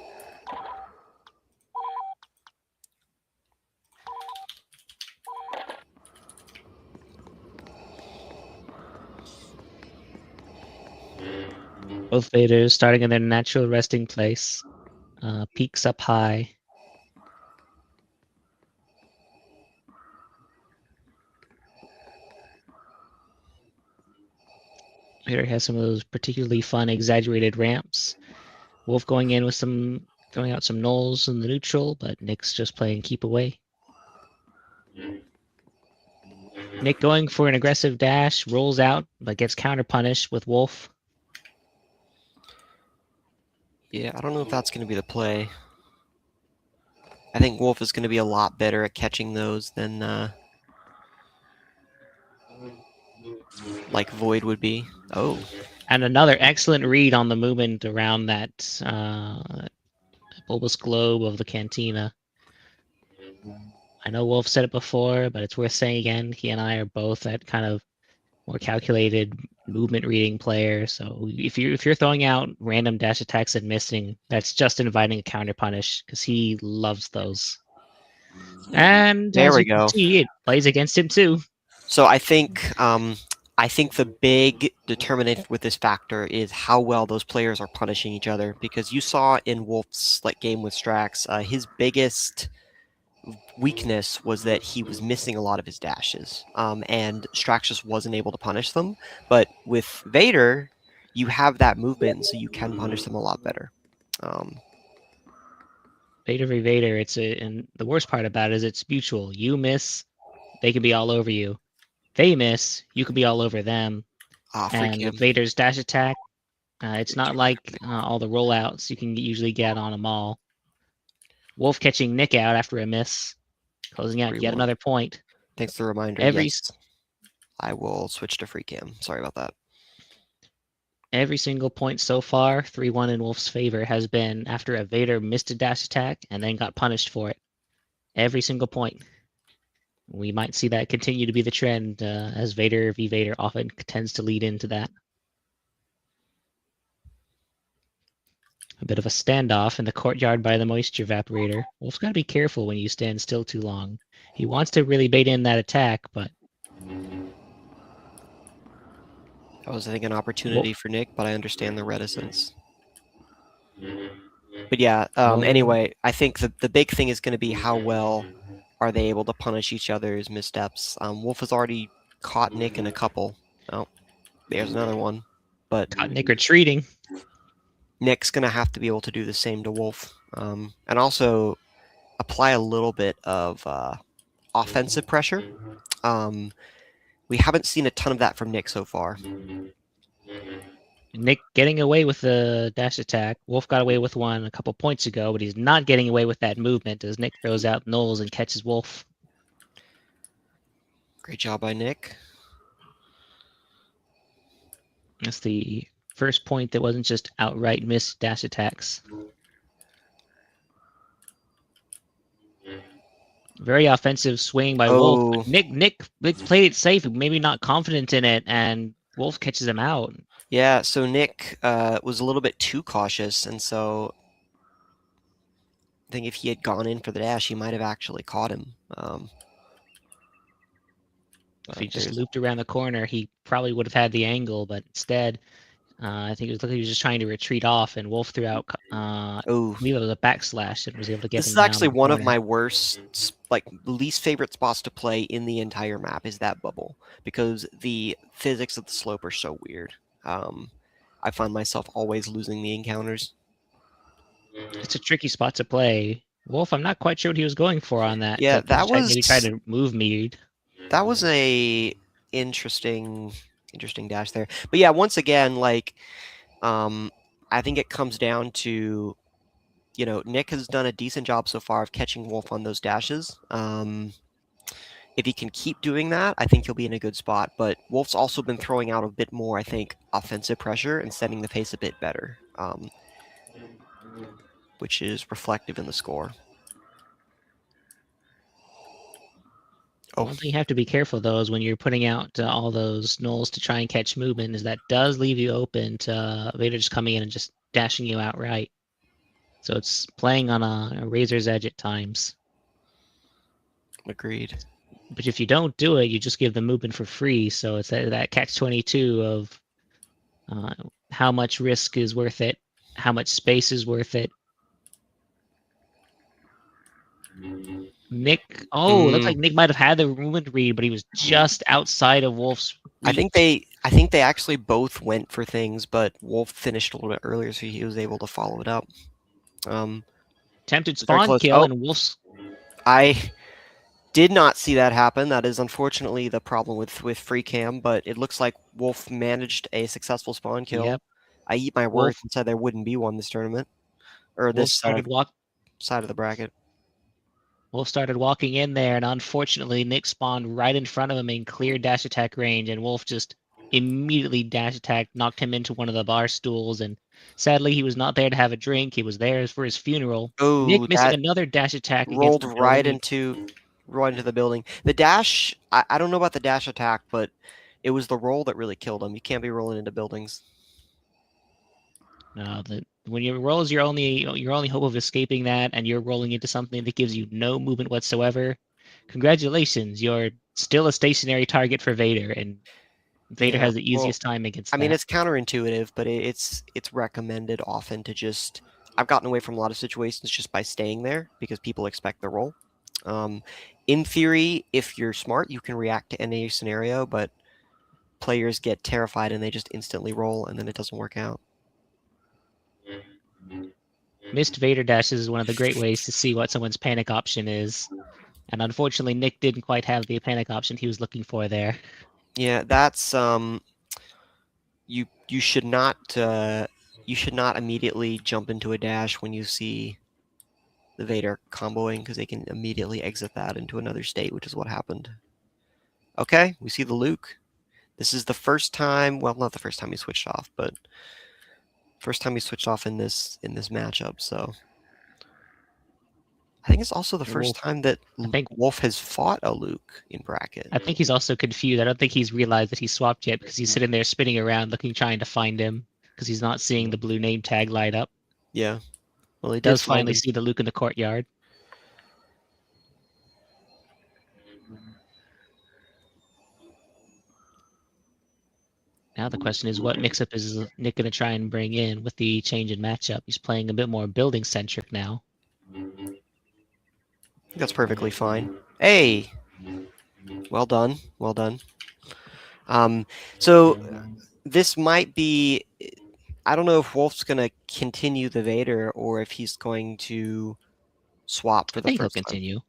Both Vaders starting in their natural resting place. Peaks up high. Vader has some of those particularly fun, exaggerated ramps. Wolf going in with going out some nulls in the neutral, but Nick's just playing keep away. Nick going for an aggressive dash, rolls out, but gets counter punished with Wolf. Yeah, I don't know if that's going to be the play. I think Wolf is going to be a lot better at catching those than like Void would be. Oh. And another excellent read on the movement around that bulbous globe of the Cantina. I know Wolf said it before, but it's worth saying again. He and I are both that kind of more calculated movement reading player. So if you're throwing out random dash attacks and missing, that's just inviting a counter punish because he loves those. And there as we you can go. see, it plays against him too. So I think the big determinant with this factor is how well those players are punishing each other, because you saw in Wolf's game with Strax, his biggest weakness was that he was missing a lot of his dashes, and Strax just wasn't able to punish them. But with Vader, you have that movement, so you can punish them a lot better. Vader v Vader, and the worst part about it is it's mutual. You miss, they can be all over you. They miss, you can be all over them. And with Vader's dash attack, it's not like all the rollouts you can usually get on them all. Wolf catching Nick out after a miss, closing out yet another point. Thanks for the reminder. Yes, I will switch to free cam. Sorry about that. Every single point so far, 3-1 in Wolf's favor, has been after a Vader missed a dash attack and then got punished for it. Every single point. We might see that continue to be the trend, as Vader v Vader often tends to lead into that. A bit of a standoff in the courtyard by the moisture evaporator. Wolf's got to be careful when you stand still too long. He wants to really bait in that attack, but... That was, I think, an opportunity for Nick, but I understand the reticence. But yeah, anyway, I think the big thing is going to be how well are they able to punish each other's missteps. Wolf has already caught Nick in a couple. Oh, there's another one. But caught Nick retreating. Nick's going to have to be able to do the same to Wolf. And also apply a little bit of offensive pressure. We haven't seen a ton of that from Nick so far. Nick getting away with the dash attack. Wolf got away with one a couple points ago, but he's not getting away with that movement as Nick throws out nulls and catches Wolf. Great job by Nick. That's the first point that wasn't just outright missed dash attacks. Very offensive swing by Wolf. Nick played it safe, maybe not confident in it, and Wolf catches him out. Yeah, so Nick was a little bit too cautious, and so I think if he had gone in for the dash, he might have actually caught him. If he but just there's- looped around the corner, he probably would have had the angle, but instead, I think it was like he was just trying to retreat off, and Wolf threw out. Oh, I believe it was a backslash and was able to get this him is down actually in the one of corner. my worst, like least favorite spots to play in the entire map is that bubble because the physics of the slope are so weird. I find myself always losing the encounters. It's a tricky spot to play. Wolf, I'm not quite sure what he was going for on that. Yeah, except for that just maybe try was to move me. that was a interesting dash there. But yeah, once again, like I think it comes down to Nick has done a decent job so far of catching Wolf on those dashes. If he can keep doing that, I think he'll be in a good spot. But Wolf's also been throwing out a bit more, I think, offensive pressure and setting the pace a bit better, which is reflective in the score. Oh, One thing you have to be careful though is when you're putting out all those nulls to try and catch movement, is that does leave you open to Vader just coming in and just dashing you outright. So it's playing on a razor's edge at times. agreed. But if you don't do it, you just give the movement for free. So it's that catch-22 of how much risk is worth it, how much space is worth it. Nick, it looks like Nick might have had the movement read, but he was just outside of Wolf's I think reach. I think they actually both went for things, but Wolf finished a little bit earlier, so he was able to follow it up. Attempted very spawn close. kill, Oh. and Wolf's I did not see that happen. That is unfortunately the problem with free cam, but it looks like Wolf managed a successful spawn kill. Yep. I eat my Wolf- words and said there wouldn't be one this tournament or Wolf this started side of the bracket. Wolf started walking in there, and unfortunately, Nick spawned right in front of him in clear dash attack range, and Wolf just immediately dash attack, knocked him into one of the bar stools, and sadly, he was not there to have a drink. He was there for his funeral. Oh, Nick missing that another dash attack against rolled the right building. into the building. The dash, I don't know about the dash attack, but it was the roll that really killed him. You can't be rolling into buildings. No, when your roll is your only hope of escaping that, and you're rolling into something that gives you no movement whatsoever, congratulations, you're still a stationary target for Vader, and Vader Yeah, has the well, easiest time against I mean, that. it's counterintuitive, but it's recommended often to just. I've gotten away from a lot of situations just by staying there because people expect the roll. In theory, if you're smart, you can react to any scenario, but players get terrified and they just instantly roll, and then it doesn't work out. Missed Vader dashes is one of the great ways to see what someone's panic option is. And unfortunately, Nick didn't quite have the panic option he was looking for there. Yeah, that's you should not immediately jump into a dash when you see the Vader comboing because they can immediately exit that into another state, which is what happened. Okay, we see the Luke. This is the first time, well, not the first time he switched off, but first time he switched off in this matchup, so I think it's also the first Wolf- time that I think- Wolf has fought a Luke in bracket. I think he's also confused. I don't think he's realized that he swapped yet because he's sitting there spinning around trying to find him because he's not seeing the blue name tag light up. Yeah. Well, he He does did find finally him. see the Luke in the courtyard. Now the question is, what mix-up is Nick going to try and bring in with the change in matchup? He's playing a bit more building-centric now. That's perfectly fine. Hey, well done, well done. So this might be. I don't know if Wolf's going to continue the Vader or if he's going to swap for I the think he'll first time. continue.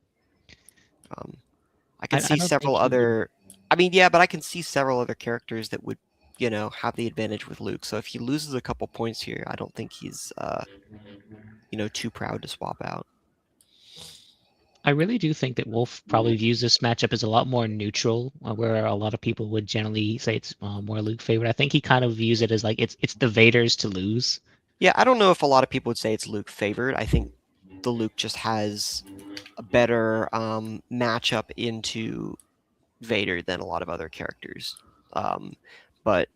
I can I see don't several think he would- other. I mean, yeah, but I can see several other characters that would, have the advantage with Luke. So if he loses a couple points here, I don't think he's, too proud to swap out. I really do think that Wolf probably views this matchup as a lot more neutral, where a lot of people would generally say it's more Luke favored. I think he kind of views it as like it's the Vader's to lose. Yeah, I don't know if a lot of people would say it's Luke favored. I think the Luke just has a better matchup into Vader than a lot of other characters. But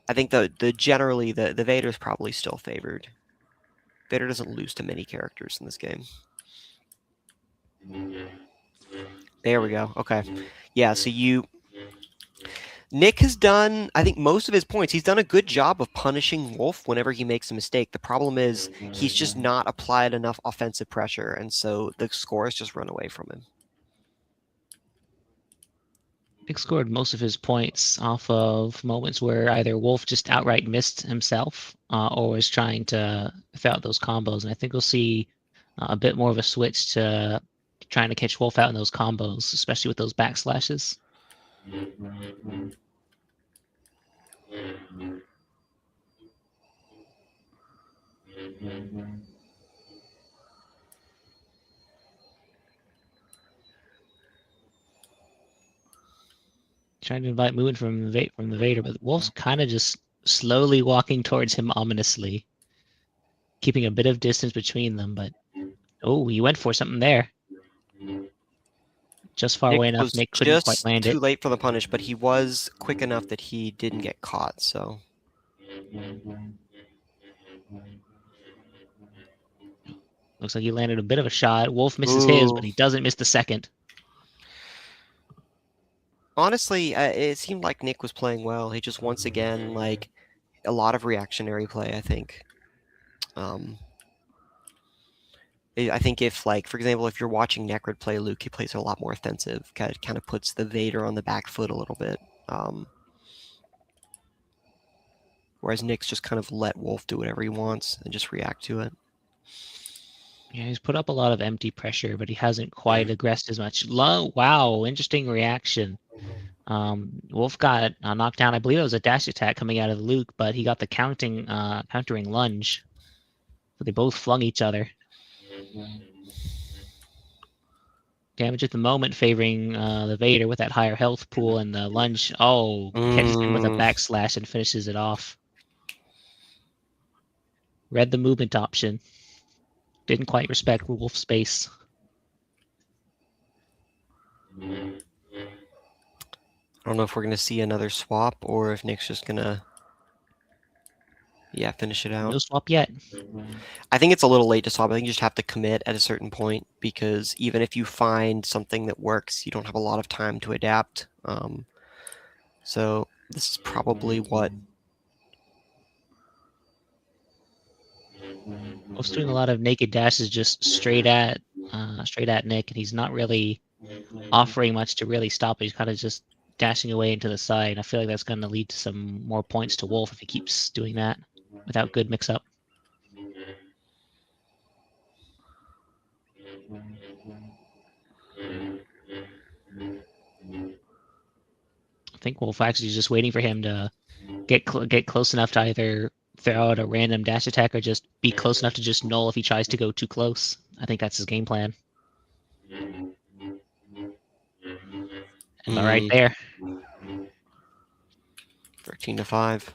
I think the generally the Vader's probably still favored. Vader doesn't lose to many characters in this game. There we go. Okay. Yeah, so Nick has done, I think, most of his points. He's done a good job of punishing Wolf whenever he makes a mistake. The problem is he's just not applied enough offensive pressure, and so the scores just run away from him. Nick scored most of his points off of moments where either Wolf just outright missed himself or was trying to throw out those combos. And I think we'll see a bit more of a switch to trying to catch Wolf out in those combos, especially with those backslashes. Trying to invite movement from the Vader, but Wolf's kind of just slowly walking towards him ominously, keeping a bit of distance between them. But oh, he went for something there. Just far away enough, Nick couldn't quite land too it. late for the punish, but he was quick enough that he didn't get caught. So Looks like he landed a bit of a shot. Wolf misses his, but he doesn't miss the second. honestly, it seemed like Nick was playing well. He just once again like a lot of reactionary play. I think. I think if, like, for example, if you're watching Necrid play Luke, he plays a lot more offensive. Kind of puts the Vader on the back foot a little bit. Whereas Nick's just kind of let Wolf do whatever he wants and just react to it. Yeah, he's put up a lot of empty pressure, but he hasn't quite aggressed as much. Wow, interesting reaction. Wolf got knocked down. I believe it was a dash attack coming out of Luke, but he got the countering lunge. So they both flung each other. Damage at the moment favoring the Vader with that higher health pool, and the lunge, catches him with a backslash and finishes it off. Read the movement option. Didn't quite respect Wolf's space. I don't know if we're going to see another swap or if Nick's just going to, finish it out. No swap yet. I think it's a little late to swap. I think you just have to commit at a certain point, because even if you find something that works, you don't have a lot of time to adapt. So this is probably what... Wolf's doing a lot of naked dashes just straight at Nick, and he's not really offering much to really stop it. He's kind of just dashing away into the side. I feel like that's going to lead to some more points to Wolf if he keeps doing that without good mix-up. I think Wolf actually is just waiting for him to get close enough to either throw out a random dash attack or just be close enough to just null if he tries to go too close. I think that's his game plan. Am I right there? 13-5.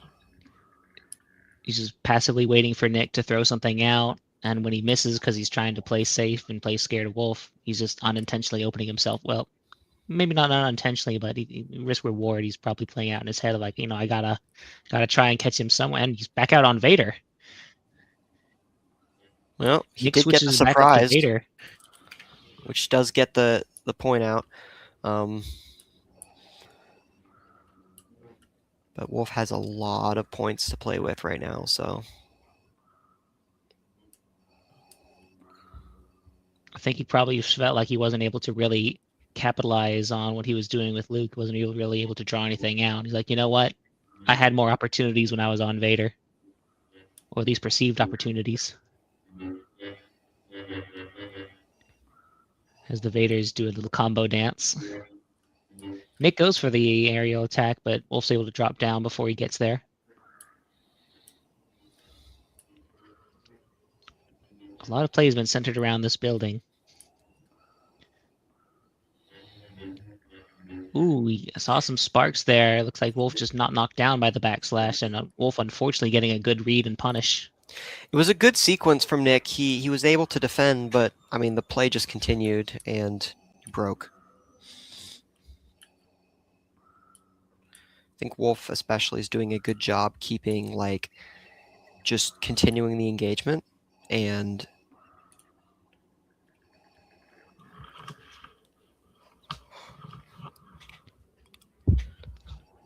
He's just passively waiting for Nick to throw something out, and when he misses because he's trying to play safe and play scared of Wolf, he's just unintentionally opening himself. Well, maybe not unintentionally, but he risk reward. He's probably playing out in his head like, I gotta try and catch him somewhere, and he's back out on Vader. Well, he Nick did get the switches back up to surprise, Vader. which does get the point out. But Wolf has a lot of points to play with right now, so... I think he probably felt like he wasn't able to really capitalize on what he was doing with Luke. Wasn't really able to draw anything out. He's like, you know what? I had more opportunities when I was on Vader. Or these perceived opportunities. As the Vaders do a little combo dance. Nick goes for the aerial attack, but Wolf's able to drop down before he gets there. A lot of play has been centered around this building. Ooh, we saw some sparks there. It looks like Wolf just not knocked down by the backslash, and Wolf unfortunately getting a good read and punish. It was a good sequence from Nick. He was able to defend, but, I mean, the play just continued and broke. think Wolf especially is doing a good job keeping like just continuing the engagement and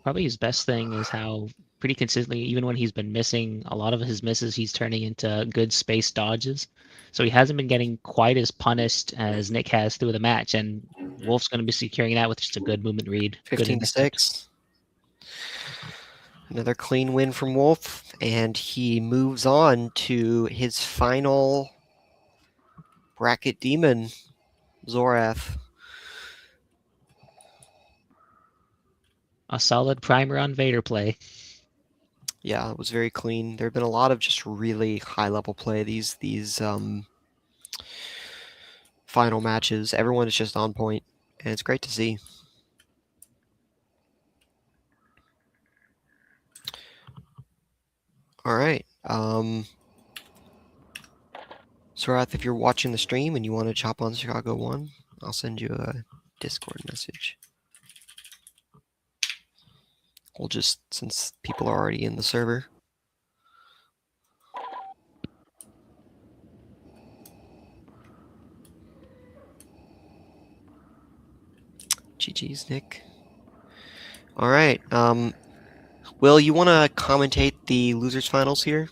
Probably his best thing is how pretty consistently, even when he's been missing a lot of his misses, he's turning into good space dodges. So he hasn't been getting quite as punished as Nick has through the match, and Wolf's going to be securing that with just a good movement read. Good 15 to intercept. 6. Another clean win from Wolf, and he moves on to his final bracket demon, Zorath. A solid primer on Vader play. Yeah, it was very clean. There have been a lot of just really high level play these final matches. Everyone is just on point, and it's great to see. All right. Zorath, if you're watching the stream and you want to chop on Chicago 1, I'll send you a Discord message. We'll just, since people are already in the server. GG's, Nick. All right. Will, you want to commentate the losers finals here?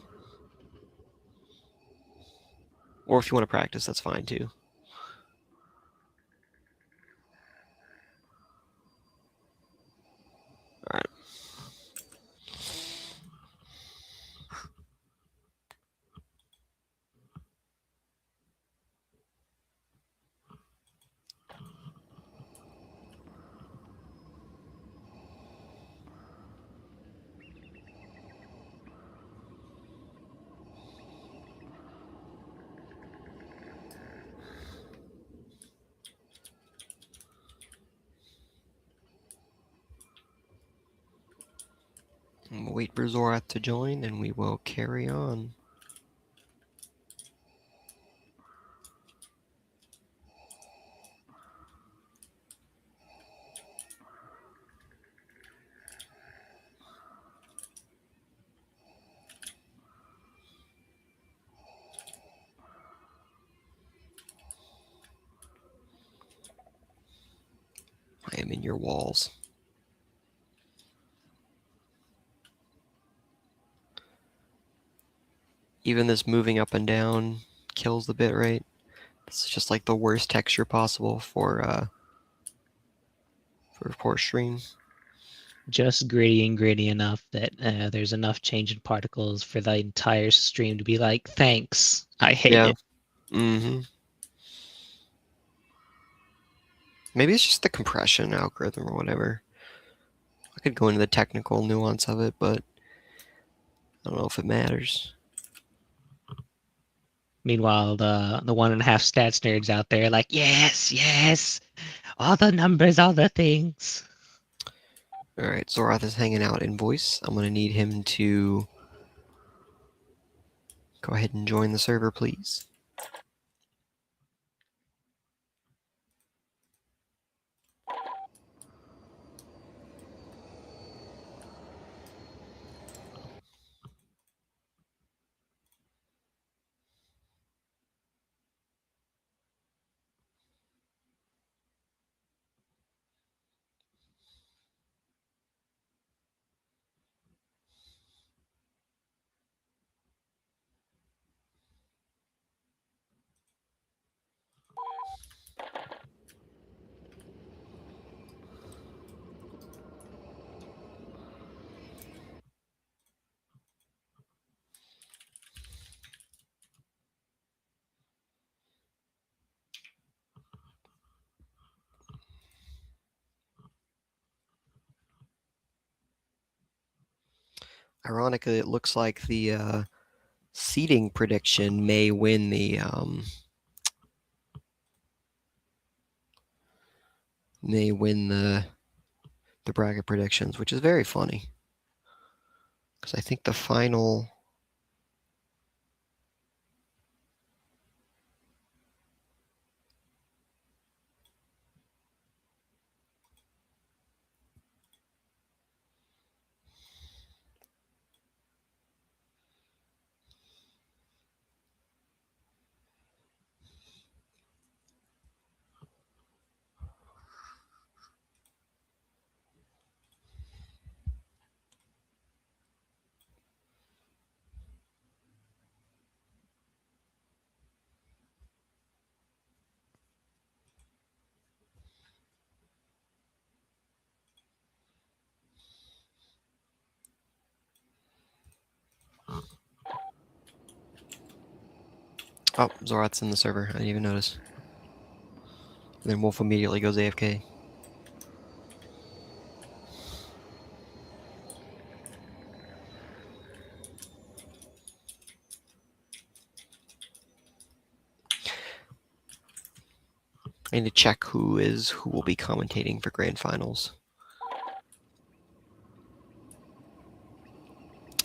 Or if you want to practice, that's fine too. All right. We'll wait for Zorath to join, and we will carry on. I am in your walls. Even this moving up and down kills the bitrate. This is just like the worst texture possible for poor stream. Just gritty and gritty enough that there's enough change in particles for the entire stream to be like, thanks. I hate it. Mm-hmm. Maybe it's just the compression algorithm or whatever. I could go into the technical nuance of it, but I don't know if it matters. Meanwhile, the 1.5 stats nerds out there like, yes, all the numbers, all the things. All right, Zorath is hanging out in voice. I'm going to need him to go ahead and join the server, please. Ironically, it looks like the seeding prediction may win the bracket predictions, which is very funny because I think the final. Oh, Zorat's in the server. I didn't even notice. And then Wolf immediately goes AFK. I need to check who will be commentating for grand finals.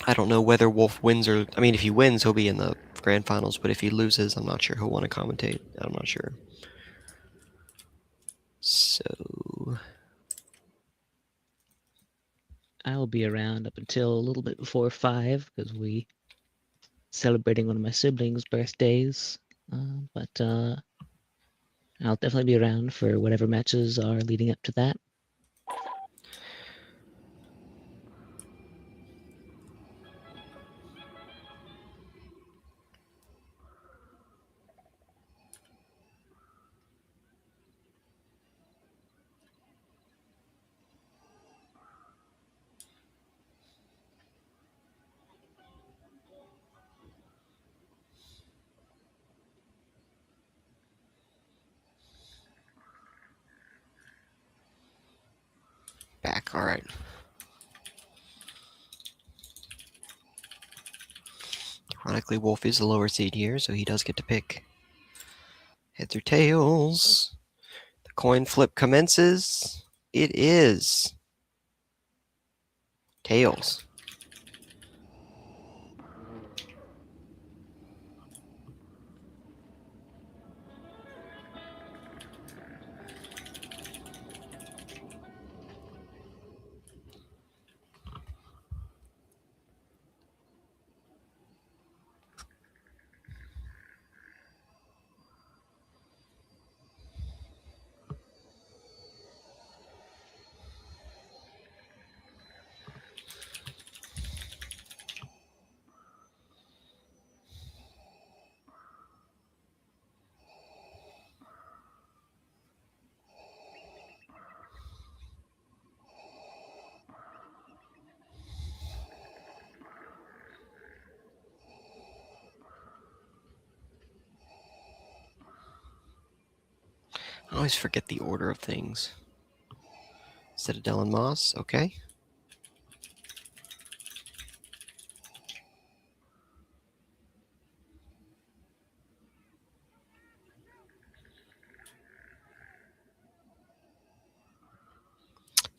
I don't know whether Wolf wins or... I mean, if he wins, he'll be in the grand finals, but if he loses, I'm not sure he'll want to commentate. I'm not sure. So... I'll be around up until a little bit before 5 because we celebrating one of my siblings' birthdays. But I'll definitely be around for whatever matches are leading up to that. Back, alright. Ironically, Wolf is the lower seed here, so he does get to pick heads or tails. The coin flip commences. It is tails. I always forget the order of things. Citadel and Moss, okay.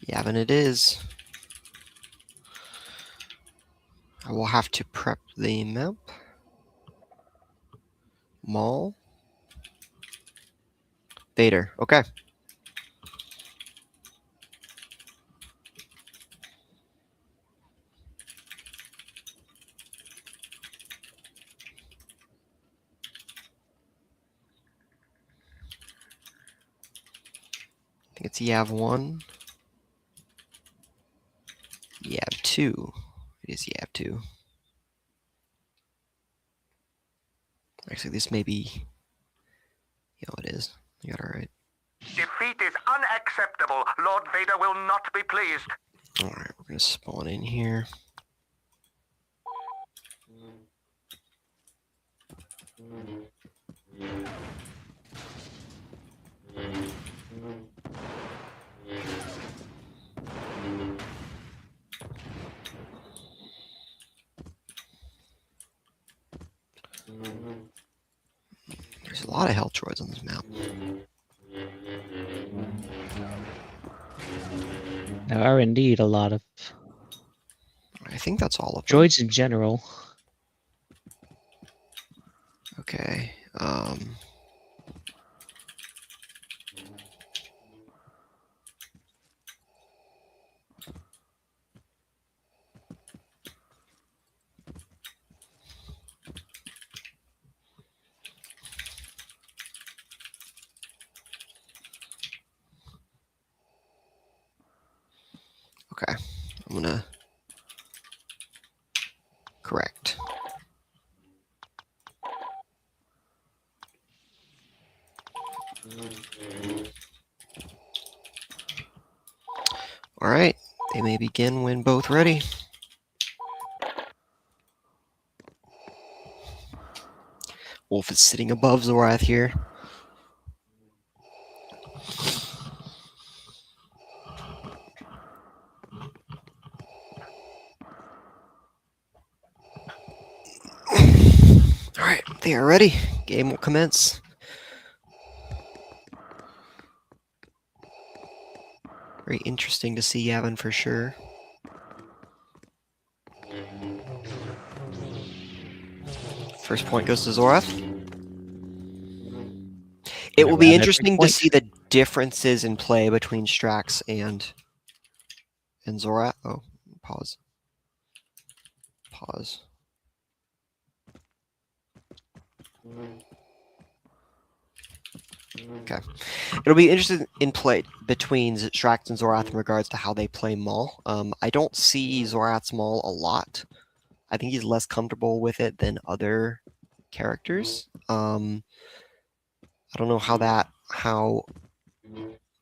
Yavin it is. I will have to prep the map. Maul. Vader, okay. I think it's Yav 1. Yav 2. It is Yav 2. Actually, this may be... Yeah, it is. You got it right. Defeat is unacceptable. Lord Vader will not be pleased. Alright, we're going to spawn in here. There's a lot of hell droids on this map. There are indeed a lot of I think that's all of them. droids in general. Okay. Okay. I'm gonna correct. All right. They may begin when both ready. Wolf is sitting above Zorath here. Alright, they are ready. Game will commence. Very interesting to see Yavin for sure. First point goes to Zorath. It will be Around every interesting to point. see the differences in play between Strax and Zorath. Oh, pause. Pause. Okay. It'll be interesting in play between Strax and Zorath in regards to how they play Maul. I don't see Zorath's Maul a lot. I think he's less comfortable with it than other characters. I don't know how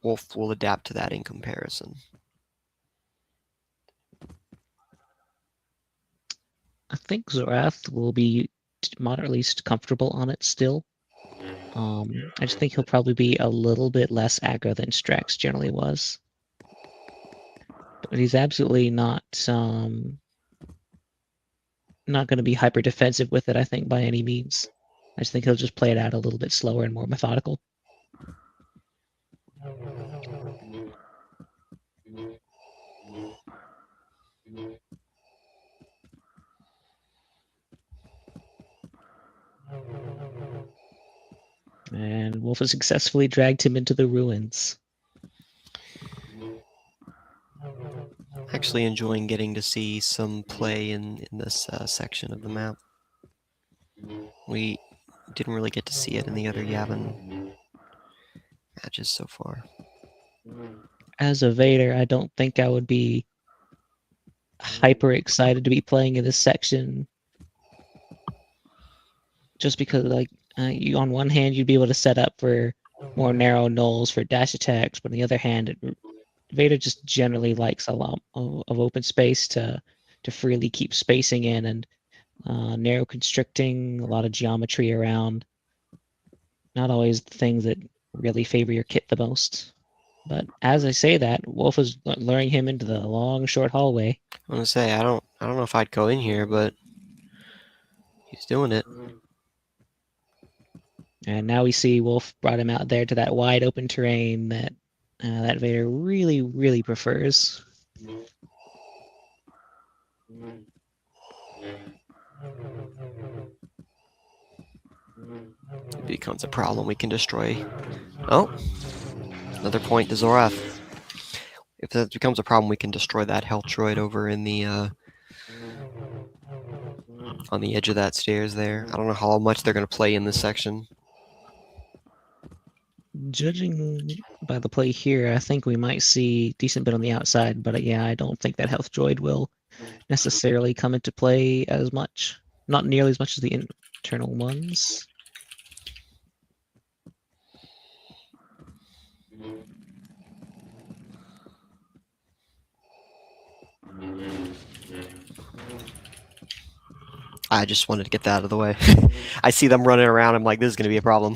Wolf will adapt to that in comparison. I think Zorath will be moderately comfortable on it still. I just think he'll probably be a little bit less aggro than Strax generally was. But he's absolutely not going to be hyper defensive with it, I think, by any means. I just think he'll just play it out a little bit slower and more methodical. And Wolf has successfully dragged him into the ruins. Actually enjoying getting to see some play in this section of the map. We didn't really get to see it in the other Yavin matches so far. As a Vader, I don't think I would be hyper excited to be playing in this section. Just because, like, you on one hand, you'd be able to set up for more narrow nulls for dash attacks, but on the other hand, Vader just generally likes a lot of open space to freely keep spacing in and narrow constricting, a lot of geometry around. Not always the things that really favor your kit the most. But as I say that, Wolf is luring him into the long, short hallway. I want to say I don't know if I'd go in here, but he's doing it. And now we see Wolf brought him out there to that wide open terrain that that Vader really, really prefers. Becomes a problem we can destroy. Oh, another point to Zorath. If that becomes a problem, we can destroy that health droid over in the on the edge of that stairs there. I don't know how much they're going to play in this section. Judging by the play here, I think we might see a decent bit on the outside, but yeah, I don't think that health droid will necessarily come into play as much. Not nearly as much as the internal ones. I just wanted to get that out of the way. I see them running around. I'm like, this is going to be a problem.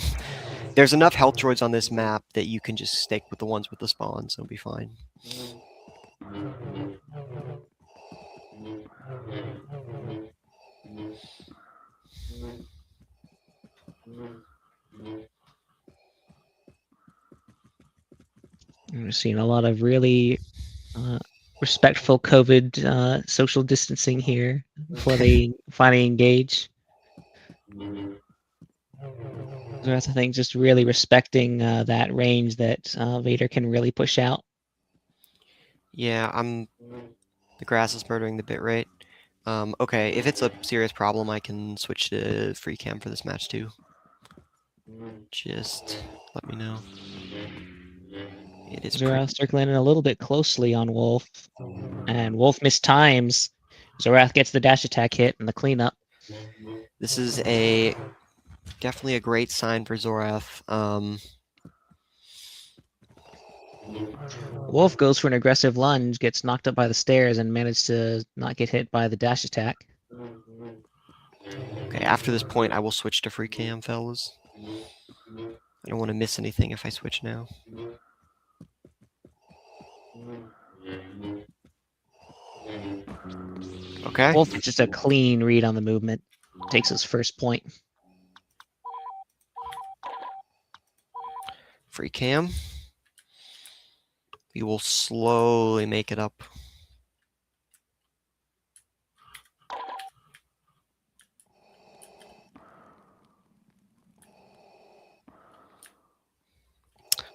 There's enough health droids on this map that you can just stake with the ones with the spawn, so it'll be fine. We're seeing a lot of really respectful COVID social distancing here before they finally engage. So that's, I think, just really respecting that range that Vader can really push out. Yeah, the grass is murdering the bitrate. Okay, if it's a serious problem, I can switch to free cam for this match too. Just let me know. It is Zorath circling in a little bit closely on Wolf, and Wolf mistimes. Zorath gets the dash attack hit and the cleanup. This is definitely a great sign for Zorath. Wolf goes for an aggressive lunge, gets knocked up by the stairs, and managed to not get hit by the dash attack. Okay, after this point, I will switch to free cam, fellas. I don't want to miss anything if I switch now. Okay. Wolf just a clean read on the movement. Takes his first point. Free cam. We will slowly make it up.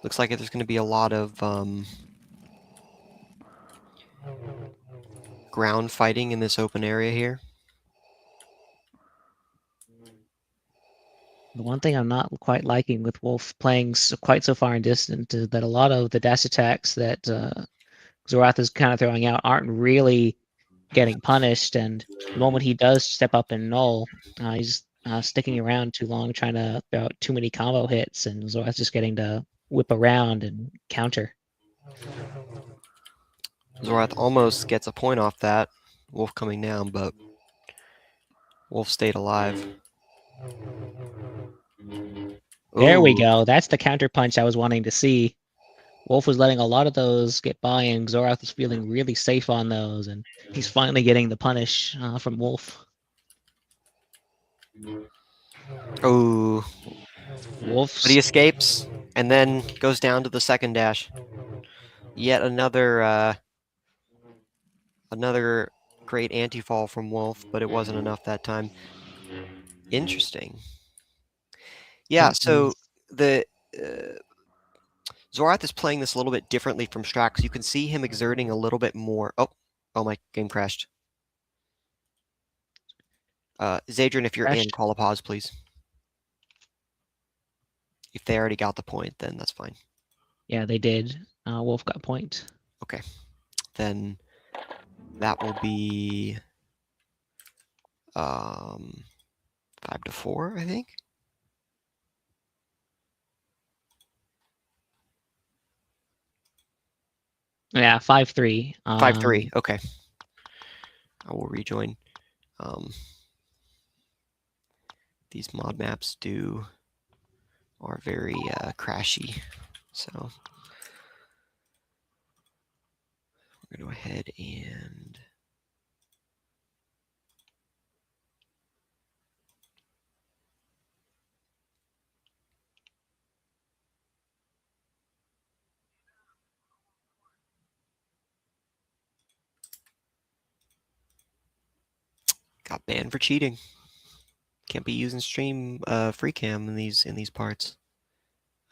Looks like there's going to be a lot of ground fighting in this open area here. The one thing I'm not quite liking with Wolf playing quite so far in distance is that a lot of the dash attacks that Zorath is kind of throwing out aren't really getting punished. And the moment he does step up and null, he's sticking around too long, trying to throw out too many combo hits, and Zorath's just getting to whip around and counter. Zorath almost gets a point off that. Wolf coming down, but Wolf stayed alive. There we Ooh, go. That's the counter punch I was wanting to see. Wolf was letting a lot of those get by, and Zorath was feeling really safe on those, and he's finally getting the punish from Wolf. Ooh. Wolf's But he escapes and then goes down to the second dash. Yet another another great anti-fall from Wolf, but it wasn't enough that time. Interesting. Yeah, so the Zorath is playing this a little bit differently from Strax. You can see him exerting a little bit more. Oh, my game crashed. Zadrian, if you're in, Crashed. call a pause, please. If they already got the point, then that's fine. Yeah, they did. Wolf got point. Okay. Then that will be 5-4, I think. Yeah, 5-3. 5-3. Okay. I will rejoin. These mod maps are very crashy, so we're gonna go ahead and got banned for cheating. Can't be using stream free cam in these parts.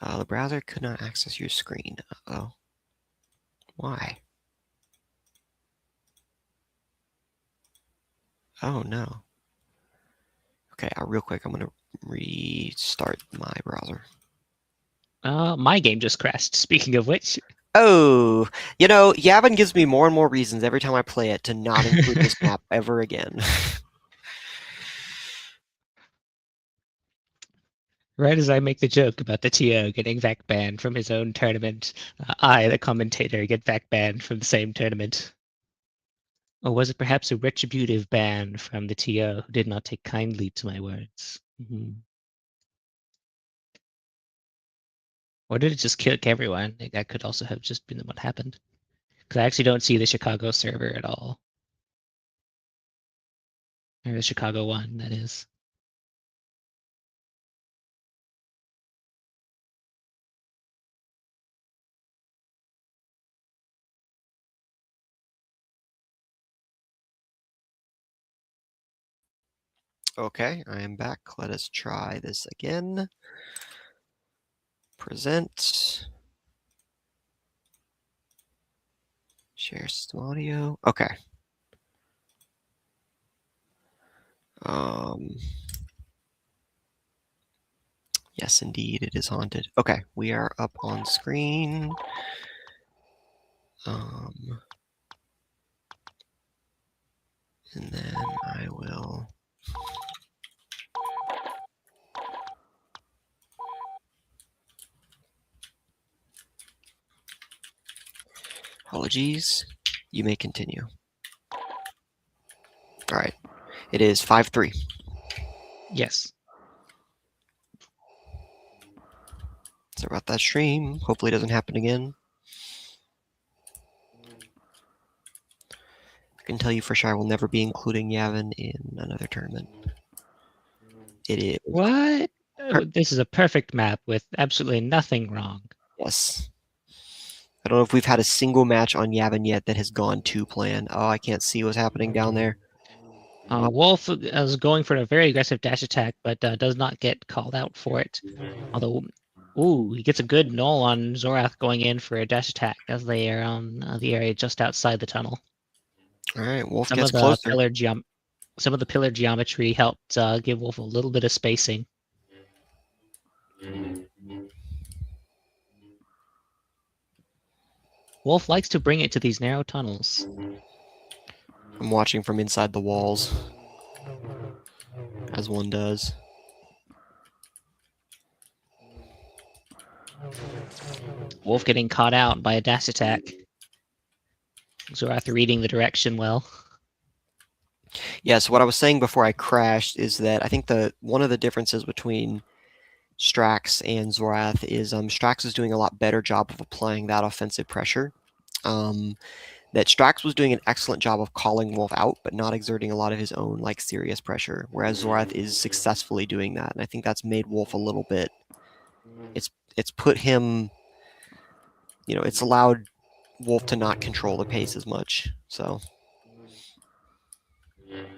The browser could not access your screen. Uh-oh. Why? Oh no. Okay, real quick, I'm gonna restart my browser. My game just crashed. Speaking of which, Oh, Yavin gives me more and more reasons every time I play it to not include this map ever again. right as I make the joke about the TO getting VAC banned from his own tournament, I, the commentator, get VAC banned from the same tournament. Or was it perhaps a retributive ban from the TO who did not take kindly to my words? Or did it just kick everyone? That could also have just been what happened. Because I actually don't see the Chicago server at all. Or the Chicago one, that is. Okay, I am back. Let us try this again. Present. Share system audio. Okay. Yes, indeed, it is haunted. Okay, we are up on screen. And then I will. Apologies. You may continue. All right. It is 5-3. Yes. Sorry about that stream. Hopefully it doesn't happen again. I can tell you for sure I will never be including Yavin in another tournament. It is. What? Oh, this is a perfect map with absolutely nothing wrong. Yes. I don't know if we've had a single match on Yavin yet that has gone to plan. Oh, I can't see what's happening down there. Wolf is going for a very aggressive dash attack, but does not get called out for it. Although, ooh, he gets a good null on Zorath going in for a dash attack as they are on the area just outside the tunnel. All right, Wolf Some gets of the closer. pillar geometry helped give Wolf a little bit of spacing. Wolf likes to bring it to these narrow tunnels. I'm watching from inside the walls, as one does. Wolf getting caught out by a dash attack. Zorath reading the direction well. Yeah, so what I was saying before I crashed is that I think one of the differences between Strax and Zorath is Strax is doing a lot better job of applying that offensive pressure. That Strax was doing an excellent job of calling Wolf out, but not exerting a lot of his own like serious pressure, whereas Zorath is successfully doing that, and I think that's made Wolf a little bit. It's put him, it's allowed Wolf to not control the pace as much. So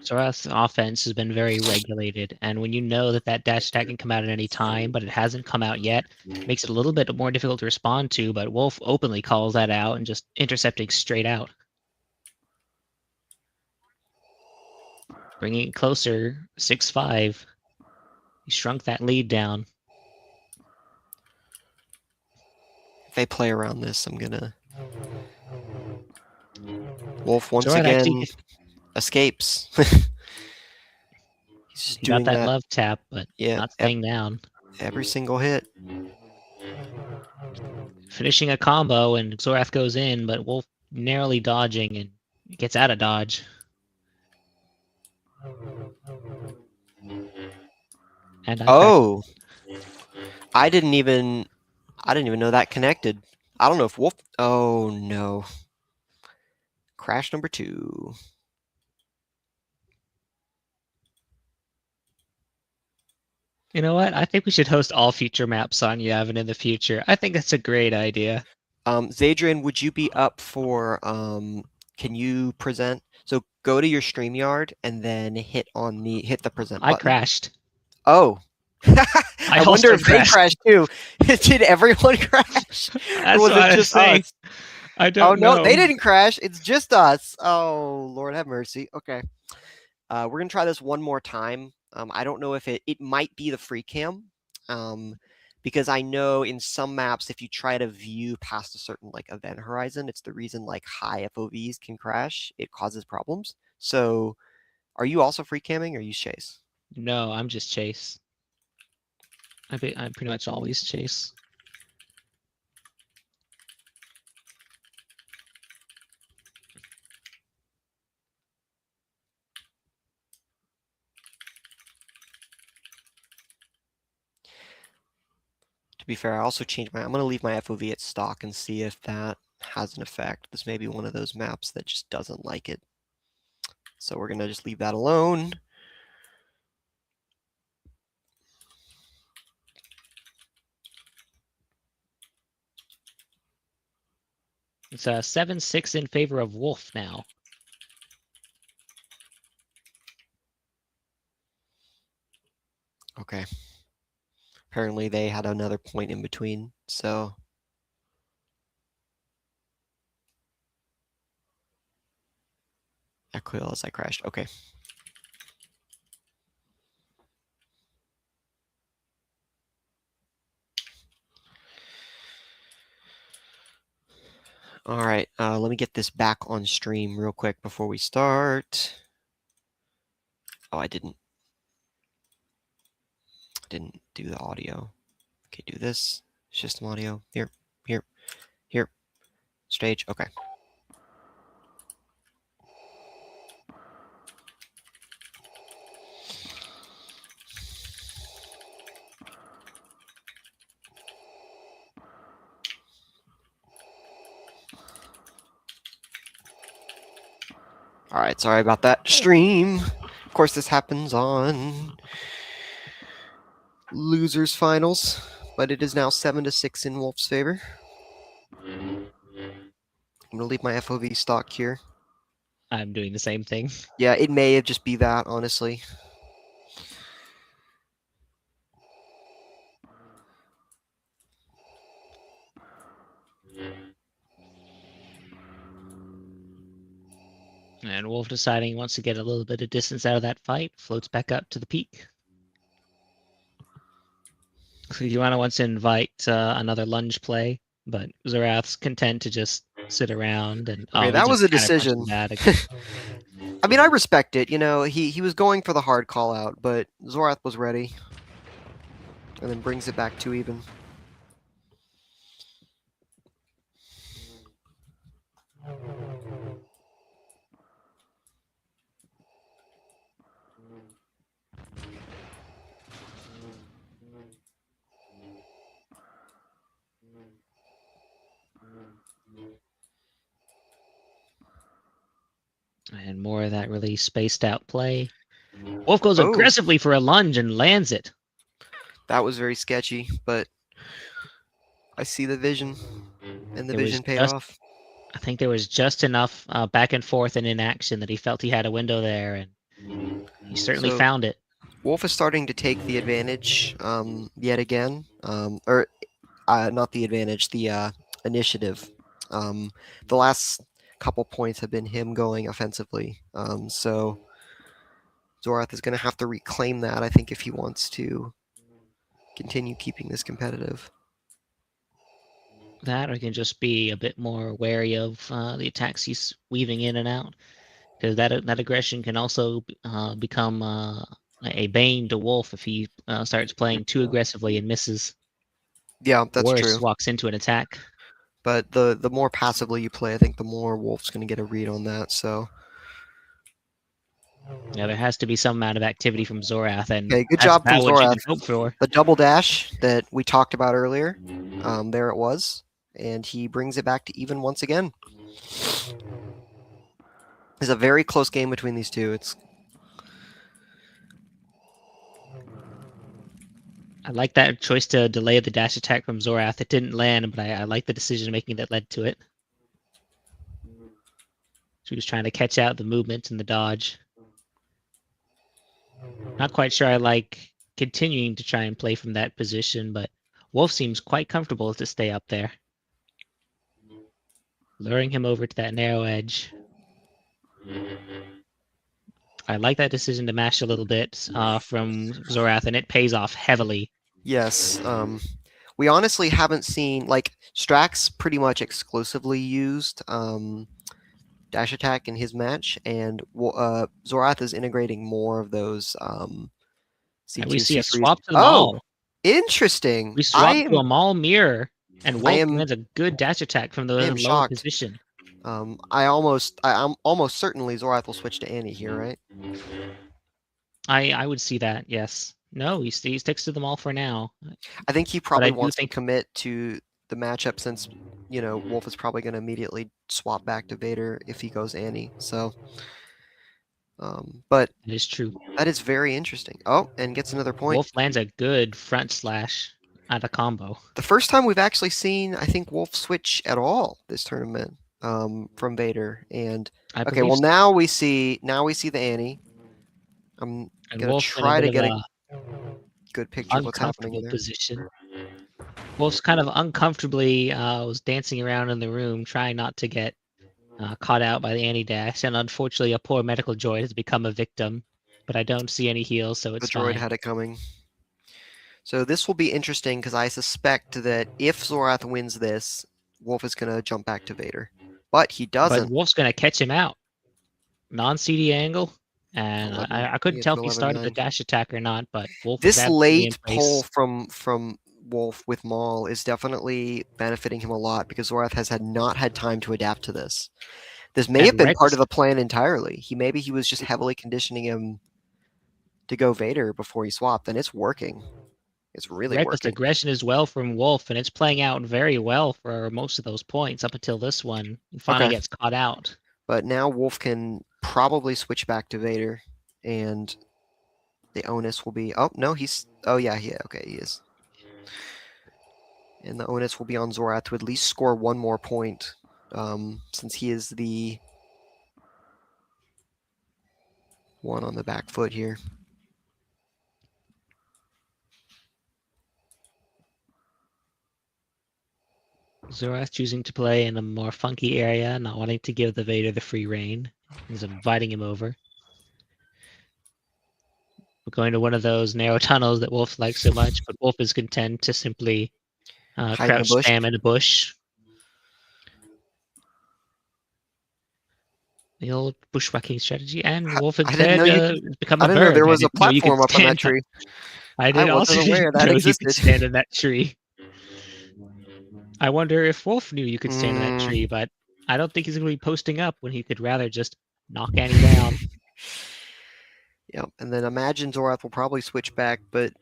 Zorath's offense has been very regulated, and when you know that dash attack can come out at any time, but it hasn't come out yet, it makes it a little bit more difficult to respond to, but Wolf openly calls that out and just intercepting straight out. Bringing it closer, 6-5. He shrunk that lead down. if they play around this, I'm gonna... Wolf once Zorath again actually escapes. He's just he got doing that love tap, but Yeah, not staying down. every single hit. Finishing a combo, and Zorath goes in, but Wolf narrowly dodging and gets out of dodge. And I didn't even know that connected. I don't know if Wolf... Oh, no. Crash number 2. You know what? I think we should host all future maps on Yavin in the future. I think that's a great idea. Zadrian, would you be up for... can you present? So go to your StreamYard and then hit the present button. I crashed. Oh. I wonder if they crashed too. Did everyone crash? That's or was what it just saying. us? I don't know. No, they didn't crash. It's just us. Oh, Lord have mercy. Okay. We're going to try this one more time. I don't know if it might be the free cam. Because I know in some maps, if you try to view past a certain like event horizon, it's the reason like high FOVs can crash. It causes problems. So are you also free camming or are you Chase? No, I'm just Chase. I'm pretty much always Chase. To be fair, I also changed I'm going to leave my FOV at stock and see if that has an effect. This may be one of those maps that just doesn't like it. So we're going to just leave that alone. It's 7-6 in favor of Wolf now. Okay. Apparently they had another point in between, so... Equil as I crashed. Okay. All right, let me get this back on stream real quick before we start. Oh, I didn't do the audio. Okay, do this. System audio. Here. Stage. Okay. All right, sorry about that stream. Of course, this happens on losers finals, but it is now 7-6 in Wolf's favor. I'm gonna leave my FOV stock here. I'm doing the same thing. Yeah, it may just be that, honestly. And Wolf deciding he wants to get a little bit of distance out of that fight, floats back up to the peak. So Joanna wants to invite another lunge play, but Zorath's content to just sit around and Okay, he that was just a counterpunched decision. that again. I mean, I respect it. You know, he was going for the hard call out, but Zorath was ready. And then brings it back to even. And more of that really spaced out play. Wolf goes Oh. aggressively for a lunge and lands it. That was very sketchy, but I see the vision, and the It was vision paid just- off. I think there was just enough back and forth and in action that he felt he had a window there, and he certainly So- found it. Wolf is starting to take the advantage yet again. Or not the advantage, the initiative. The last couple points have been him going offensively. So Zorath is going to have to reclaim that, I think, if he wants to continue keeping this competitive. That, or he can just be a bit more wary of the attacks he's weaving in and out, because that aggression can also become a bane to Wolf if he starts playing too aggressively and misses. Yeah, that's Worse, true. walks into an attack. But the more passively you play, I think the more Wolf's going to get a read on that. So Yeah, there has to be some amount of activity from Zorath, and Okay, good that's job from about what you Zorath. can hope for. the double dash that we talked about earlier, there it was, and he brings it back to even once again. It's a very close game between these two. It's I like that choice to delay the dash attack from Zorath. It didn't land, but I like the decision making that led to it. She was trying to catch out the movement and the dodge. Not quite sure I like continuing to try and play from that position, but Wolf seems quite comfortable to stay up there. Luring him over to that narrow edge. I like that decision to mash a little bit from Zorath, and it pays off heavily. yes. We honestly haven't seen, like, Strax pretty much exclusively used dash attack in his match, and Zorath is integrating more of those And C2, we see a C3s. swap to the Oh, Maul. interesting. We swap I to a am, Maul mirror, and Wolf am- lands a good dash attack from the I am low shocked. position. I'm almost certainly Zorath will switch to Annie here, right? I would see that, yes. No, he sticks to them all for now. I think he probably do wants think- to commit to the matchup since, you know, Wolf is probably going to immediately swap back to Vader if he goes Annie. So, but It is true. that is very interesting. Oh, and gets another point. Wolf lands a good front slash at a combo. The first time we've actually seen, I think, Wolf switch at all this tournament from Vader. And I okay, believe well so. now we see the Annie. I'm And gonna Wolf's in try to bit get of a good picture of what's happening uncomfortable there. position. Wolf's kind of uncomfortably was dancing around in the room, trying not to get caught out by the anti-dash, and unfortunately, a poor medical droid has become a victim. But I don't see any heals, so The it's droid fine. had it coming. So this will be interesting because I suspect that if Zorath wins this, Wolf is going to jump back to Vader. But he But doesn't. Wolf's gonna catch him out. Non-CD angle, and 11, I couldn't yeah, tell if he 11, started the 9. dash attack or not. But Wolf This is absolutely in late place. pull from Wolf with Maul is definitely benefiting him a lot because Zorath has not had time to adapt to this. This may And have been Rex- part of the plan entirely. Maybe he was just heavily conditioning him to go Vader before he swapped, and it's working. It's really Reckless working. aggression as well from Wolf, and it's playing out very well for most of those points up until this one. He finally Okay. gets caught out. But now Wolf can probably switch back to Vader, and the onus will be. Oh no, he's. Oh yeah, okay, he is. And the onus will be on Zorath to at least score one more point, since he is the one on the back foot here. Zorath choosing to play in a more funky area, not wanting to give the Vader the free reign. He's inviting him over. We're going to one of those narrow tunnels that Wolf likes so much, but Wolf is content to simply Hide in a crouch bush. spam in a bush. The old bushwhacking strategy, and Wolf I didn't instead know become I a didn't know bird. there I was a didn't know you could platform up on that stand tree. I did also wasn't aware didn't that know you could existed. stand in that tree. I wonder if Wolf knew you could stand in that Mm. tree, but I don't think he's going to be posting up when he could rather just knock Annie down. Yep, and then imagine Zorath will probably switch back, but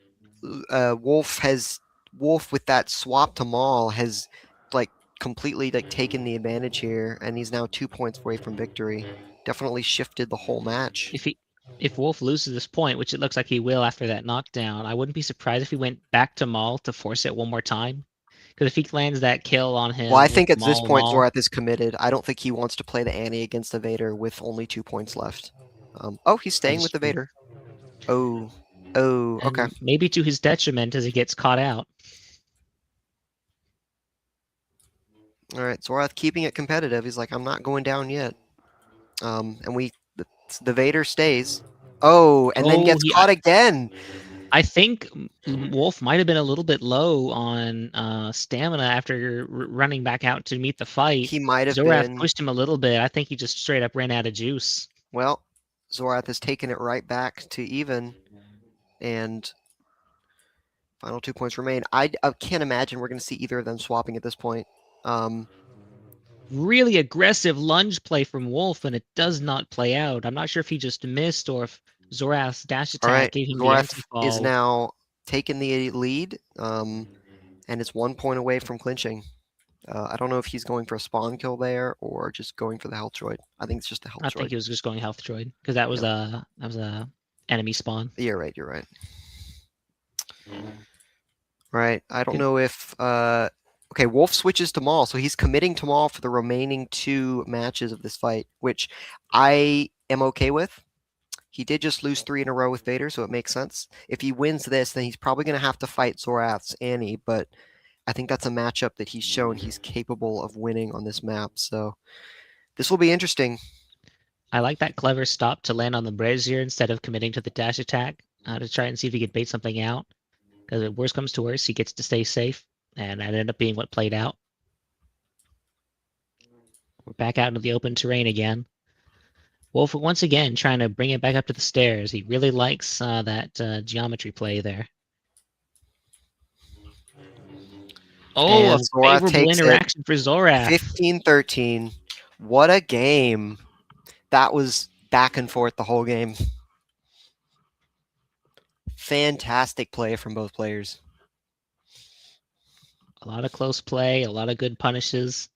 Wolf with that swap to Maul has like completely like taken the advantage here, and he's now 2 points away from victory. Definitely shifted the whole match. If Wolf loses this point, which it looks like he will after that knockdown, I wouldn't be surprised if he went back to Maul to force it one more time. Because if he lands that kill on him, Well, I with think at this Maul, point Zorath is committed. I don't think he wants to play the Annie against the Vader with only 2 points left. Oh, he's staying with the Vader. Oh, okay. and maybe to his detriment as he gets caught out. All right, Zorath keeping it competitive. He's like, I'm not going down yet. And the Vader stays. Oh, and then gets caught again. I think Wolf might have been a little bit low on stamina after running back out to meet the fight. He might have Zorath been. pushed him a little bit. I think he just straight up ran out of juice. Well, Zorath has taken it right back to even, and final 2 points remain. I can't imagine we're going to see either of them swapping at this point. Really aggressive lunge play from Wolf, and it does not play out. I'm not sure if he just missed or if Zorath's dash attack All right, gave him the Zorath anti-fall. is now taking the lead, and it's 1 point away from clinching. I don't know if he's going for a spawn kill there or just going for the health droid. I think it's just the health droid. I think he was just going health droid because that was a enemy spawn. You're right. Right. I don't know if okay, Wolf switches to Maul, so he's committing to Maul for the remaining 2 matches of this fight, which I am okay with. He did just lose 3 in a row with Vader, so it makes sense. If he wins this, then he's probably going to have to fight Zorath's Annie, but I think that's a matchup that he's shown he's capable of winning on this map. So this will be interesting. I like that clever stop to land on the brazier instead of committing to the dash attack to try and see if he could bait something out. Because if worst comes to worst, he gets to stay safe, and that ended up being what played out. We're back out into the open terrain again. Wolf once again trying to bring it back up to the stairs. He really likes that geometry play there. Oh, And a Zorath favorable takes interaction for Zorath. 15-13. What a game. That was back and forth the whole game. Fantastic play from both players. A lot of close play, a lot of good punishes.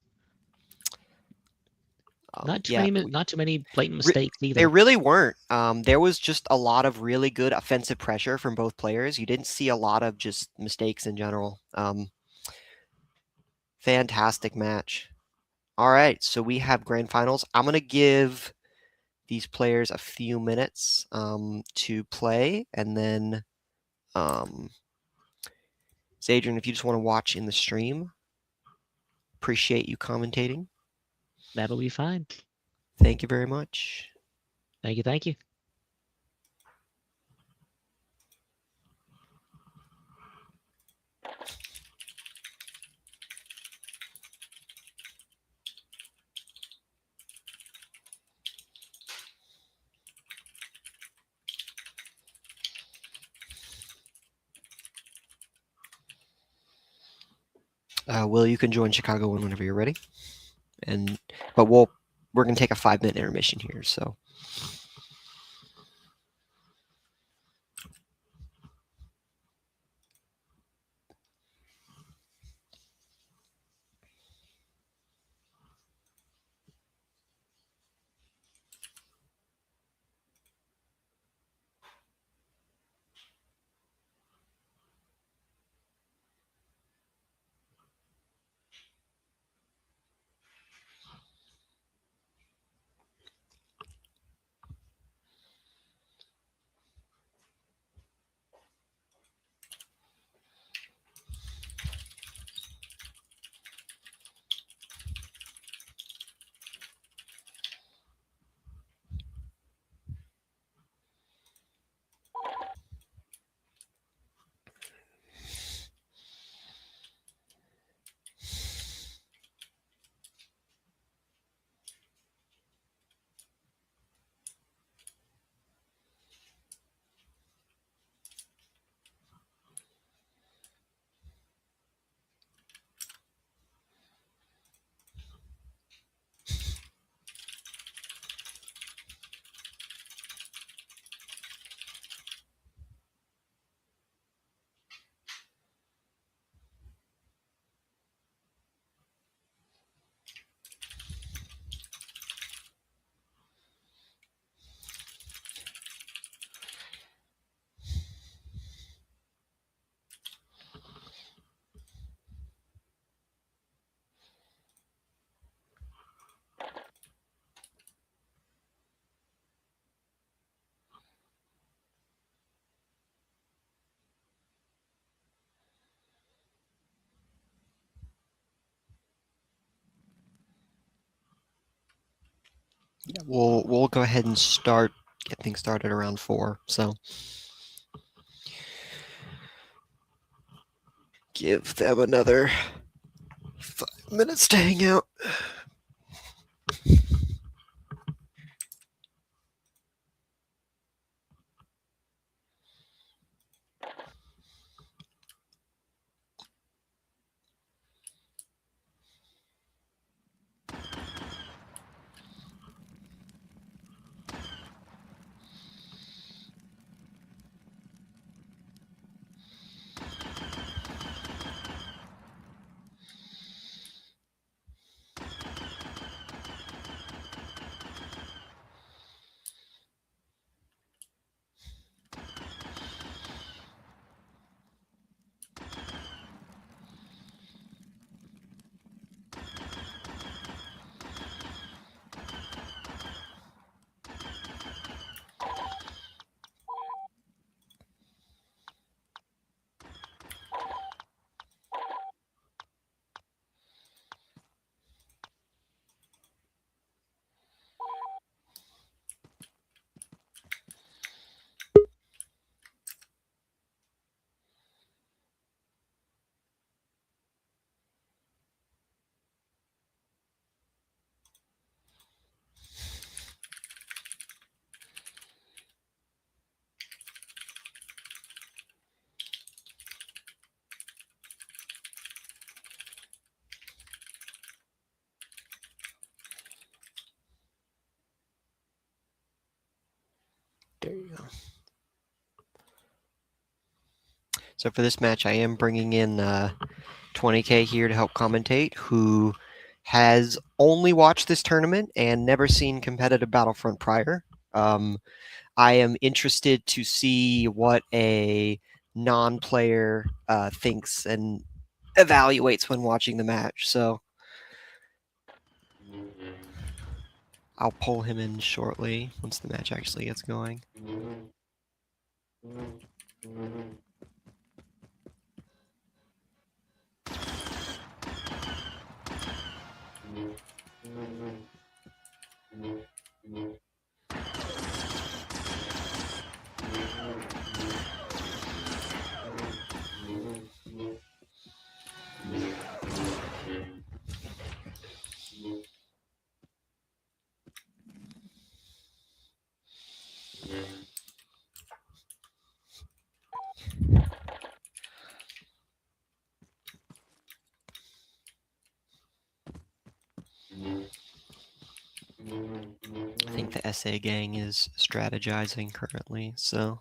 Not too many blatant mistakes either. There really weren't. There was just a lot of really good offensive pressure from both players. You didn't see a lot of just mistakes in general. Fantastic match. All right, so we have grand finals. I'm going to give these players a few minutes to play, and then Zadrian, if you just want to watch in the stream, appreciate you commentating. That'll be fine. Thank you very much. Thank you. Will, you can join Chicago whenever you're ready. But we're going to take a 5-minute intermission here, so. Yeah, we'll go ahead and get things started around 4. So give them another 5 minutes to hang out. There you go. So for this match, I am bringing in 20K here to help commentate, who has only watched this tournament and never seen competitive Battlefront prior. I am interested to see what a non-player thinks and evaluates when watching the match. So I'll pull him in shortly once the match actually gets going. I think the SA gang is strategizing currently, so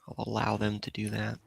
I'll allow them to do that.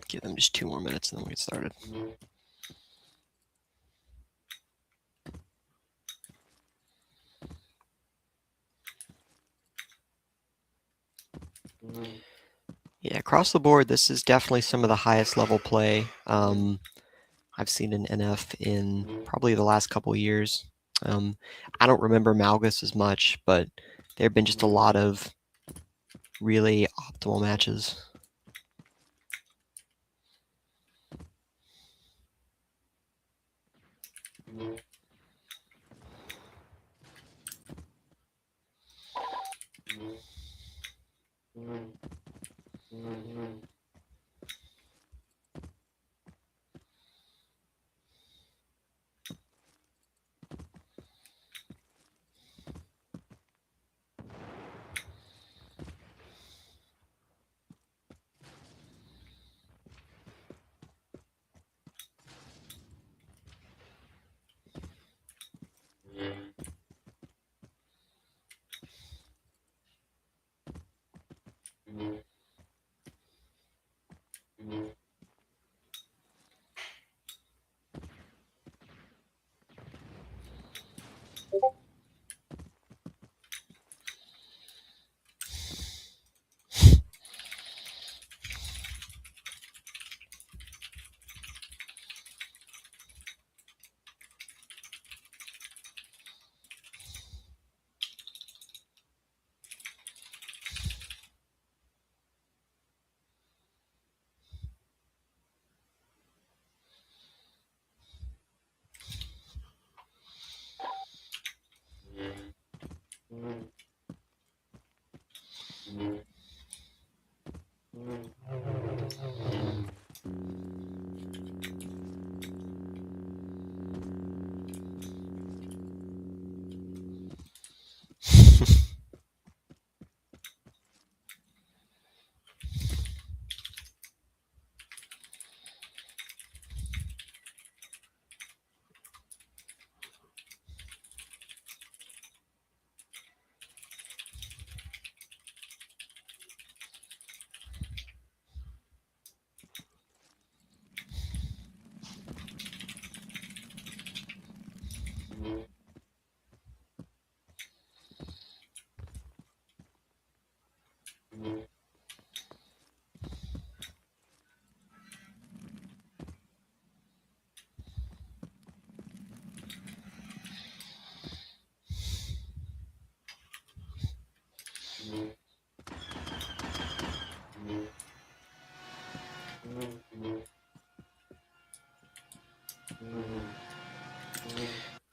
Give them just 2 more minutes and then we'll get started. Yeah, across the board, this is definitely some of the highest level play I've seen in NF in probably the last couple years. I don't remember Malgus as much, but there have been just a lot of really optimal matches.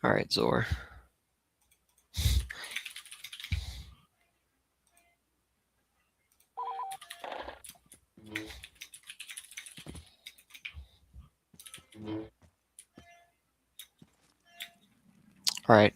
All right, Zor. All right.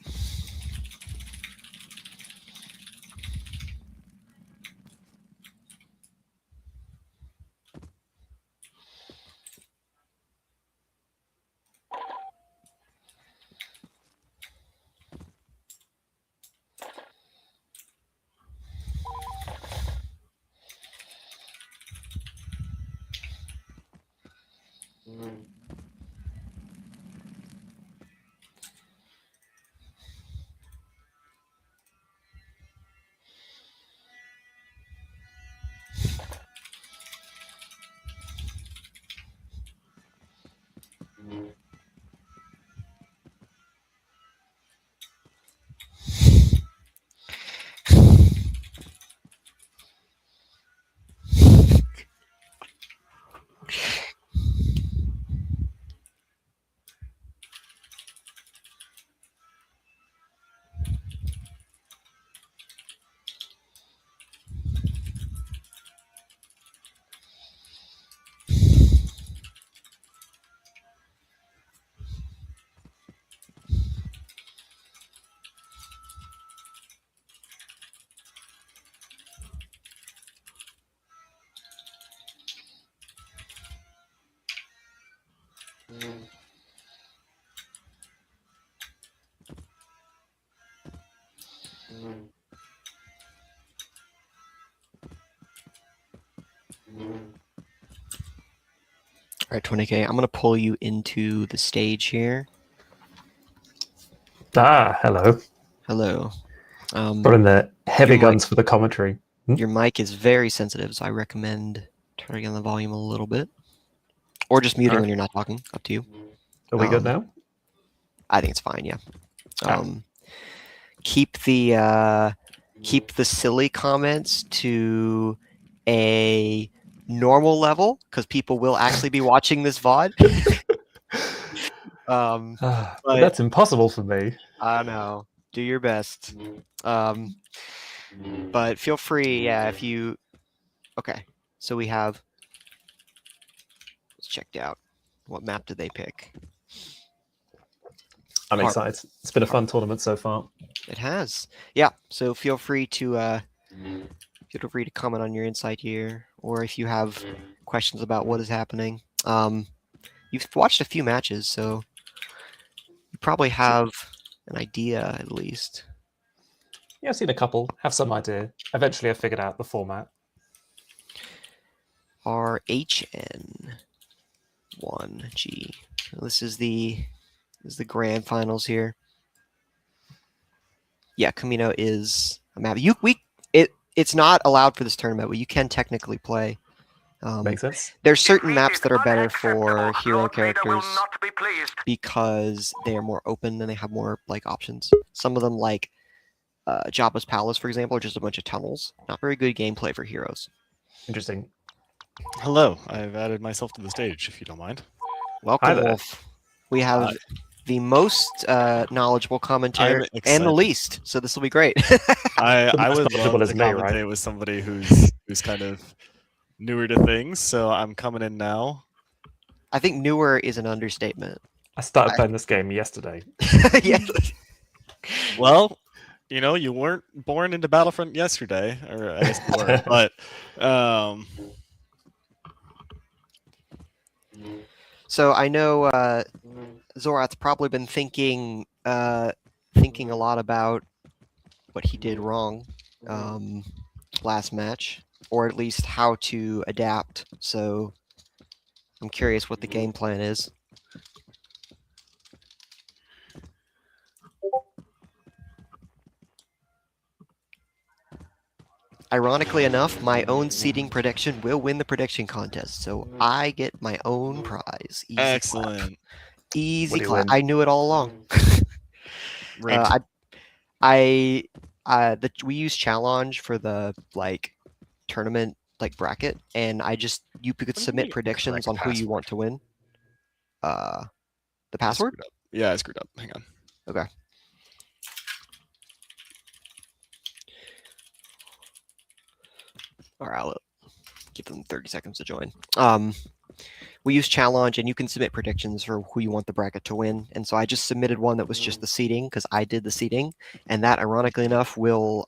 All right, 20K. I'm going to pull you into the stage here. Ah, hello. Hello. Brought in the heavy Your guns for the commentary. Your mic is very sensitive, so I recommend turning down the volume a little bit. Or just muting when you're not talking. Up to you. Are we good now? I think it's fine, yeah. Ah. Keep the silly comments to a normal level, because people will actually be watching this VOD. But but- that's impossible for me. I know. Do your best. But feel free, yeah, if you... Okay, so we have... Let's check out. What map did they pick? I'm excited. It's been a fun tournament so far. It has. Yeah, so feel free to comment on your insight here, or if you have questions about what is happening. You've watched a few matches, so you probably have an idea at least. Yeah, I've seen a couple. Have some idea. Eventually, I figured out the format. RHN1G. This is the grand finals here. Yeah, Camino is a map. It's not allowed for this tournament, but you can technically play. Makes sense. There's certain Defeat maps is that are better unacceptable. for hero Lord Vader will characters not be pleased. because they are more open and they have more like options. Some of them, like Jabba's Palace, for example, are just a bunch of tunnels. Not very good gameplay for heroes. Interesting. Hello, I've added myself to the stage, if you don't mind. Welcome, there. Wolf. We have the most knowledgeable commentator I'm and the excited. least, so this will be great. I would knowledgeable love is to me, right? commentate with somebody who's kind of newer to things, so I'm coming in now. I think newer is an understatement. I started playing this game yesterday. Yeah. Well, you weren't born into Battlefront yesterday, or I guess you were, but So I know Zorath's probably been thinking a lot about what he did wrong last match, or at least how to adapt. So I'm curious what the game plan is. Ironically enough, my own seeding prediction will win the prediction contest, so I get my own prize. Easy clap. excellent. Easy What do you clap. win? I knew it all along. Ranked. We use challenge for the tournament bracket, and you could submit predictions on who you want to win. The password? Yeah, I screwed up. Hang on. Okay. All right, I'll give them 30 seconds to join. We use challenge, and you can submit predictions for who you want the bracket to win. And so I just submitted one that was just the seeding because I did the seeding, and that, ironically enough, will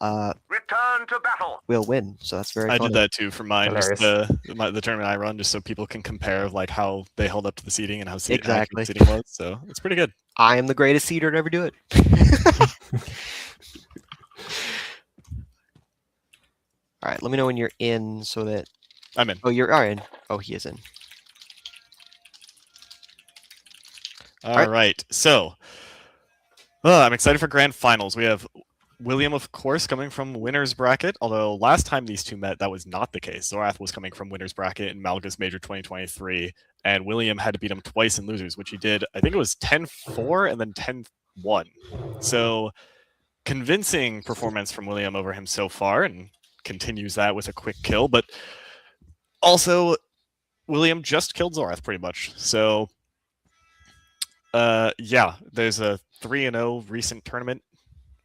Return to battle. win. So that's very. I funny. did that too for mine. Just Hilarious. the tournament I run, just so people can compare like how they held up to the seeding and how accurate Exactly. the seeding was. So it's pretty good. I am the greatest seeder to ever do it. All right, let me know when you're in so that. I'm in. Oh, you're in. Oh, he is in. All right. So I'm excited for grand finals. We have William, of course, coming from winner's bracket. Although last time these two met, that was not the case. Zorath was coming from winner's bracket in Malgus Major 2023, and William had to beat him twice in losers, which he did. I think it was 10-4 and then 10-1. So convincing performance from William over him so far, and continues that with a quick kill. But also, William just killed Zorath pretty much. So yeah, there's a 3-0 recent tournament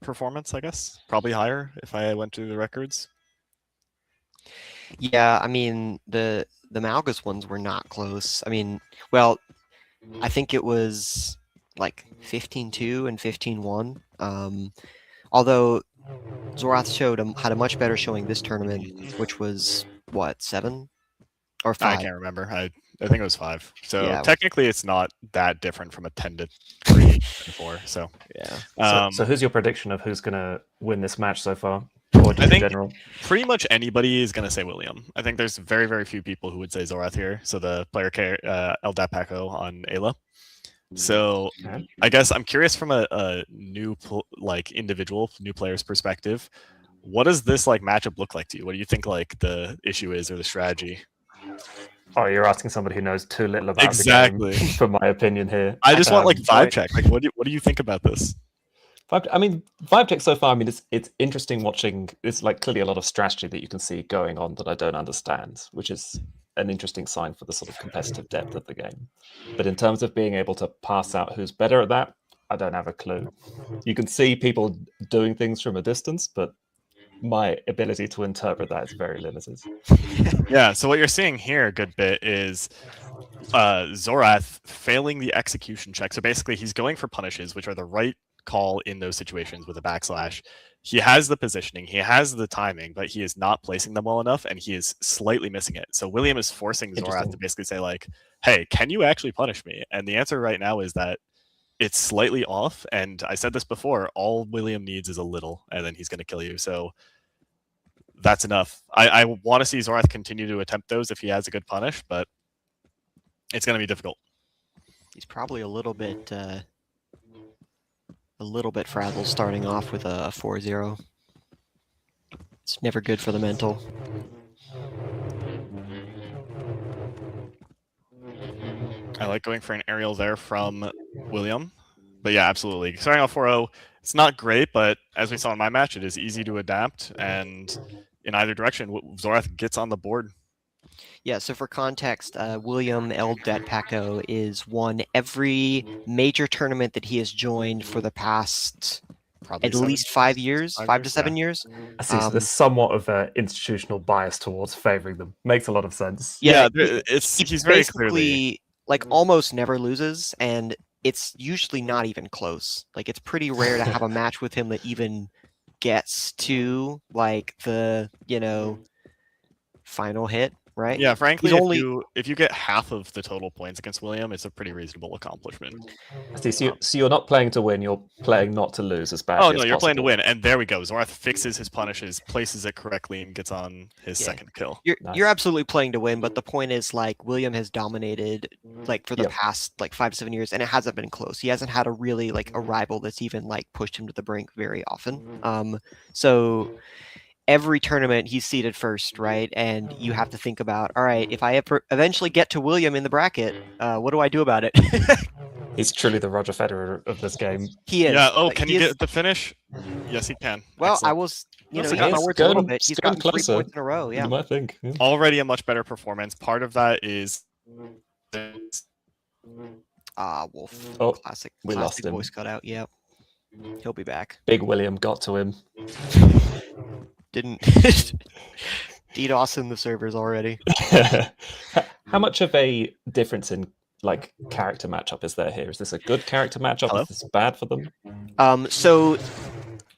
performance, I guess. Probably higher if I went to the records. Yeah, I mean the Malgus ones were not close. I mean, well, I think it was like 15-2 and 15-1. Although Zorath had a much better showing this tournament, which was what, 7 or 5? I can't remember. I think it was 5. So Yeah. technically, it's not that different from a 10-3, 10-4. So Yeah. So who's your prediction of who's going to win this match so far? Or just I think- in general? pretty much anybody is going to say William. I think there's very, very few people who would say Zorath here. So the player Eldad Paco on Ayla. So Okay. I guess I'm curious from a individual new player's perspective. What does this matchup look like to you? What do you think the issue is or the strategy? Oh, you're asking somebody who knows too little about Exactly. the game, for my opinion here. I just want vibe right. check. What do you think about this? Vibe check so far. I mean, it's interesting watching. It's clearly a lot of strategy that you can see going on that I don't understand, which is an interesting sign for the sort of competitive depth of the game. But in terms of being able to pass out who's better at that, I don't have a clue. You can see people doing things from a distance, but my ability to interpret that is very limited. Yeah, so what you're seeing here a good bit is Zorath failing the execution check. So basically he's going for punishes, which are the right call in those situations with a backslash. He has the positioning, he has the timing, but he is not placing them well enough, and he is slightly missing it. So William is forcing Zorath to basically say hey, can you actually punish me? And the answer right now is that it's slightly off, and I said this before, all William needs is a little, and then he's going to kill you. So that's enough. I want to see Zorath continue to attempt those if he has a good punish, but it's going to be difficult. He's probably a little bit frazzled starting off with a 4-0. It's never good for the mental. I like going for an aerial there from William. But yeah, absolutely. Starting off 4-0, it's not great, but as we saw in my match, it is easy to adapt. And in either direction, Zorath gets on the board. Yeah, so for context, William Eldad Paco is won every major tournament that he has joined for the past Probably at least 5 years, 5 to 7 years. I see. So there's somewhat of an institutional bias towards favouring them. Makes a lot of sense. Yeah, he's very clearly almost never loses, and it's usually not even close. It's pretty rare to have a match with him that even gets to the final hit, right? Yeah, frankly, He's if you get half of the total points against William, it's a pretty reasonable accomplishment. I see. So you're not playing to win. You're playing not to lose as badly. Oh no, as you're playing to possible. win, and there we go. Zorath fixes his punishes, places it correctly, and gets on his second kill. You're Nice. absolutely playing to win, but the point is William has dominated for the Yep. past 5 to 7 years, and it hasn't been close. He hasn't had a really a rival that's even pushed him to the brink very often. So every tournament he's seeded first, right? And you have to think about, all right, if I eventually get to William in the bracket, what do I do about it? He's truly the Roger Federer of this game. He is. Yeah. Oh, can he you is- get the finish? Yes, he can. Well, Excellent. I was, That's eating okay. my It's words a little getting- bit. He's it's getting gotten 3 closer. points in a row. Yeah. You might think. Yeah. Already a much better performance. Part of that is Wolf. Oh, classic we lost classic him. voice cutout. Yep. He'll be back. Big William got to him. Didn't DDoS in the servers already. How much of a difference in like character matchup is there here? Is this a good character matchup? Hello? Is this bad for them? So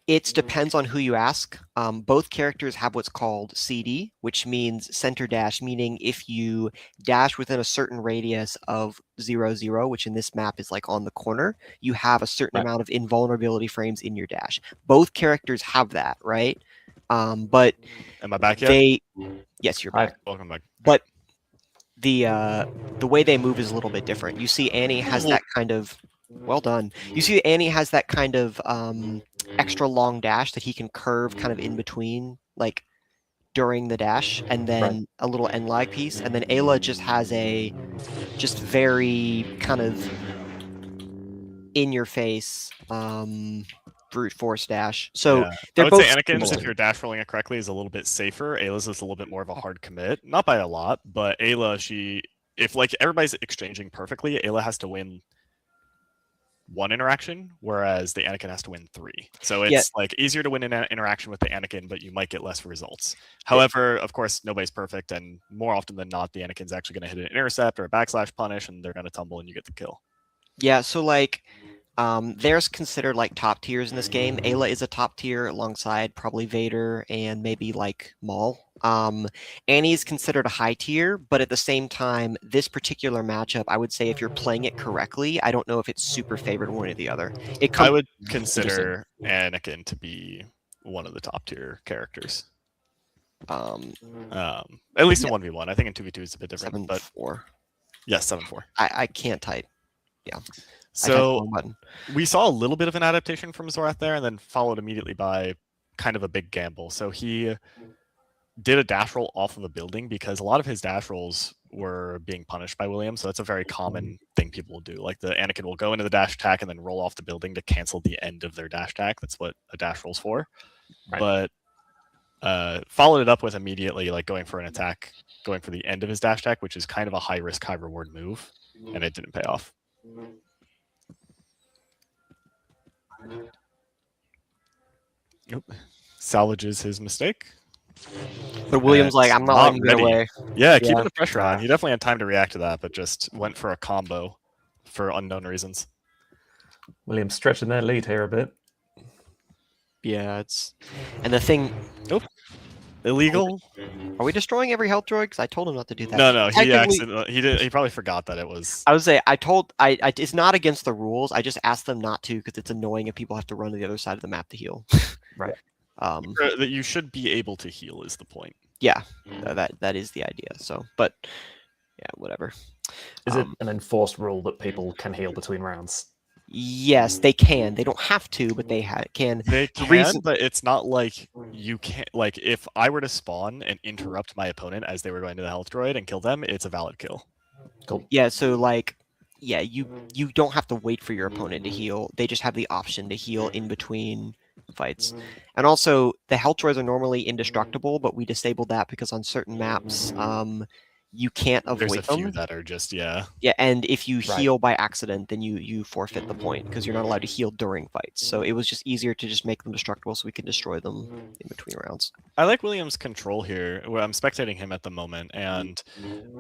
it depends on who you ask. Both characters have what's called CD, which means center dash, meaning if you dash within a certain radius of 0, which in this map is like on the corner, you have a certain Right. amount of invulnerability frames in your dash. Both characters have that, right? But Am I back yet? yes, you're Hi. back. Welcome back. But the way they move is a little bit different. You see Annie has that kind of well done. You see Annie has that kind of extra long dash that he can curve kind of in between, like during the dash, and then Right. a little end lag piece, and then Ayla just has a just very kind of in your face brute force dash. So Yeah. I they're would both say Anakin's, similar. if you're dash rolling it correctly, is a little bit safer. Ayla's is a little bit more of a hard commit. Not by a lot, but Ayla, if like everybody's exchanging perfectly, Ayla has to win 1 interaction, whereas the Anakin has to win 3. So it's like easier to win an interaction with the Anakin, but you might get less results. However, of course, nobody's perfect, and more often than not, the Anakin's actually going to hit an intercept or a backslash punish, and they're going to tumble, and you get the kill. Yeah, so like there's considered like top tiers in this game. Ayla is a top tier alongside probably Vader and maybe like Maul. Annie is considered a high tier, but at the same time, this particular matchup, I would say if you're playing it correctly, I don't know if it's super favored one or the other. I would consider Anakin to be one of the top tier characters. At least in 1v1. I think in 2v2 is a bit different. 7-4. Yes, 7-4. I can't type. Yeah. So we saw a little bit of an adaptation from Zorath there, and then followed immediately by kind of a big gamble. So he did a dash roll off of a building because a lot of his dash rolls were being punished by William. So that's a very common thing people will do. Like the Anakin will go into the dash attack and then roll off the building to cancel the end of their dash attack. That's what a dash roll's for. Right. But followed it up with immediately like going for an attack, going for the end of his dash attack, which is kind of a high risk, high reward move, and it didn't pay off. Nope. Salvages his mistake. But William's like, I'm not letting you get away. Yeah, keeping the pressure on. He definitely had time to react to that, but just went for a combo for unknown reasons. William stretching their lead here a bit. Yeah, and the thing. Nope. Illegal. Are we destroying every health droid? Because I told him not to do that. No, he probably forgot that it was. I would say I it's not against the rules. I just asked them not to because it's annoying if people have to run to the other side of the map to heal. Right. That you should be able to heal is the point. Yeah, that is the idea. So, but yeah, whatever. Is it an enforced rule that people can heal between rounds? Yes, they can. They don't have to, but they can. They can, but it's not like you can't. Like, if I were to spawn and interrupt my opponent as they were going to the health droid and kill them, it's a valid kill. Cool. Yeah, so like, yeah, you don't have to wait for your opponent to heal. They just have the option to heal in between fights. And also, the health droids are normally indestructible, but we disabled that because on certain maps, you can't avoid them. There's a few that are just, yeah. Yeah, and if you heal by accident, then you forfeit the point because you're not allowed to heal during fights. So it was just easier to just make them destructible so we can destroy them in between rounds. I like William's control here. I'm spectating him at the moment, and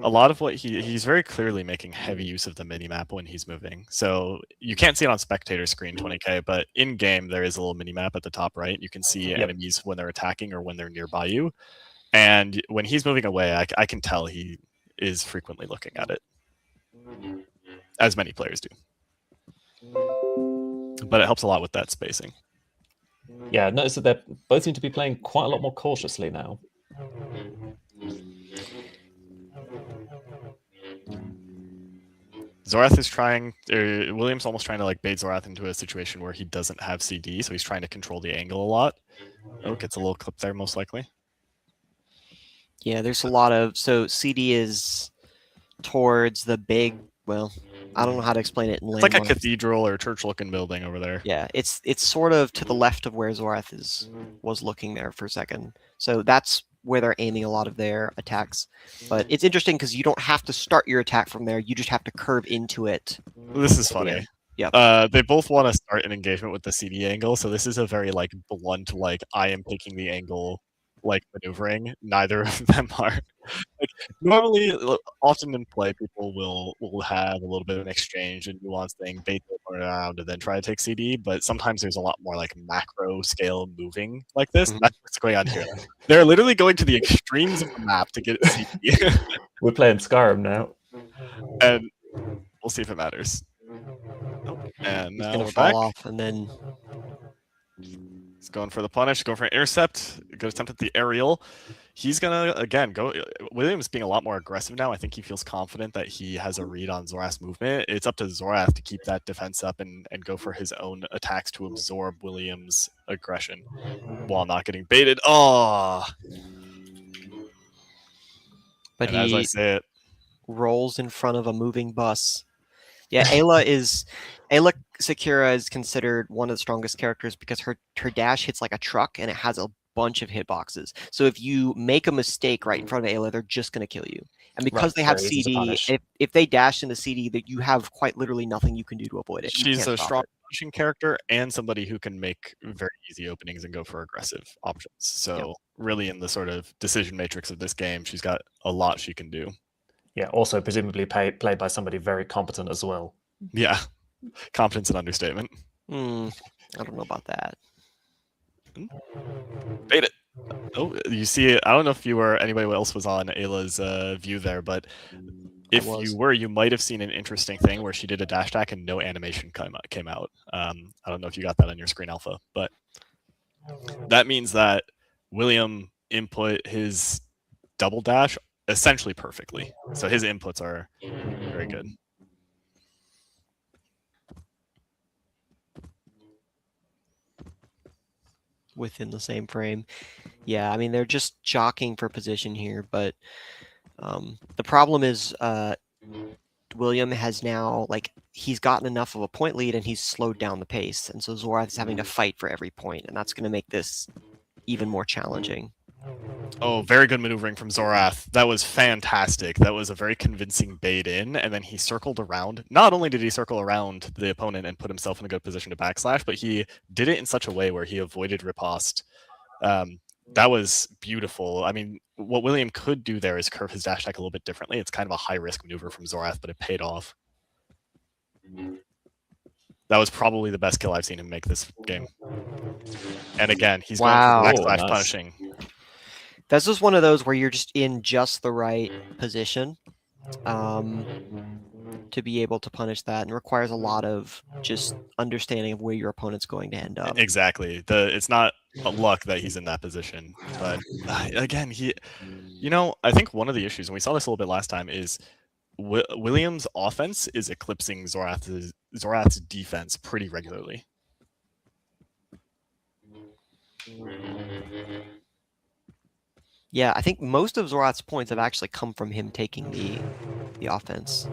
a lot of what he's very clearly making heavy use of the minimap when he's moving. So you can't see it on spectator screen 20K, but in game there is a little minimap at the top right. You can see enemies when they're attacking or when they're nearby you. And when he's moving away, I can tell he is frequently looking at it, as many players do. But it helps a lot with that spacing. Yeah, notice that they both seem to be playing quite a lot more cautiously now. Zorath is trying, William's almost trying to like bait Zorath into a situation where he doesn't have CD, so he's trying to control the angle a lot. Oh, gets a little clip there most likely. Yeah, there's a lot of, so CD is towards the big, well, I don't know how to explain it in It's like a landmark. cathedral or church-looking building over there. Yeah, it's sort of to the left of where Zorath was looking there for a second. So that's where they're aiming a lot of their attacks. But it's interesting because you don't have to start your attack from there. You just have to curve into it. This is funny. Yeah. They both want to start an engagement with the CD angle, so this is a very like blunt, like I am picking the angle, like maneuvering. Neither of them are. Like, normally, often in play, people will have a little bit of an exchange and nuance thing, bait them around, and then try to take CD. But sometimes there's a lot more like macro scale moving like this. Mhm. That's what's going on here. They're literally going to the extremes of the map to get CD, We're playing Skyrim now. and we'll see if it matters. Oh, and He's now gonna we're fall back. off, and then He's going for the punish, going for an intercept, good attempt at the aerial. He's gonna again go. Williams being a lot more aggressive now. I think he feels confident that he has a read on Zorath's movement. It's up to Zorath to keep that defense up and go for his own attacks to absorb Williams' aggression while not getting baited. Oh, but and as I he say it, rolls in front of a moving bus. Yeah, Ayla Sakura is considered one of the strongest characters because her dash hits like a truck and it has a bunch of hitboxes. So if you make a mistake right in front of Ayla, they're just going to kill you. And because Right, they have very easy to CD, punish. if they dash into CD, that you have quite literally nothing you can do to avoid it. You she's can't a stop strong it. punishing character and somebody who can make very easy openings and go for aggressive options. So really, in the sort of decision matrix of this game, she's got a lot she can do. Yeah, also presumably played by somebody very competent as well. Yeah, competence and understatement. I don't know about that. Bait it. Oh, you see, I don't know if you or anybody else was on Ayla's view there, but if was. you were, you might have seen an interesting thing where she did a dash attack and no animation came out. I don't know if you got that on your screen, Alpha, but that means that William input his double dash essentially perfectly. So his inputs are very good. Within the same frame. Yeah, I mean, they're just jockeying for position here, but the problem is William has now, like, he's gotten enough of a point lead and he's slowed down the pace, and so Zorath is having to fight for every point, and that's going to make this even more challenging. Oh, very good maneuvering from Zorath. That was fantastic. That was a very convincing bait in, and then he circled around. Not only did he circle around the opponent and put himself in a good position to backslash, but he did it in such a way where he avoided riposte. That was beautiful. I mean, what William could do there is curve his dash attack a little bit differently. It's kind of a high-risk maneuver from Zorath, but it paid off. That was probably the best kill I've seen him make this game. And again, he's Wow. going for the backslash Oh, nice. punishing. This is one of those where you're just in just the right position to be able to punish that, and requires a lot of just understanding of where your opponent's going to end up. Exactly. It's not a luck that he's in that position, but again, I think one of the issues, and we saw this a little bit last time, is Williams' offense is eclipsing Zorath's defense pretty regularly. Yeah, I think most of Zorath's points have actually come from him taking the offense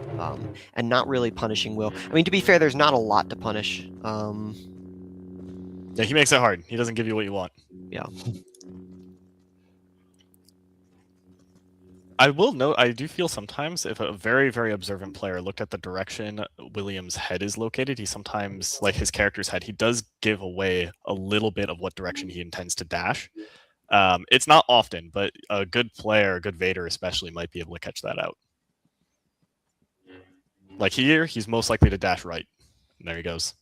and not really punishing Will. I mean, to be fair, there's not a lot to punish. Yeah, he makes it hard. He doesn't give you what you want. Yeah. I will note, I do feel sometimes if a very, very observant player looked at the direction William's head is located, he sometimes, like his character's head, he does give away a little bit of what direction he intends to dash. It's not often, but a good player, a good Vader especially, might be able to catch that out. Like here, he's most likely to dash right. And there he goes.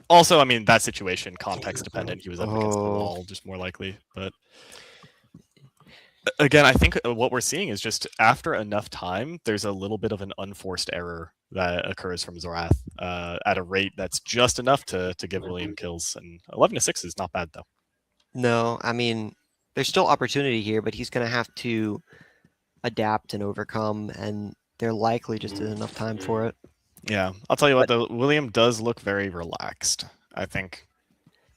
Also, I mean, that situation, context dependent. He was up against the wall, just more likely. But again, I think what we're seeing is just after enough time, there's a little bit of an unforced error that occurs from Zorath at a rate that's just enough to give William kills. And 11-6 is not bad, though. No, I mean, there's still opportunity here, but he's going to have to adapt and overcome, and there likely just isn't enough time for it. Yeah, I'll tell you what, though, William does look very relaxed, I think.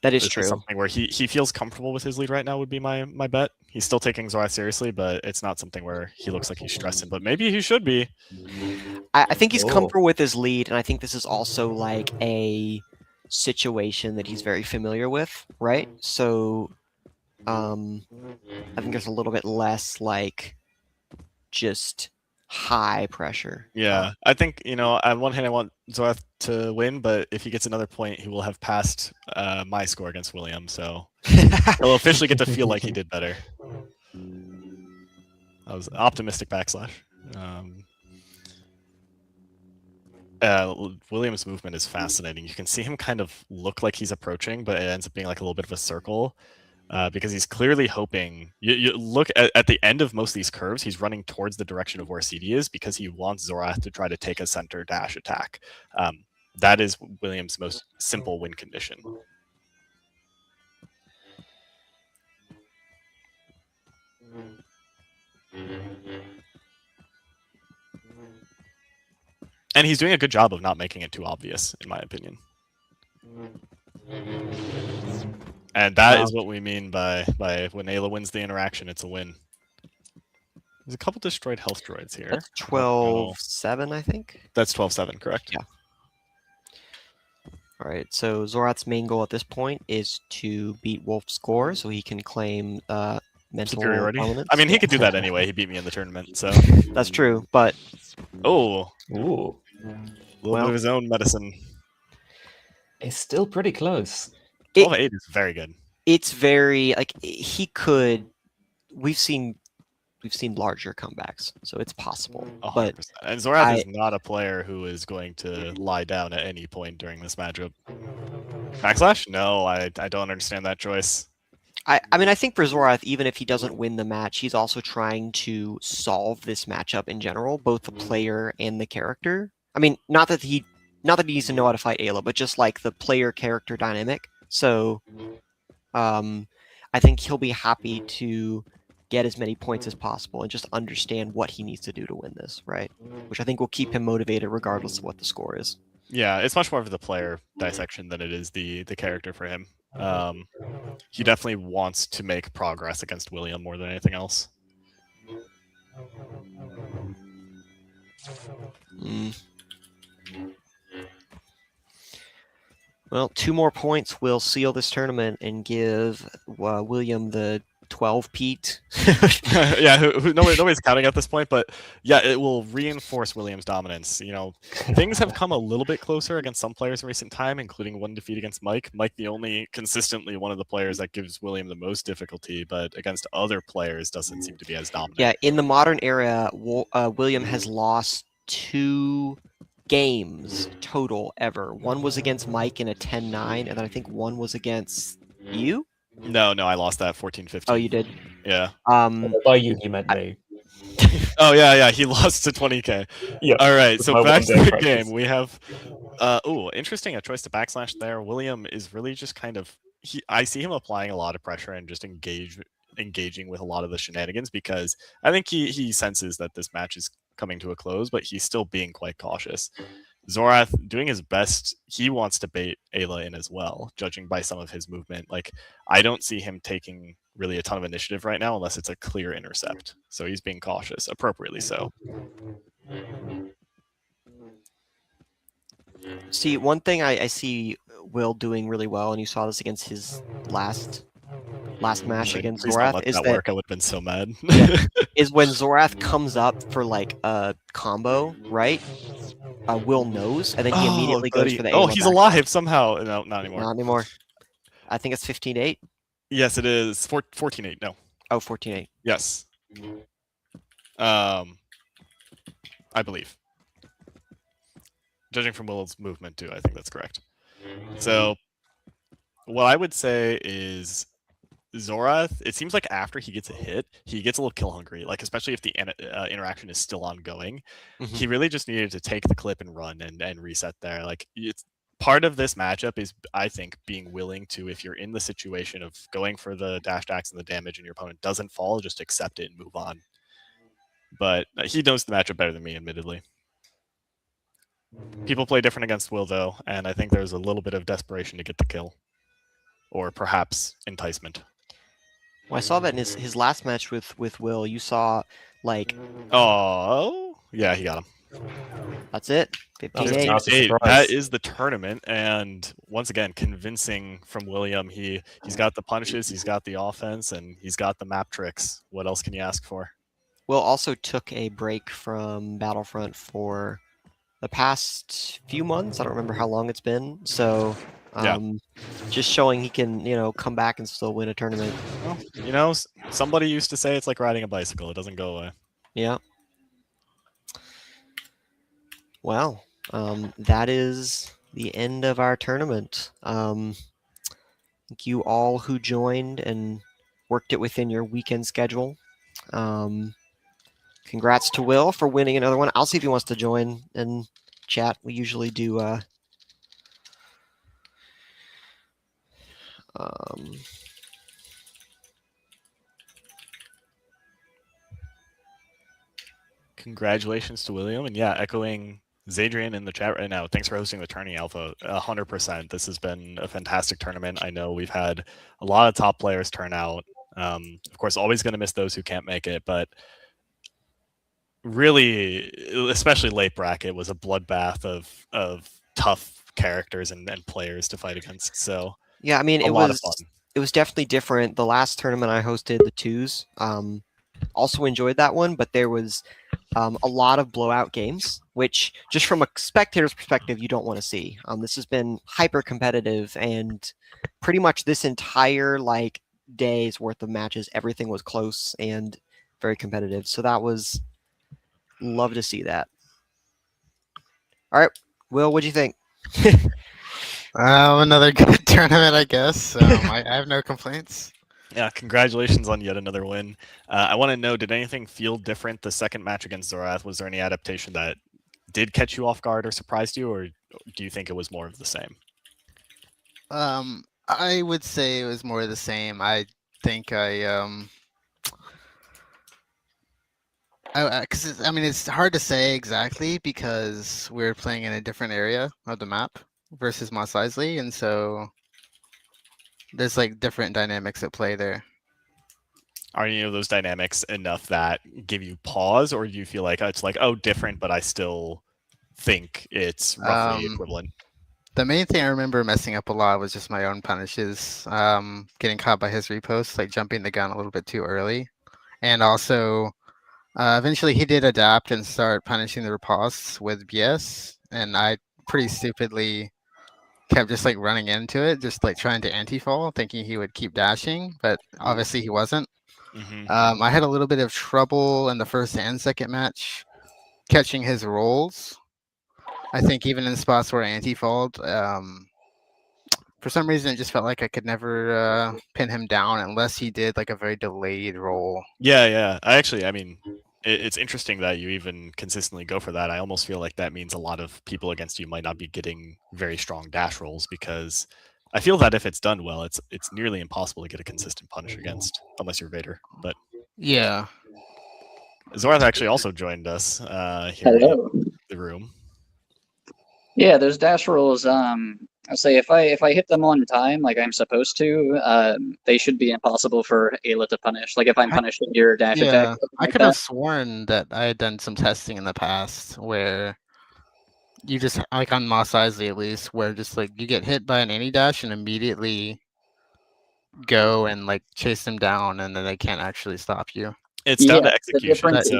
That is This true. something where he feels comfortable with his lead right now would be my bet. He's still taking Zorath seriously, but it's not something where he looks like he's stressing, but maybe he should be. I think he's Oh. comfortable with his lead, and I think this is also like a situation that he's very familiar with, right? So I think there's a little bit less like just high pressure. Yeah, I think, on one hand, I want Zorath to win, but if he gets another point, he will have passed my score against William, so he'll officially get to feel like he did better. That was optimistic backslash. William's movement is fascinating. You can see him kind of look like he's approaching, but it ends up being like a little bit of a circle. Because he's clearly hoping. You look at the end of most of these curves, he's running towards the direction of where CD is because he wants Zorath to try to take a center dash attack. That is William's most simple win condition. And he's doing a good job of not making it too obvious, in my opinion. And that is what we mean by when Ayla wins the interaction, it's a win. There's a couple destroyed health droids here. That's 12-7, I think. That's 12-7, correct? Yeah. All right, so Zorath's main goal at this point is to beat Wolf's score so he can claim mental superiority. dominance. I mean, he could do that anyway. He beat me in the tournament, so. That's true, but... Oh. Ooh. A little bit of his own medicine. It's still pretty close. 12-8 is very good. It's very like he could. We've seen larger comebacks, so it's possible. 100%. But And Zorath is not a player who is going to lie down at any point during this matchup. Backslash? No, I don't understand that choice. I mean, I think for Zorath, even if he doesn't win the match, he's also trying to solve this matchup in general, both the player and the character. I mean, not that he needs to know how to fight Ayla, but just like the player-character dynamic. So, I think he'll be happy to get as many points as possible and just understand what he needs to do to win this, right? Which I think will keep him motivated regardless of what the score is. Yeah, it's much more of the player dissection than it is the character for him. He definitely wants to make progress against William more than anything else. Well, 2 more points will seal this tournament and give William the 12-peat. Yeah, nobody's counting at this point, but yeah, it will reinforce William's dominance. Things have come a little bit closer against some players in recent time, including one defeat against Mike. Mike, the only consistently one of the players that gives William the most difficulty, but against other players doesn't seem to be as dominant. Yeah, in the modern era, William has lost 2 games total ever. One was against Mike in a 10-9, and then I think one was against you? No, I lost that 14-15. Oh, you did? Yeah. By you, he meant me. Oh, yeah, he lost to 20k. Yeah. All right, With so my back to one-day the practice. game. We have, interesting, a choice to backslash there. William is really just kind of, I see him applying a lot of pressure and just engaging with a lot of the shenanigans because I think he senses that this match is coming to a close, but he's still being quite cautious. Zorath doing his best. He wants to bait Ayla in as well, judging by some of his movement. Like, I don't see him taking really a ton of initiative right now unless it's a clear intercept. So he's being cautious, appropriately so. See, one thing I see Will doing really well, and you saw this against his last match against Please don't Zorath, let is that that work. I would have been so mad. is when Zorath comes up for like a combo, right? Will knows, and then he immediately goes for the Ayla he's back. alive somehow. No, not anymore. Not anymore. I think it's 15-8. Yes, it is 14-8. No. Oh, 14-8. Yes. I believe. Judging from Will's movement too, I think that's correct. So, what I would say is Zorath, it seems like after he gets a hit, he gets a little kill hungry, like especially if the interaction is still ongoing. Mm-hmm. He really just needed to take the clip and run and reset there. Like, it's part of this matchup is, I think, being willing to, if you're in the situation of going for the dash attacks and the damage and your opponent doesn't fall, just accept it and move on. But he knows the matchup better than me, admittedly. People play different against Will, though, and I think there's a little bit of desperation to get the kill. Or perhaps enticement. Well, I saw that in his last match with Will. You saw, like... Oh, yeah, he got him. That's it. That was 15-8. nice. That's a Hey, surprise. that is the tournament, and once again, convincing from William. He's got the punishes, he's got the offense, and he's got the map tricks. What else can you ask for? Will also took a break from Battlefront for the past few months. I don't remember how long it's been. So, Yeah. just showing he can, come back and still win a tournament. Well, somebody used to say it's like riding a bicycle; it doesn't go away. Yeah. Well, that is the end of our tournament. Thank you all who joined and worked it within your weekend schedule. Congrats to Will for winning another one. I'll see if he wants to join and chat. We usually do. Congratulations to William, and yeah, echoing Zadrian in the chat right now. Thanks for hosting the tourney, Alpha. 100%. This has been a fantastic tournament. I know we've had a lot of top players turn out. Of course, always going to miss those who can't make it, but really, especially late bracket, was a bloodbath of tough characters and players to fight against. So yeah, I mean, a lot of fun. It was definitely different. The last tournament I hosted, the twos, also enjoyed that one, but there was a lot of blowout games, which just from a spectator's perspective, you don't want to see. This has been hyper competitive, and pretty much this entire day's worth of matches, everything was close and very competitive. So that was love to see that. All right, Will, what'd you think? Another good tournament, I guess. I have no complaints. Yeah, congratulations on yet another win. I want to know, did anything feel different the second match against Zorath? Was there any adaptation that did catch you off guard or surprised you, or do you think it was more of the same? I would say it was more of the same. I think because it's hard to say exactly because we're playing in a different area of the map versus Mos Eisley, and so there's different dynamics at play there. Are any of those dynamics enough that give you pause, or do you feel like it's different, but I still think it's roughly equivalent? The main thing I remember messing up a lot was just my own punishes, getting caught by his repost, jumping the gun a little bit too early, and also eventually he did adapt and start punishing the riposts with BS, and I pretty stupidly kept just running into it, just trying to anti-fall, thinking he would keep dashing, but obviously he wasn't. Mm-hmm. I had a little bit of trouble in the first and second match catching his rolls. I think even in spots where I anti-falled, for some reason it just felt like I could never pin him down unless he did a very delayed roll. Yeah. It's interesting that you even consistently go for that. I almost feel like that means a lot of people against you might not be getting very strong dash rolls, because I feel that if it's done well, it's nearly impossible to get a consistent punish against, unless you're Vader. But yeah, Zorath actually also joined us here Hello. in the room. Yeah, those dash rolls. I'll say if I hit them on time, like I'm supposed to, they should be impossible for Ayla to punish. Like if I'm punishing your dash attack. I could have sworn that I had done some testing in the past where you just on Mos Eisley at least, where just you get hit by an anti-dash and immediately go and chase them down, and then they can't actually stop you. It's down to The execution. difference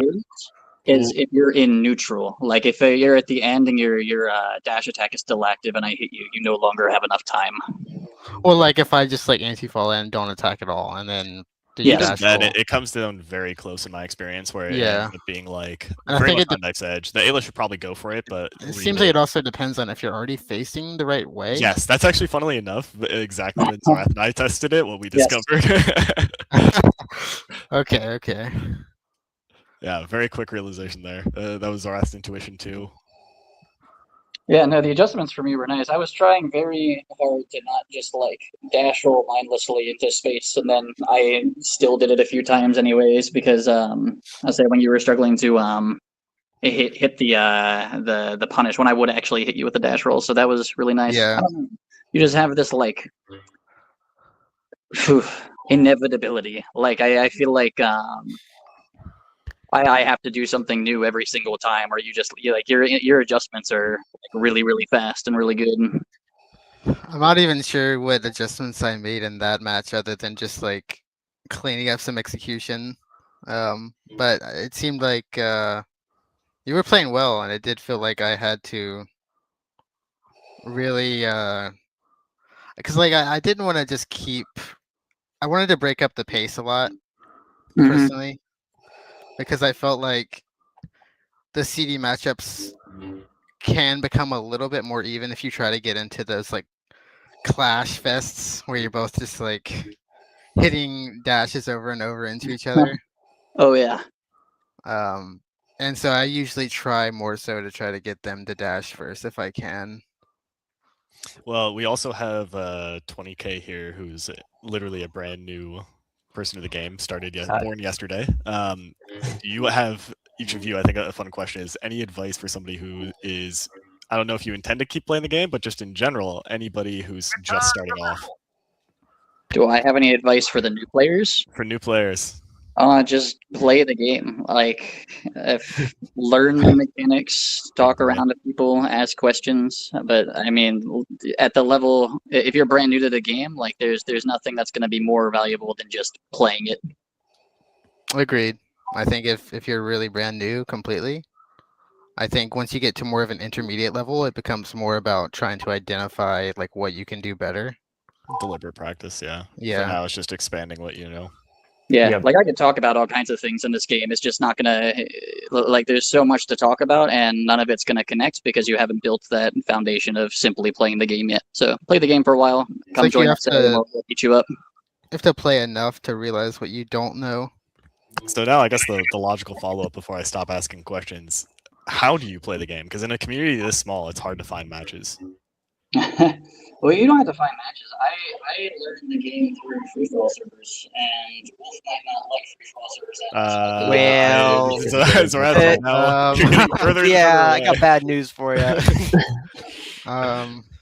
is if you're in neutral. Like if you're at the end and your dash attack is still active and I hit you, you no longer have enough time. Well, if I just anti-fall and don't attack at all, and then Yes. Then it comes down very close in my experience, where it ends up being I very think much on knife's edge. The Ayla should probably go for it, but it seems like it also depends on if you're already facing the right way. Yes, that's actually funnily enough exactly when Zorath and I tested it, what we Yes. discovered. Okay. Yeah, very quick realization there. That was Zorath's intuition too. Yeah, no, the adjustments for me were nice. I was trying very hard to not just dash roll mindlessly into space, and then I still did it a few times anyways because I say when you were struggling to hit the punish when I would actually hit you with the dash roll, so that was really nice. Yeah. You just have this inevitability. I feel like I have to do something new every single time, or your adjustments are like really really fast and really good. I'm not even sure what adjustments I made in that match other than just like cleaning up some execution. But it seemed like you were playing well, and it did feel like I had to really because like I didn't want to just keep. I wanted to break up the pace a lot Mhm. personally because I felt like the CD matchups can become a little bit more even if you try to get into those like clash fests where you're both just like hitting dashes over and over into each other. Oh yeah. And so I usually try more so to try to get them to dash first if I can. Well, we also have 20K here, who's literally a brand new person to the game, born yesterday. Do you have, each of you, I think a fun question is, any advice for somebody who is, I don't know if you intend to keep playing the game, but just in general, anybody who's just starting off? Do I have any advice for the new players? For new players. Just play the game. Learn the mechanics, talk around to people, ask questions. But I mean, at the level, if you're brand new to the game, like there's nothing that's going to be more valuable than just playing it. Agreed. I think if you're really brand new completely, I think once you get to more of an intermediate level, it becomes more about trying to identify like what you can do better. Deliberate practice, yeah. Yeah. For now, it's just expanding what you know. Yeah, like I could talk about all kinds of things in this game. It's just not gonna there's so much to talk about, and none of it's gonna connect because you haven't built that foundation of simply playing the game yet. So play the game for a while. Come like join you us, have and to- we'll teach you up. You have to play enough to realize what you don't know. So now I guess the logical follow-up before I stop asking questions, how do you play the game? Because in a community this small, it's hard to find matches. Well, you don't have to find matches. I learned the game through free-for-all servers, and Wolf might not like free-for-all servers that much. Well, Zorath, now you're getting further and yeah, further I got away. bad news for you.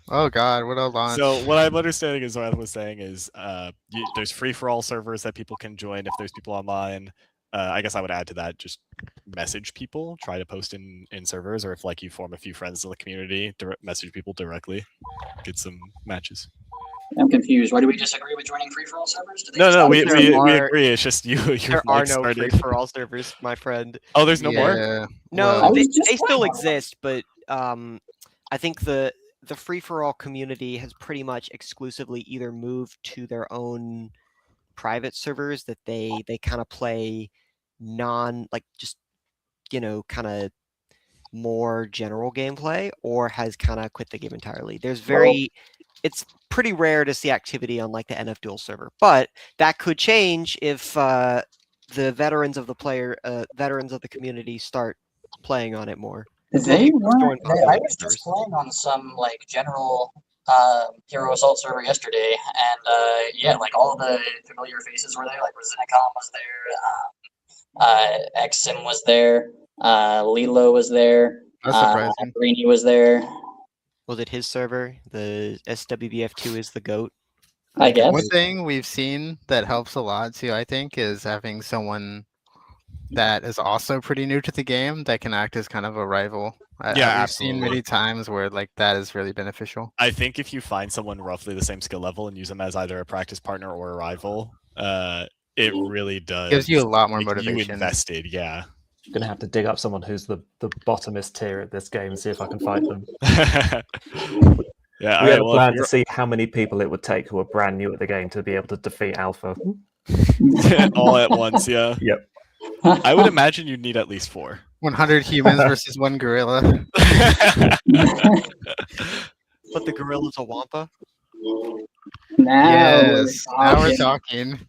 Oh god, what a launch. So what I'm understanding is Zorath was saying is there's free-for-all servers that people can join if there's people online. I guess I would add to that, just message people, try to post in servers, or if like you form a few friends in the community, message people directly, get some matches. I'm confused. Why do we disagree with joining free-for-all servers? No, we There agree. It's just you. There are no free-for-all servers, my friend. Oh, there's no more? Yeah, No, well, they still exist, but I think the free-for-all community has pretty much exclusively either moved to their own private servers that they kind of play just kind of more general gameplay, or has kind of quit the game entirely. It's pretty rare to see activity on like the NF Duel server, but that could change if the veterans of the community start playing on it more. They weren't. Join I was servers. just playing on some like general Hero Assault server yesterday, and yeah, like all the familiar faces were there. Like Rezinicom was there, Exim was there, Lilo was there, That's surprising. Greeny was there. Was it his server? The SWBF2 is the GOAT. I guess. One thing we've seen that helps a lot too, I think, is having someone that is also pretty new to the game that can act as kind of a rival. Yeah, we've seen absolutely. many times where like that is really beneficial. I think if you find someone roughly the same skill level and use them as either a practice partner or a rival, it really does. Gives you a lot more make You motivation. invested, yeah. I'm gonna have to dig up someone who's the bottomest tier at this game and see if I can fight them. Yeah, We had a well, plan if to see how many people it would take who are brand new at the game to be able to defeat Alpha. you're all at once, yeah. Yep. I would imagine you'd need at least 4. 100 humans versus one gorilla. But the gorilla's a Wampa. Yes, now we're talking.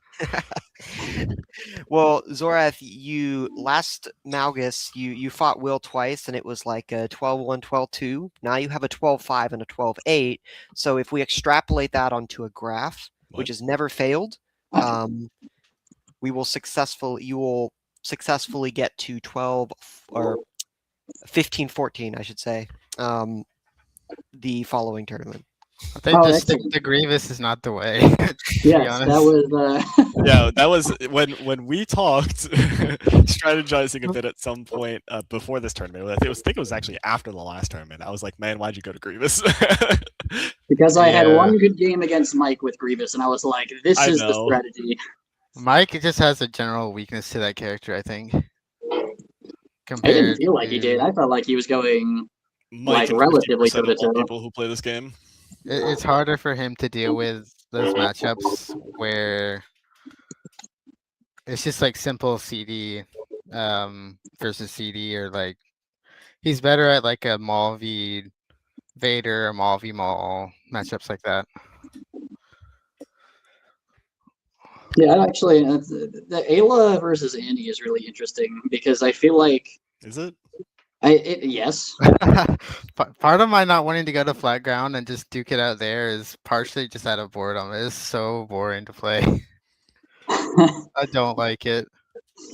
Well, Zorath, you last Malgus, you fought Will twice, and it was like a 12-1, 12-2. Now you have a 12-5 and a 12-8. So if we extrapolate that onto a graph, which has never failed, you will successfully get to 12 or 15-14, I should say, the following tournament. I think Oh, just excellent. the Grievous is not the way. to be Yes, that honest. was. Yeah, that was when we talked strategizing a bit at some point before this tournament. I think it was actually after the last tournament. I was like, man, why'd you go to Grievous? Because I had Yeah. one good game against Mike with Grievous, and I was like, this I is the know. strategy. Mike just has a general weakness to that character, I think. I Compared didn't feel like he to- did. I felt like he was going. Mike and relatively 50% of all toe-to-toe. people who play this game. It's harder for him to deal with those matchups where it's just like simple CD versus CD, or like he's better at like a Maul v Vader or Maul v Maul matchups like that. Yeah, actually, the Ayla versus Andy is really interesting because I feel like Is it? yes. Part of my not wanting to go to flat ground and just duke it out there is partially just out of boredom. It is so boring to play. I don't like it.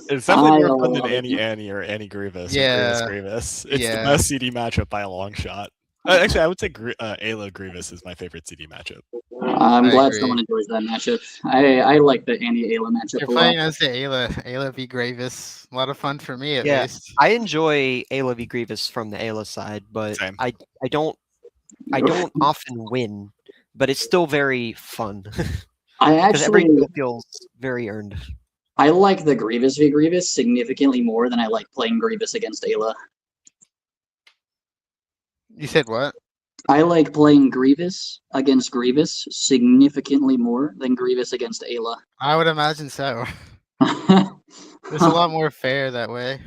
It's definitely I more fun than love it. Annie or Annie Grievous. Yeah. Or Grievous. It's Yeah. the best CD matchup by a long shot. Actually, I would say Ayla Grievous is my favorite CD matchup. I'm I glad agree. someone enjoys that matchup. I like the Andy Ayla matchup You're a lot. playing as the Ayla v Gravis. A lot of fun for me at Yeah. least. I enjoy Ayla v Grievous from the Ayla side, but Same. I don't often win, but it's still very fun I because every actually kill feels very earned. I like the Grievous v Grievous significantly more than I like playing Grievous against Ayla. You said what? I like playing Grievous against Grievous significantly more than Grievous against Ayla. I would imagine so. It's a lot more fair that way.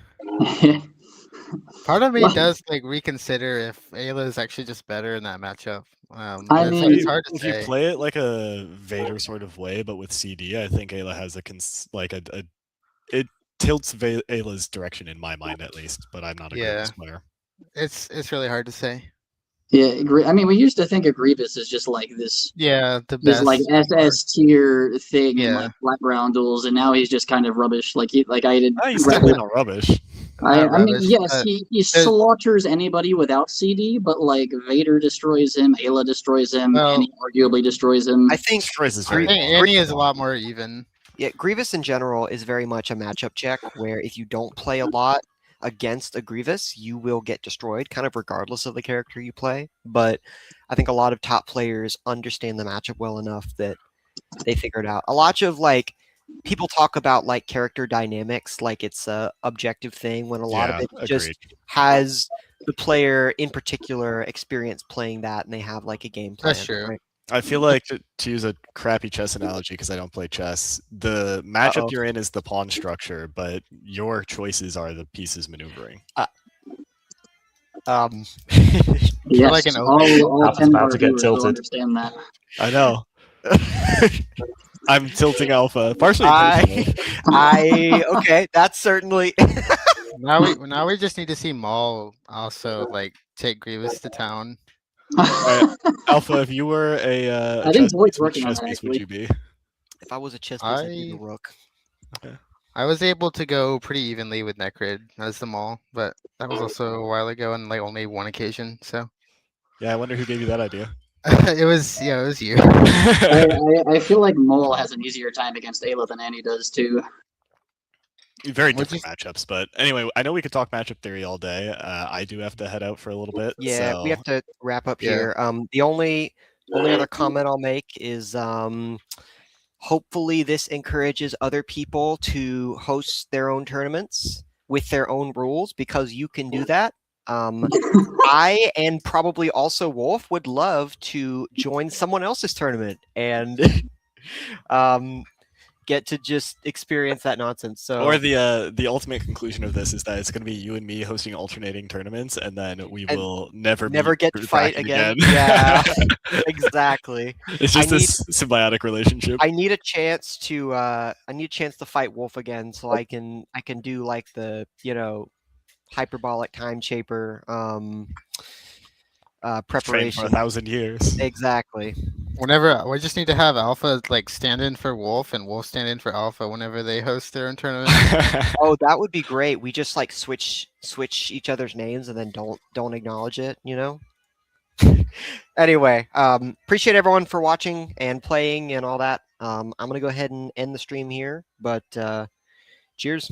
Part of me Well- does like reconsider if Ayla is actually just better in that matchup. I But mean- it's hard to If you say. play it like a Vader sort of way, but with CD, I think Ayla has it tilts Ayla's direction in my mind at least. But I'm not a Yeah. Grievous player. It's really hard to say. Yeah, I mean, we used to think of Grievous as just like this Yeah, the this best. like SS tier thing in Yeah. like flat ground duels, and now he's just kind of rubbish. Like I did. He's still not rubbish. I not mean, rubbish, yes, but he there's- slaughters anybody without CD, but like Vader destroys him, Ayla destroys him, Well- Annie arguably destroys him. I think Destroys is I very think hard. Annie is a lot more even. yeah, Grievous in general is very much a matchup check where if you don't play a lot against a Grievous, you will get destroyed, kind of regardless of the character you play. But I think a lot of top players understand the matchup well enough that they figure it out. A lot of like people talk about like character dynamics like it's a objective thing when a lot of it just agreed. has the player in particular experience playing that and they have like a game plan. That's true. right? I feel like to use a crappy chess analogy because I don't play chess, the matchup Uh-oh. you're in is the pawn structure, but your choices are the pieces maneuvering. Yes, like an all Alpha's 10 of about our to get viewers will tilted. understand that. I know. I'm tilting Alpha, partially. Okay, that's certainly Now we just need to see Maul also like take Grievous to town. Alpha, if you were a I think chess Voigt's piece, which working on chess that, piece would actually. you be? if I was a chess piece, I'd be the rook. I was able to go pretty evenly with Necrid as the Maul, but that was also a while ago and like only one occasion. So Yeah, I wonder who gave you that idea. it was you. I feel like Mole has an easier time against Ayla than Annie does too. Very What'd different matchups, but anyway, I know we could talk matchup theory all day. I do have to head out for a little bit. Yeah, we so- have to wrap up Yeah. here. The only other comment I'll make is hopefully this encourages other people to host their own tournaments with their own rules because you can do that. I and probably also Wolf would love to join someone else's tournament and get to just experience that nonsense. So Or the ultimate conclusion of this is that it's going to be you and me hosting alternating tournaments, and then we And will never never get to back fight again. Yeah, exactly. It's just I this symbiotic relationship. I need a chance to fight Wolf again so I can do like the hyperbolic time chaper Train for preparation. 1,000 years. Exactly. Whenever we just need to have Alpha like stand in for Wolf and Wolf stand in for Alpha whenever they host their own tournament. Oh, that would be great. We just like switch each other's names and then don't acknowledge it, Anyway, appreciate everyone for watching and playing and all that. I'm gonna go ahead and end the stream here, but cheers.